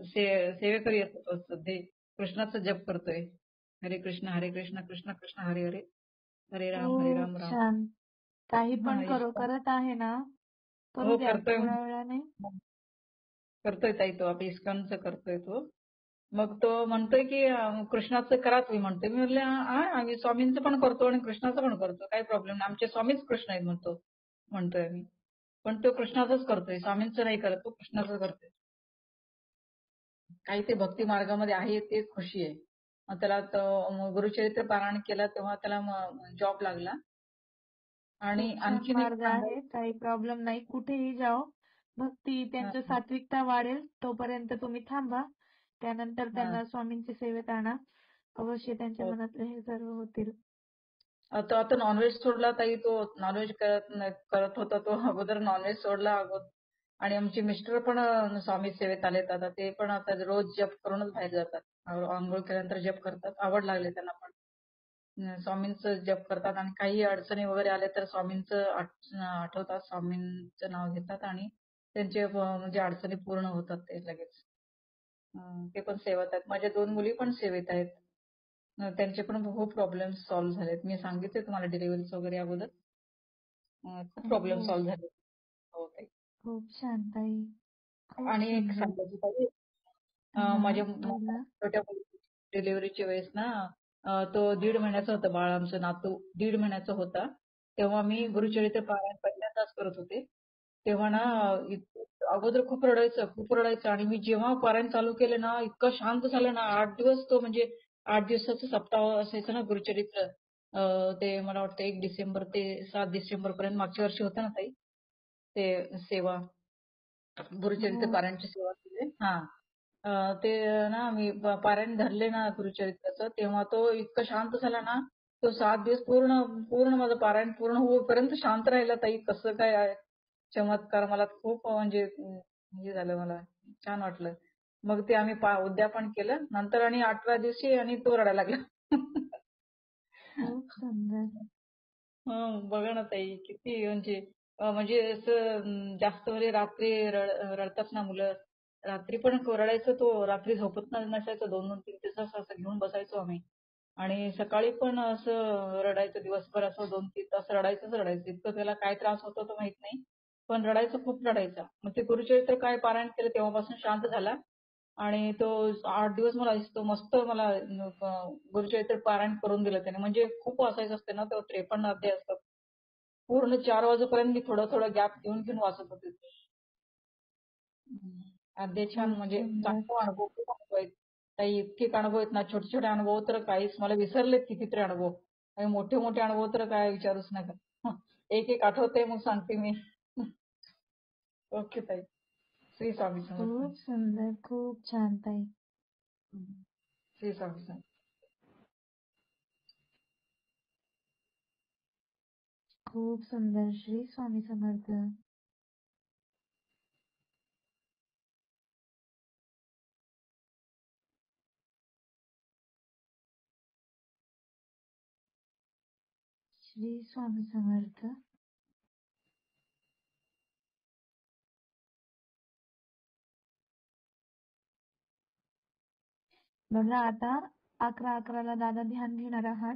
सेवेकरी असतो सध्या. कृष्णाचा जप करतोय. हरे कृष्ण कृष्ण कृष्ण हरे हरे, हरे राम
खूप
राम.
छान. काही पण
इस्कॉन.
करत आहे ना, करू
हो
द्या
करतोय,
थोड्या वेळाने.
करतोय ताई तो. आपल्या इस्कॉनचं करतोय तो. मग तो म्हणतोय की कृष्णाचं करा तुम्ही, म्हणतोय. मी म्हणले आम्ही स्वामींचं पण करतो आणि कृष्णाचं पण करतो, काही प्रॉब्लेम नाही, आमचे स्वामीच कृष्ण आहेत म्हणतोय आम्ही. पण तो कृष्णाचंच करतोय, स्वामींचं नाही करत, तो कृष्णाचं करतोय. काही ते भक्ती मार्गामध्ये आहे ते खुशी आहे. मग त्याला गुरुचरित्र पारायण केला तेव्हा त्याला जॉब लागला. आणि
खूप छान
आणखीन एक
मार्ग आहे, काही प्रॉब्लेम नाही. कुठेही जाओ, भक्ती त्यांचं सात्विकता वाढेल तोपर्यंत तुम्ही थांबा. त्यानंतर त्यांना स्वामींची सेवेत आणा. अवश्य त्यांच्या मनातले हे सर्व होतील.
आता नॉनव्हेज सोडला ताई. तो नॉनव्हेज करत होता तो अगोदर, नॉनव्हेज सोडला अगोदर. आणि आमचे मिस्टर पण स्वामी सेवेत आलेत आता. ते पण आता रोज जप करूनच बाहेर जातात. आंघोळ केल्यानंतर जप करतात. आवड लागली त्यांना पण. स्वामींचं जप करतात आणि काही अडचणी वगैरे आल्या तर स्वामींचं आठवतात, स्वामींचं नाव घेतात आणि त्यांचे म्हणजे अडचणी पूर्ण होतात ते लगेच. ते पण सेवेत आहेत. माझ्या 2 मुली पण सेवेत आहेत. त्यांचे पण खूप प्रॉब्लेम सॉल्व्ह झालेत. मी सांगितले तुम्हाला डिलिव्हरीचं वगैरे अगोदर. खूप प्रॉब्लेम सॉल्व्ह झाले. हो ताई.
खूप छान ताई. खूप
आणि एक
सुंदर.
सांगायचं ताई, माझ्या छोट्या डिलिव्हरीच्या वेळेस ना, तो 1.5 महिन्याचा होता बाळ, आमचं नातू 1.5 महिन्याचा होता. तेव्हा मी गुरुचरित्र पारायण पहिल्यांदाच करत होते. तेव्हा ना अगोदर खूप रडायचं आणि मी जेव्हा पारायण चालू केलं ना, इतकं शांत झालं ना. 8 दिवस तो म्हणजे 8 दिवसाचा सप्ताह असायचं ना गुरुचरित्र. ते मला वाटतं 1 डिसेंबर ते 7 डिसेंबर पर्यंत मागच्या वर्षी होतं ना ताई, ते सेवा, गुरुचरित्र पारायणची सेवा केली. ते ना मी पारायण धरले ना गुरुचरित्राचं, तेव्हा तो इतकं शांत झाला ना. तो 7 दिवस पूर्ण पूर्ण माझं पारायण पूर्ण होईपर्यंत शांत राहिला ताई. कसं काय आहे चमत्कार, मला खूप म्हणजे हे झालं, मला छान वाटलं. मग ते आम्ही उद्यापन केलं नंतर आणि 18 दिवशी आणि तो रडायला लागला.
खूप सुंदर.
बघा ना ताई, किती म्हणजे असं जास्त म्हणजे रात्री रडतात ना मुलं. रात्री पण रडायचं तो. रात्री झोपत नसायचं. 2-2, 3-3 तास असं घेऊन बसायचो आम्ही. आणि सकाळी पण असं रडायचं, दिवसभर असं 2-3 तास रडायचं. इतकं त्याला काय त्रास होता तो माहित नाही. पण रडायचं, खूप रडायचा. मग ते गुरुचरित्र काय पारायण केलं तेव्हापासून शांत झाला. आणि तो 8 दिवस मला दिसतो मस्त मला गुरुचरित्र पारायण करून दिलं त्याने. म्हणजे खूप वाचायचं असते ना, तेव्हा 53 अध्याय असतात. पूर्ण 4 वाजेपर्यंत मी थोडं गॅप घेऊन वाचत होते. अध्याय छान, म्हणजे चांगला अनुभव, खूप अनुभव आहेत. काही इतके अनुभव आहेत ना, छोटे छोटे अनुभव तर काहीच मला विसरलेत कितीतरी अनुभव. आणि मोठे मोठे अनुभव तर काय विचारूच नका. एक एक आठवते मग सांगते मी. ओके ताई. श्री स्वामी समर्थ.
खूप सुंदर. खूप छान ताई.
श्री स्वामी समर्थ.
खूप सुंदर. श्री स्वामी समर्थ. श्री स्वामी समर्थ. बघा आता 11:11 दादा ध्यान घेणार आहात.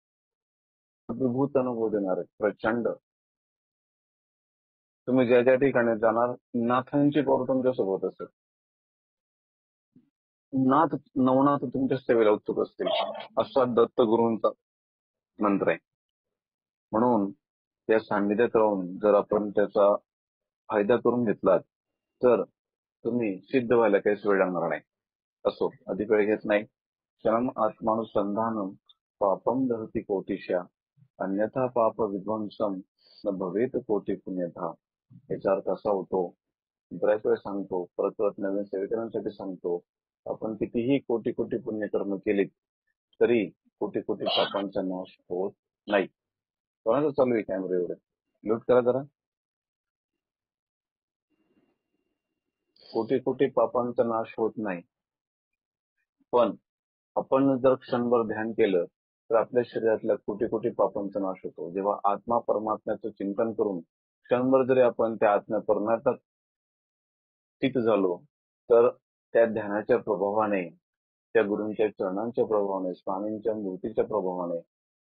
अद्भुत अनुभव देणार आहे, प्रचंड. तुम्ही ज्या ज्या ठिकाणी जाणार, नाथांची पॉवर तुमच्यासोबत असेल. नाथ नवनाथ तुमच्या सेवेला उत्सुक असतील, असा दत्तगुरूंचा मंत्र आहे. म्हणून त्या सान्निध्यात राहून जर आपण त्याचा फायदा करून घेतलात तर तुम्ही सिद्ध व्हायला काहीच वेळ लागणार नाही. असो, अधिक वेळ घेत नाही. क्षणम आत्मानुसंधानम पापम दहती कोटिशा अन्यथा पाप विध्वंसम न भवेत कोटी पुण्यथा. याचा अर्थ असा होतो, बऱ्याच वेळ सांगतो, परत परत नवीन सेवेकरांसाठी सांगतो, आपण कितीही कोटी कोटी पुण्यकर्म केलीत तरी कोटी कोटी पापांचा नाश होत नाही. कोणाचं चालू आहे कॅमेरा एवढे? म्यूट करा जरा. कोटी कोटी पापांचा नाश होत नाही, पण आपण जर क्षणभर ध्यान केलं तर आपल्या शरीरातल्या कोटी कोटी पापांचा नाश होतो. जेव्हा आत्मा परमात्म्याचं चिंतन करून क्षणभर जरी आपण त्या आत्म्या परमात्म्यात स्थित झालो तर त्या ध्यानाच्या प्रभावाने, त्या गुरूंच्या चरणांच्या प्रभावाने, स्वामींच्या मूर्तीच्या प्रभावाने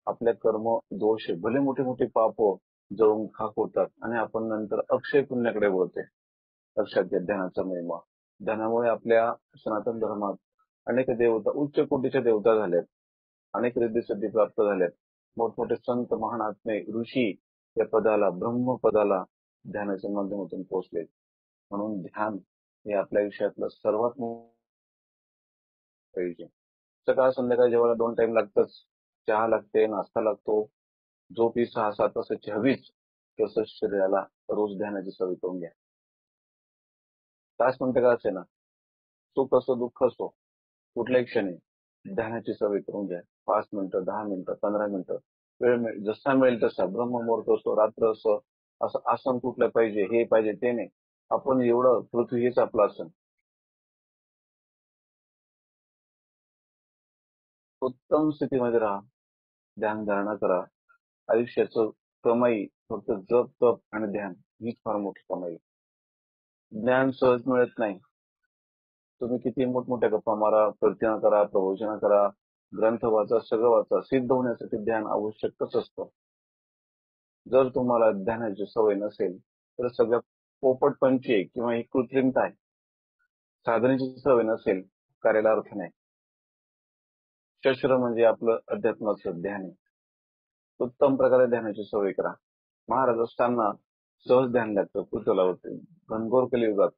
आपल्या कर्म दोष, भले मोठे मोठे पाप जळून खाक होतात आणि आपण नंतर अक्षय पुण्याकडे वळते. लक्षात घ्या ध्यानाचा महिमा. ध्यानामुळे आपल्या सनातन धर्मात अनेक देवता, उच्च कोटीच्या देवता झाल्यात, अनेक रिद्धी सिद्धी प्राप्त झाल्यात. मोठमोठे संत, महान आत्मे, ऋषी या पदाला, ब्रह्म पदाला ध्यानाच्या माध्यमातून पोहोचले. म्हणून ध्यान हे आपल्या आयुष्यातलं सर्वात पाहिजे. सकाळ संध्याकाळ जेवायला 2 टाइम लागतच. चहा लागते, नाश्ता लागतो, झोप ही 6-7 तासाची हवीच. तसंच शरीराला रोज ध्यानाची सवय करून घ्या. तास म्हणते का असे ना, सुख असो दुःख असो, कुठल्याही क्षणी ध्यानाची सवय करून घ्या. 5 मिनिटं, 10 मिनिटं, 15 मिनिटं, वेळ मिळेल जसा मिळेल तसा. ब्रह्ममुहूर्त असो, रात्र असो, असं आसन कुठलं पाहिजे, हे पाहिजे ते नाही. आपण एवढं, पृथ्वी हेच आपलं आसन. उत्तम स्थितीमध्ये राहा, ध्यान धारणा करा. आयुष्याचं कमाई फक्त जप, तप आणि ध्यान हीच फार मोठी कमाई. ज्ञान सहज मिळत नाही. तुम्ही किती मोठमोठ्या गप्पा मारा, प्रार्थना करा, प्रवचन करा, ग्रंथ वाचा, सगळं वाचा, सिद्ध होण्यासाठी ध्यान आवश्यकच असतं. जर तुम्हाला ध्यानाची सवय नसेल तर सगळं पोपटपंची आहे किंवा ही कृत्रिमता आहे. साधनेची सवय नसेल, कार्याला अर्थ नाही. शस्त्र म्हणजे आपलं अध्यात्माचं ध्यान आहे. उत्तम प्रकारे ध्यानाची सवय करा. महाराज असताना सहज ध्यान लागतं. पृथ्वीवरती घनघोर कलियुगात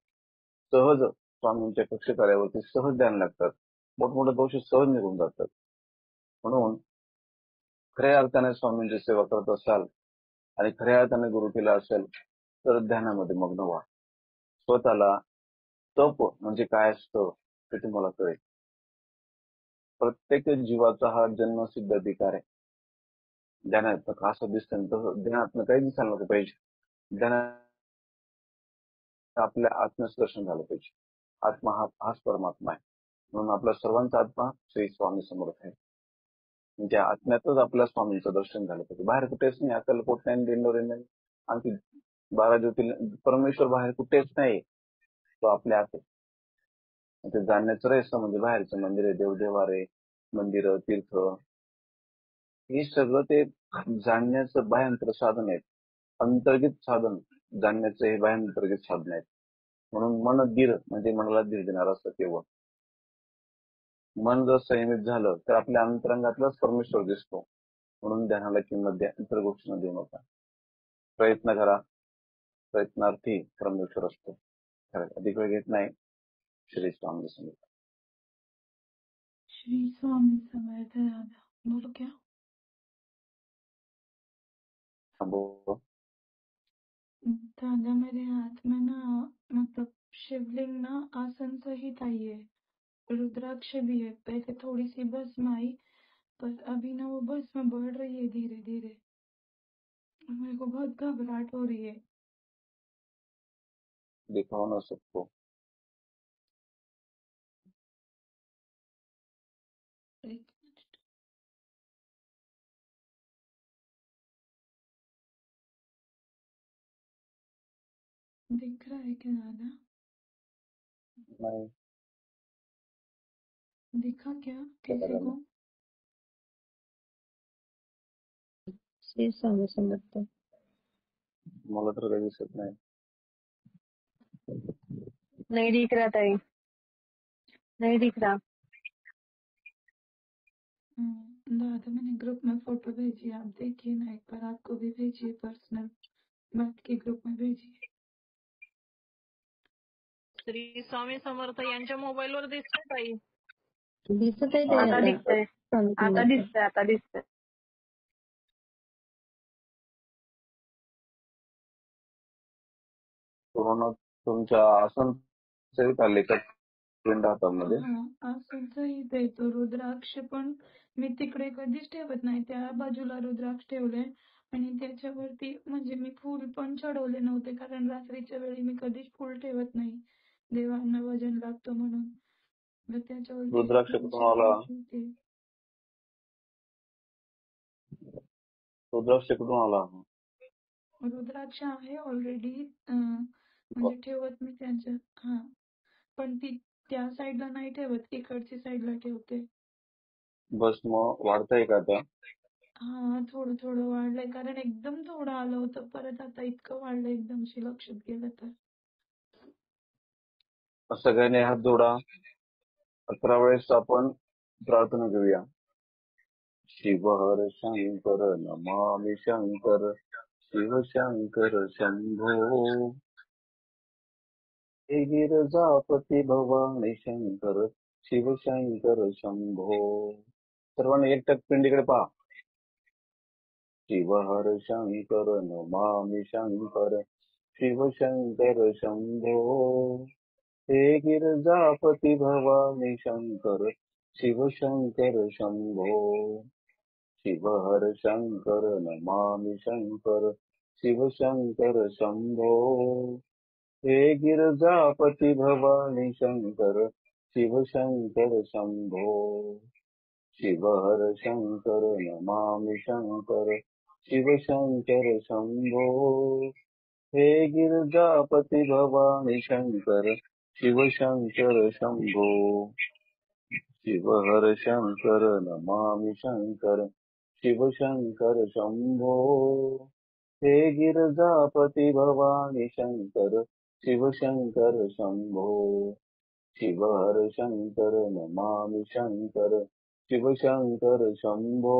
सहज स्वामींच्या कक्ष कार्यावरती सहज ध्यान लागतात. मोठमोठे दोष सहज निघून जातात. म्हणून खऱ्या अर्थाने स्वामींची सेवा करत असाल आणि खऱ्या अर्थाने गुरु केला असेल तर ध्यानामध्ये मग्न व्हा. स्वतःला तप म्हणजे काय असतं ते तुम्हाला कळेल. प्रत्येक जीवाचा हा जन्मसिद्ध अधिकार आहे. ध्यानात असं दिसतं तसं ध्यानात काही दिसायला नको पाहिजे. ध्यानात आपल्या आत्म्याचं दर्शन झालं पाहिजे. आत्मा हाच परमात्मा आहे. म्हणून आपला सर्वांचा आत्मा श्री स्वामी समर्थ आहे. म्हणजे आत्म्यातच आपल्या स्वामींचं दर्शन झालं पाहिजे. बाहेर कुठेच नाही. अक्कलकोट नाही, दिंडोरी नाही, आणखी 12 ज्योतिर्लिंग, परमेश्वर बाहेर कुठेच नाही. तो आपल्या आत आहे. ते जाणण्याचं रहस्य म्हणजे बाहेरचं मंदिर आहे, देवदेवारे, मंदिरं, तीर्थ, हे सगळं ते जाणण्याचं बाह्यांतर साधन आहेत. अंतर्गत साधन जाणण्याचं हे बाह्यांतर्गत साधन आहेत. म्हणून मन धीर म्हणजे मनाला धीर देणार असतं. केवळ मन जर संयमित झालं तर आपल्या अंतरंगातलाच परमेश्वर दिसतो. म्हणून ध्यानाला किंमत द्या, इतर गोष्टींना देऊ नका. प्रयत्न करा, प्रयत्नार्थी परमेश्वर असतो. अधिक वेळ घेत नाही. श्री स्वामी समर्थ.
श्री स्वामी समर्थ. दादा बोलो क्या? दादा मेरे हाथ में ना, मतलब शिवलिंग ना आसन सहित आई है, रुद्राक्ष भी है. पहले थोड़ी सी भस्म आई, पर अभी ना वो भस्म बढ़ रही है धीरे धीरे. मेरे को बहुत घबराहट हो रही है.
दिखाओ ना सबको.
एक दिख रहा है क्या दादा?
नहीं
दिखा क्या किसी को?
श्री स्वामी समर्थ.
मला तर काही दिसत नाही.
नहीं दिख रहा ताई, नहीं दिख रहा.
दादा मैंने ग्रुप में फोटो भेजी, आप देखिए ना एक बार, आपको भी भेजिए पर्सनल, बाकी ग्रुप में भेजिए.
श्री स्वामी समर्थ यांच्या मोबाईलवर दिसतंय ताई.
दिसत आहे ताई
आता
आता.
दिसतंय,
स्वामी
आता
समर्थ.
दिसतंय, आता दिसतंय.
पूर्ण तुमच्या आसन सहित आले का प्रिंट हातामध्ये?
असं सहित आहे तो रुद्राक्ष, पण मी तिकडे कधीच ठेवत नाही, त्या बाजूला रुद्राक्ष ठेवले आणि त्याच्यावरती म्हणजे मी फूल पण चढवले नव्हते, कारण रात्रीच्या वेळी मी कधीच फूल ठेवत नाही, देवांना वजन लागतं म्हणून. तर त्याच्यावरती
रुद्राक्ष कुठून आला? रुद्राक्ष कुठून आला?
रुद्राक्ष आहे ऑलरेडी, म्हणजे ठेवत मी त्यांच्या पण ती त्या साईडला नाही ठेवत, इकडची साईडला ठेवते.
भस्म वाढतंय का आता?
थोडं थोडं वाढलंय, कारण एकदम थोडं आलं होतं, परत आता इतकं वाढलंय एकदमशी लक्षात गेलं तर.
सगळ्यांनी हात जोडा. 11 वेळेस आपण प्रार्थना करूया. शिव हर शंकर नमामि शंकर, शिव शंकर शंभो, हे गिरजापती भवानी शंकर, शिव शंकर शंभो. सर्वांनी एकटक पिंडीकडे पहा. शिव हर शंकर नमामि शंकर, शिव शंकर शंभो, हे गिरजापती भवानी शंकर, शिव शंकर शंभो. शिव हर शंकर नमामि शंकर, शिव शंकर शंभो, हे गिरजापती भवानी शंकर, शिव शंकर शंभो. शिव हर शंकर नमामि शंकर, शिव शंकर शंभो, हे गिरजापती भवानी शंकर, शिव शंकर शंभो. शिव हर शंकर नमामि शंकर, शिव शंकर शंभो, हे गिरजापती भवानी शंकर, शिव शंकर शंभो. शिव हर शंकर नमामि शंकर, शिव शंकर शंभो,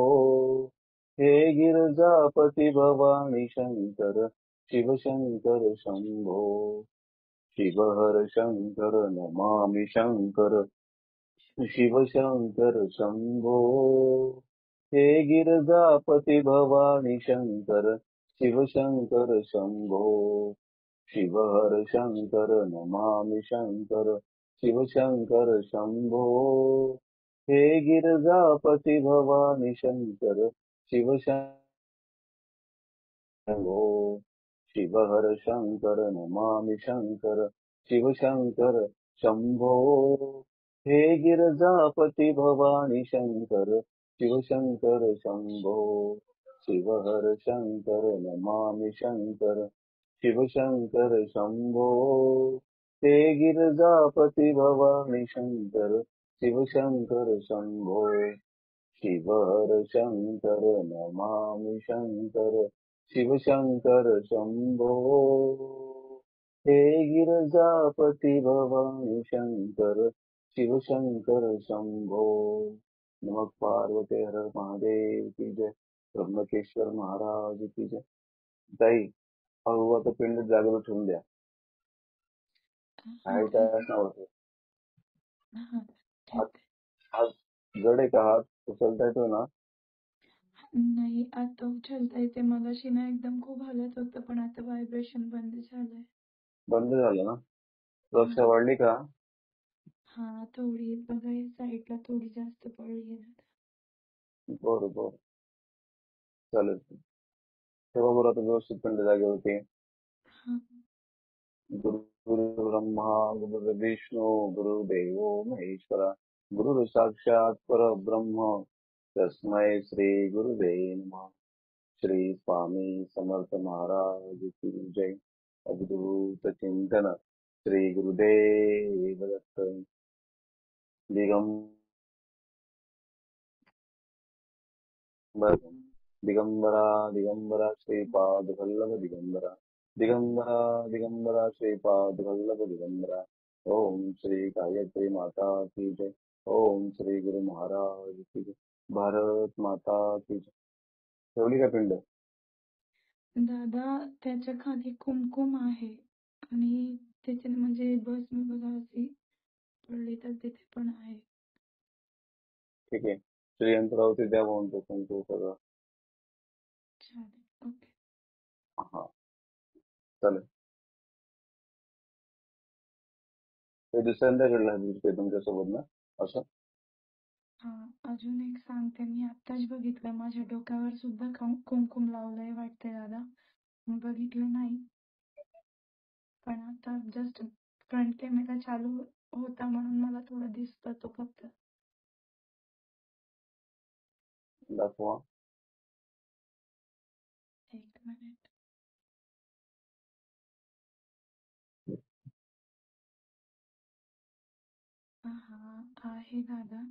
हे गिरजापती भवानी शंकर, शिव शंकर शंभो. शिव हर शंकर नमामि शंकर, शिव शंकर शंभो, हे गिरजापती भवानी शंकर, शिव शंकर शंभो. शिव हर शंकर नमामि शंकर, शिव शंकर शंभो, हे गिरजापती भवानी शंकर, शिव शंभो. शिव हर शंकर नमामि शंकर, शिव शंकर शंभो, हे गिरजापती भवानी शंकर, शिव शंकर शंभो. शिव हर शंकर नमामि शंकर, शिव शंकर शंभो, हे गिरजापती भवानी शंकर, शिव शंकर शंभो. शिव हर शंकर नमामि शंकर, शिव शंकर शंभो, हे गिरजापती भवानी शंकर, शिव शंकर शंभो. नमः पार्वती हर महादेव की जय. त्र्यंबकेश्वर महाराज की जय. ताई हळू आता पिंड जागेवर ठेवून द्या. आहे काय असणार आज जड आहे का? हात उचलता येतो ना?
नाही, आता उचलता येते. मगाशी ना एकदम खूप हलत होतं, पण आता व्हायब्रेशन बंद झालंय.
बंद झालं ना? सुरक्षा वाढली का?
थोडी बघा, या साईडला थोडी जास्त पडली आहे.
बरं चालेल. तेव्हा बरं आता व्यवस्थित पिंड जागेवरती. गुरु ब्रह्मा गुरु विष्णू गुरुदेव महेश्वरा, गुरु साक्षात परब्रह्म, तस्मै श्री गुरुवे नमः. श्री स्वामी समर्थ महाराज की जय. अवधूत चिंतन श्री गुरुदेव दत्त. दिगंबर दिगंबरा दिगंबरा श्रीपाद वल्लभ दिगंबरा दिगंबरा दिगंबरा श्रीपाद वल्लभ दिगंबरा. ओम श्री गायत्री माता की जय. ओम श्री गुरु महाराज की जय. भारत माता की जय. ठेवली का पिंड?
दादा त्याच्या खाली कुमकुम आहे आणि त्याचे म्हणजे भस्म बघा अशी पडली तर तिथे पण आहे.
ठीक आहे. श्रीयंत्रावरती द्या म्हणतो कुंकू सगळं.
चालेल. ओके.
हा चालेल. ते दुसऱ्यांदा घडलं ते तुमच्यासोबत ना असं?
हा अजून एक सांगते, मी आत्ताच बघितलं माझ्या डोक्यावर सुद्धा कुमकुम लावलंय वाटतंय दादा. मी बघितलं नाही पण आता जस्ट फ्रंट कॅमेरा चालू होता म्हणून मला थोडं दिसतं तो फक्त.
दाखवा.
एक मिनिट. हा आहे दादा.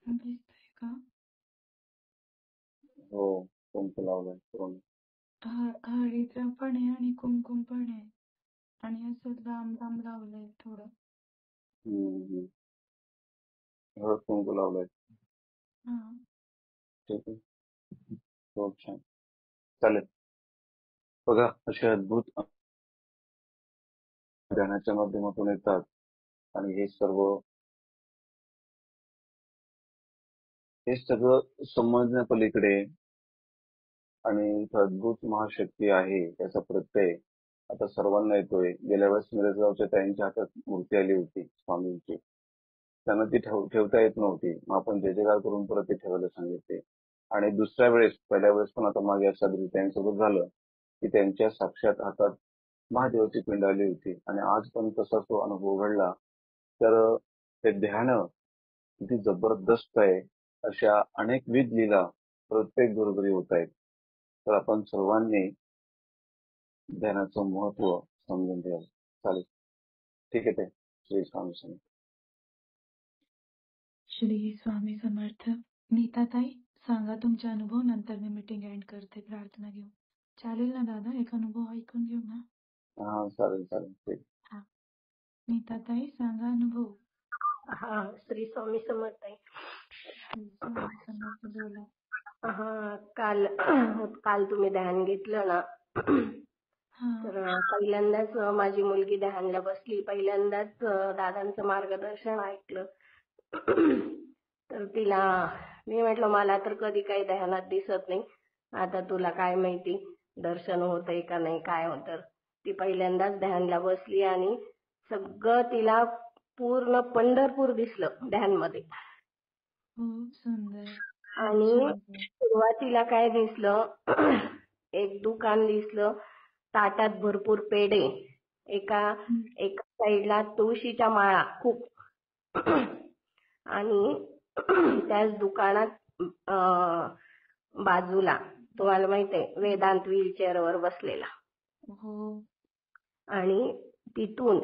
दिसतंय का?
हो कुंकू लावलंय पूर्ण.
हळदीचं पण आहे आणि कुमकुम पण आहे आणि असं लांब लांब लावलंय थोडं.
हळद कुंकू लावलंय.
हा
ठीक आहे. खूप छान. चालेल. बघा असे अद्भुत ध्यानाच्या माध्यमातून येतात आणि हे सगळं समजण्यापलीकडे आणि एक अद्भुत महाशक्ती आहे त्याचा प्रत्यय आता सर्वांना येतोय. गेल्या वेळेस मिरजगावच्या ताईंच्या हातात मूर्ती आली होती स्वामींची. त्यांना ती ठेवता येत नव्हती. मग आपण जय जयकार करून परत ती ठेवायला सांगितले. आणि दुसऱ्या वेळेस पहिल्या वेळेस पण आता मागे अशा ताईंसोबत झालं की त्यांच्या साक्षात हातात महादेवाची पिंड आली होती आणि आज पण तसाच तो अनुभव घडला. तर ते ध्यान किती जबरदस्त आहे. अशा अनेकविध लीला प्रत्येक घरोघरी होत आहेत. तर आपण सर्वांनी ध्यानाचं महत्व समजून घ्यावं. चालेल. ठीक आहे. ते श्री स्वामी समर्थ.
श्री स्वामी समर्थ. नीताताई सांगा तुमचे अनुभव, नंतर मी मीटिंग एंड करते प्रार्थना घेऊन. चालेल ना दादा? एक अनुभव ऐकून घेऊ ना?
हा चालेल चालेल. ठीक.
हा नीताताई सांगा अनुभव.
हा श्री स्वामी समर्थ आहे.
श्री स्वामी समर्थ बोला.
हा काल तुम्ही ध्यान घेतलं ना, तर पहिल्यांदाच माझी मुलगी ध्यानला बसली. पहिल्यांदाच दादांचं मार्गदर्शन ऐकलं. तर तिला मी म्हटलं मला तर कधी काही ध्यानात दिसत नाही, आता तुला काय माहिती दर्शन होतंय का नाही काय होतं. ती पहिल्यांदाच ध्यानला बसली आणि सगळं तिला पूर्ण पंढरपूर दिसलं ध्यानमध्ये.
खूप सुंदर.
आणि सुरुवातीला काय दिसलं, एक दुकान दिसलं, ताटात भरपूर पेढे, एका साईडला तुळशीच्या माळा खूप, आणि त्याच दुकानात बाजूला तुम्हाला माहित आहे वेदांत व्हीलचेअर वर बसलेला. आणि तिथून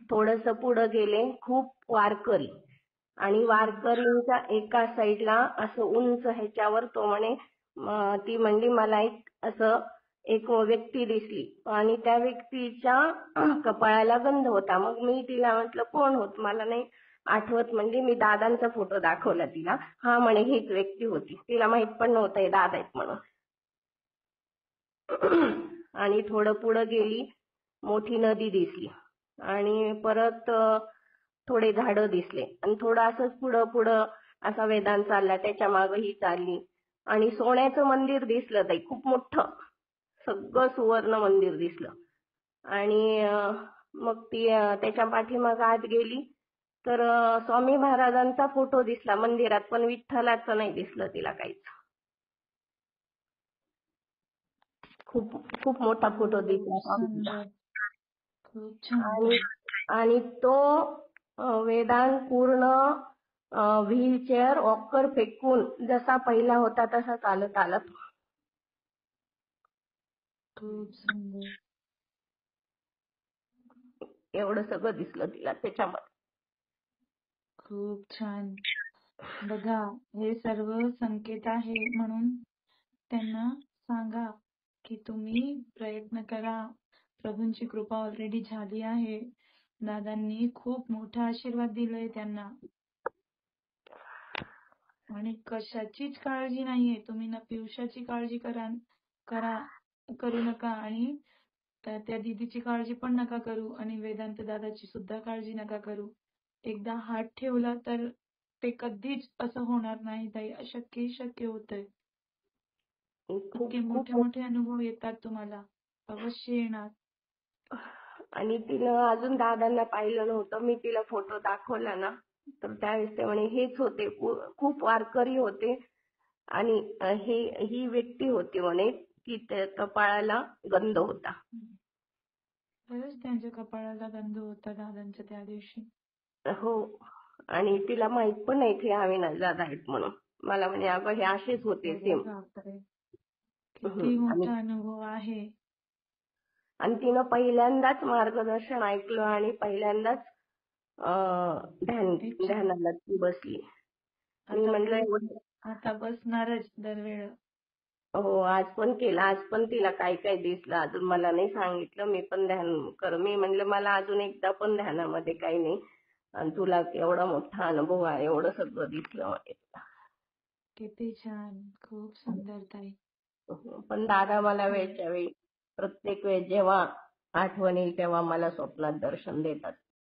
थोडस पुढे गेले, खूप वारकरी, आणि वारकरींच्या एका साईडला असं उंच ह्याच्यावर तो म्हणे, ती म्हणली मला एक व्यक्ती दिसली आणि त्या व्यक्तीच्या कपाळाला गंध होता. मग मी तिला म्हटलं कोण होत, मला नाही आठवत. म्हणजे मी दादांचा फोटो दाखवला तिला. हा म्हणे हीच व्यक्ती होती. तिला माहित पण नव्हतं हे दादा आहेत म्हणून. आणि थोडं पुढे गेली, मोठी नदी दिसली आणि परत थोडे झाडं दिसले आणि थोडं असंच पुढं असा वेदांत चालला, त्याच्या मागे ही चालली आणि सोन्याचं मंदिर दिसलं ताई, खूप मोठं, सगळं सुवर्ण मंदिर दिसलं. आणि मग ती त्याच्या पाठीमागे आत गेली तर स्वामी महाराजांचा फोटो दिसला मंदिरात, पण विठ्ठलाचं नाही दिसलं तिला काहीच. खूप खूप मोठा फोटो दिसला आणि तो वेदांत पूर्ण व्हीलचेअर वॉकर फेकून जसा पहिला होता तसा चालत आला. एवढं सगळं दिसलं तिला त्याच्यामध्ये.
खूप छान. बघा हे सर्व संकेत आहे म्हणून त्यांना सांगा की तुम्ही प्रयत्न करा. प्रभूंची कृपा ऑलरेडी झाली आहे. दादांनी खूप मोठा आशीर्वाद दिलाय त्यांना आणि कशाचीच काळजी नाहीये. तुम्ही ना पियुषाची काळजी करू नका आणि त्या दीदीची काळजी पण नका करू आणि वेदांत दादाची सुद्धा काळजी नका करू. एकदा हात ठेवला तर ते कधीच असं होणार नाही ताई. शक्य होतंय. इतके मोठे मोठे अनुभव येतात तुम्हाला. अवश्य येणार.
आणि तिनं अजून दादांना पाहिलं नव्हतं. मी तिला फोटो दाखवला ना तर त्यावेळेस ते म्हणे हेच होते. खूप वारकरी होते आणि ही व्यक्ती होती म्हणे की त्या कपाळाला गंध होता.
खरंच त्यांच्या कपाळाला गंध होता दादांच्या त्या दिवशी.
हो आणि तिला माहित पण नाही ते अविनाश दादा आहेत म्हणून. मला म्हणे अगं हे असेच होते सेम.
किती मोठा अनुभव आहे.
आणि तिनं पहिल्यांदाच मार्गदर्शन ऐकलं आणि पहिल्यांदाच ध्यानाला ती बसली. मी म्हटलं
आता बसणारच दरवेळ.
हो आज पण केलं. आज पण तिला काय काय दिसलं अजून मला नाही सांगितलं. मी पण ध्यान कर. मी म्हणलं मला अजून एकदा पण ध्यानामध्ये काही नाही आणि तुला एवढा मोठा अनुभव आहे एवढं सगळं दिसलं.
किती छान. खूप सुंदर ताई.
पण दादा मला वेळच्या वेळी प्रत्येक वेळेस जेव्हा आठवण येईल तेव्हा मला स्वप्नात दर्शन देतात.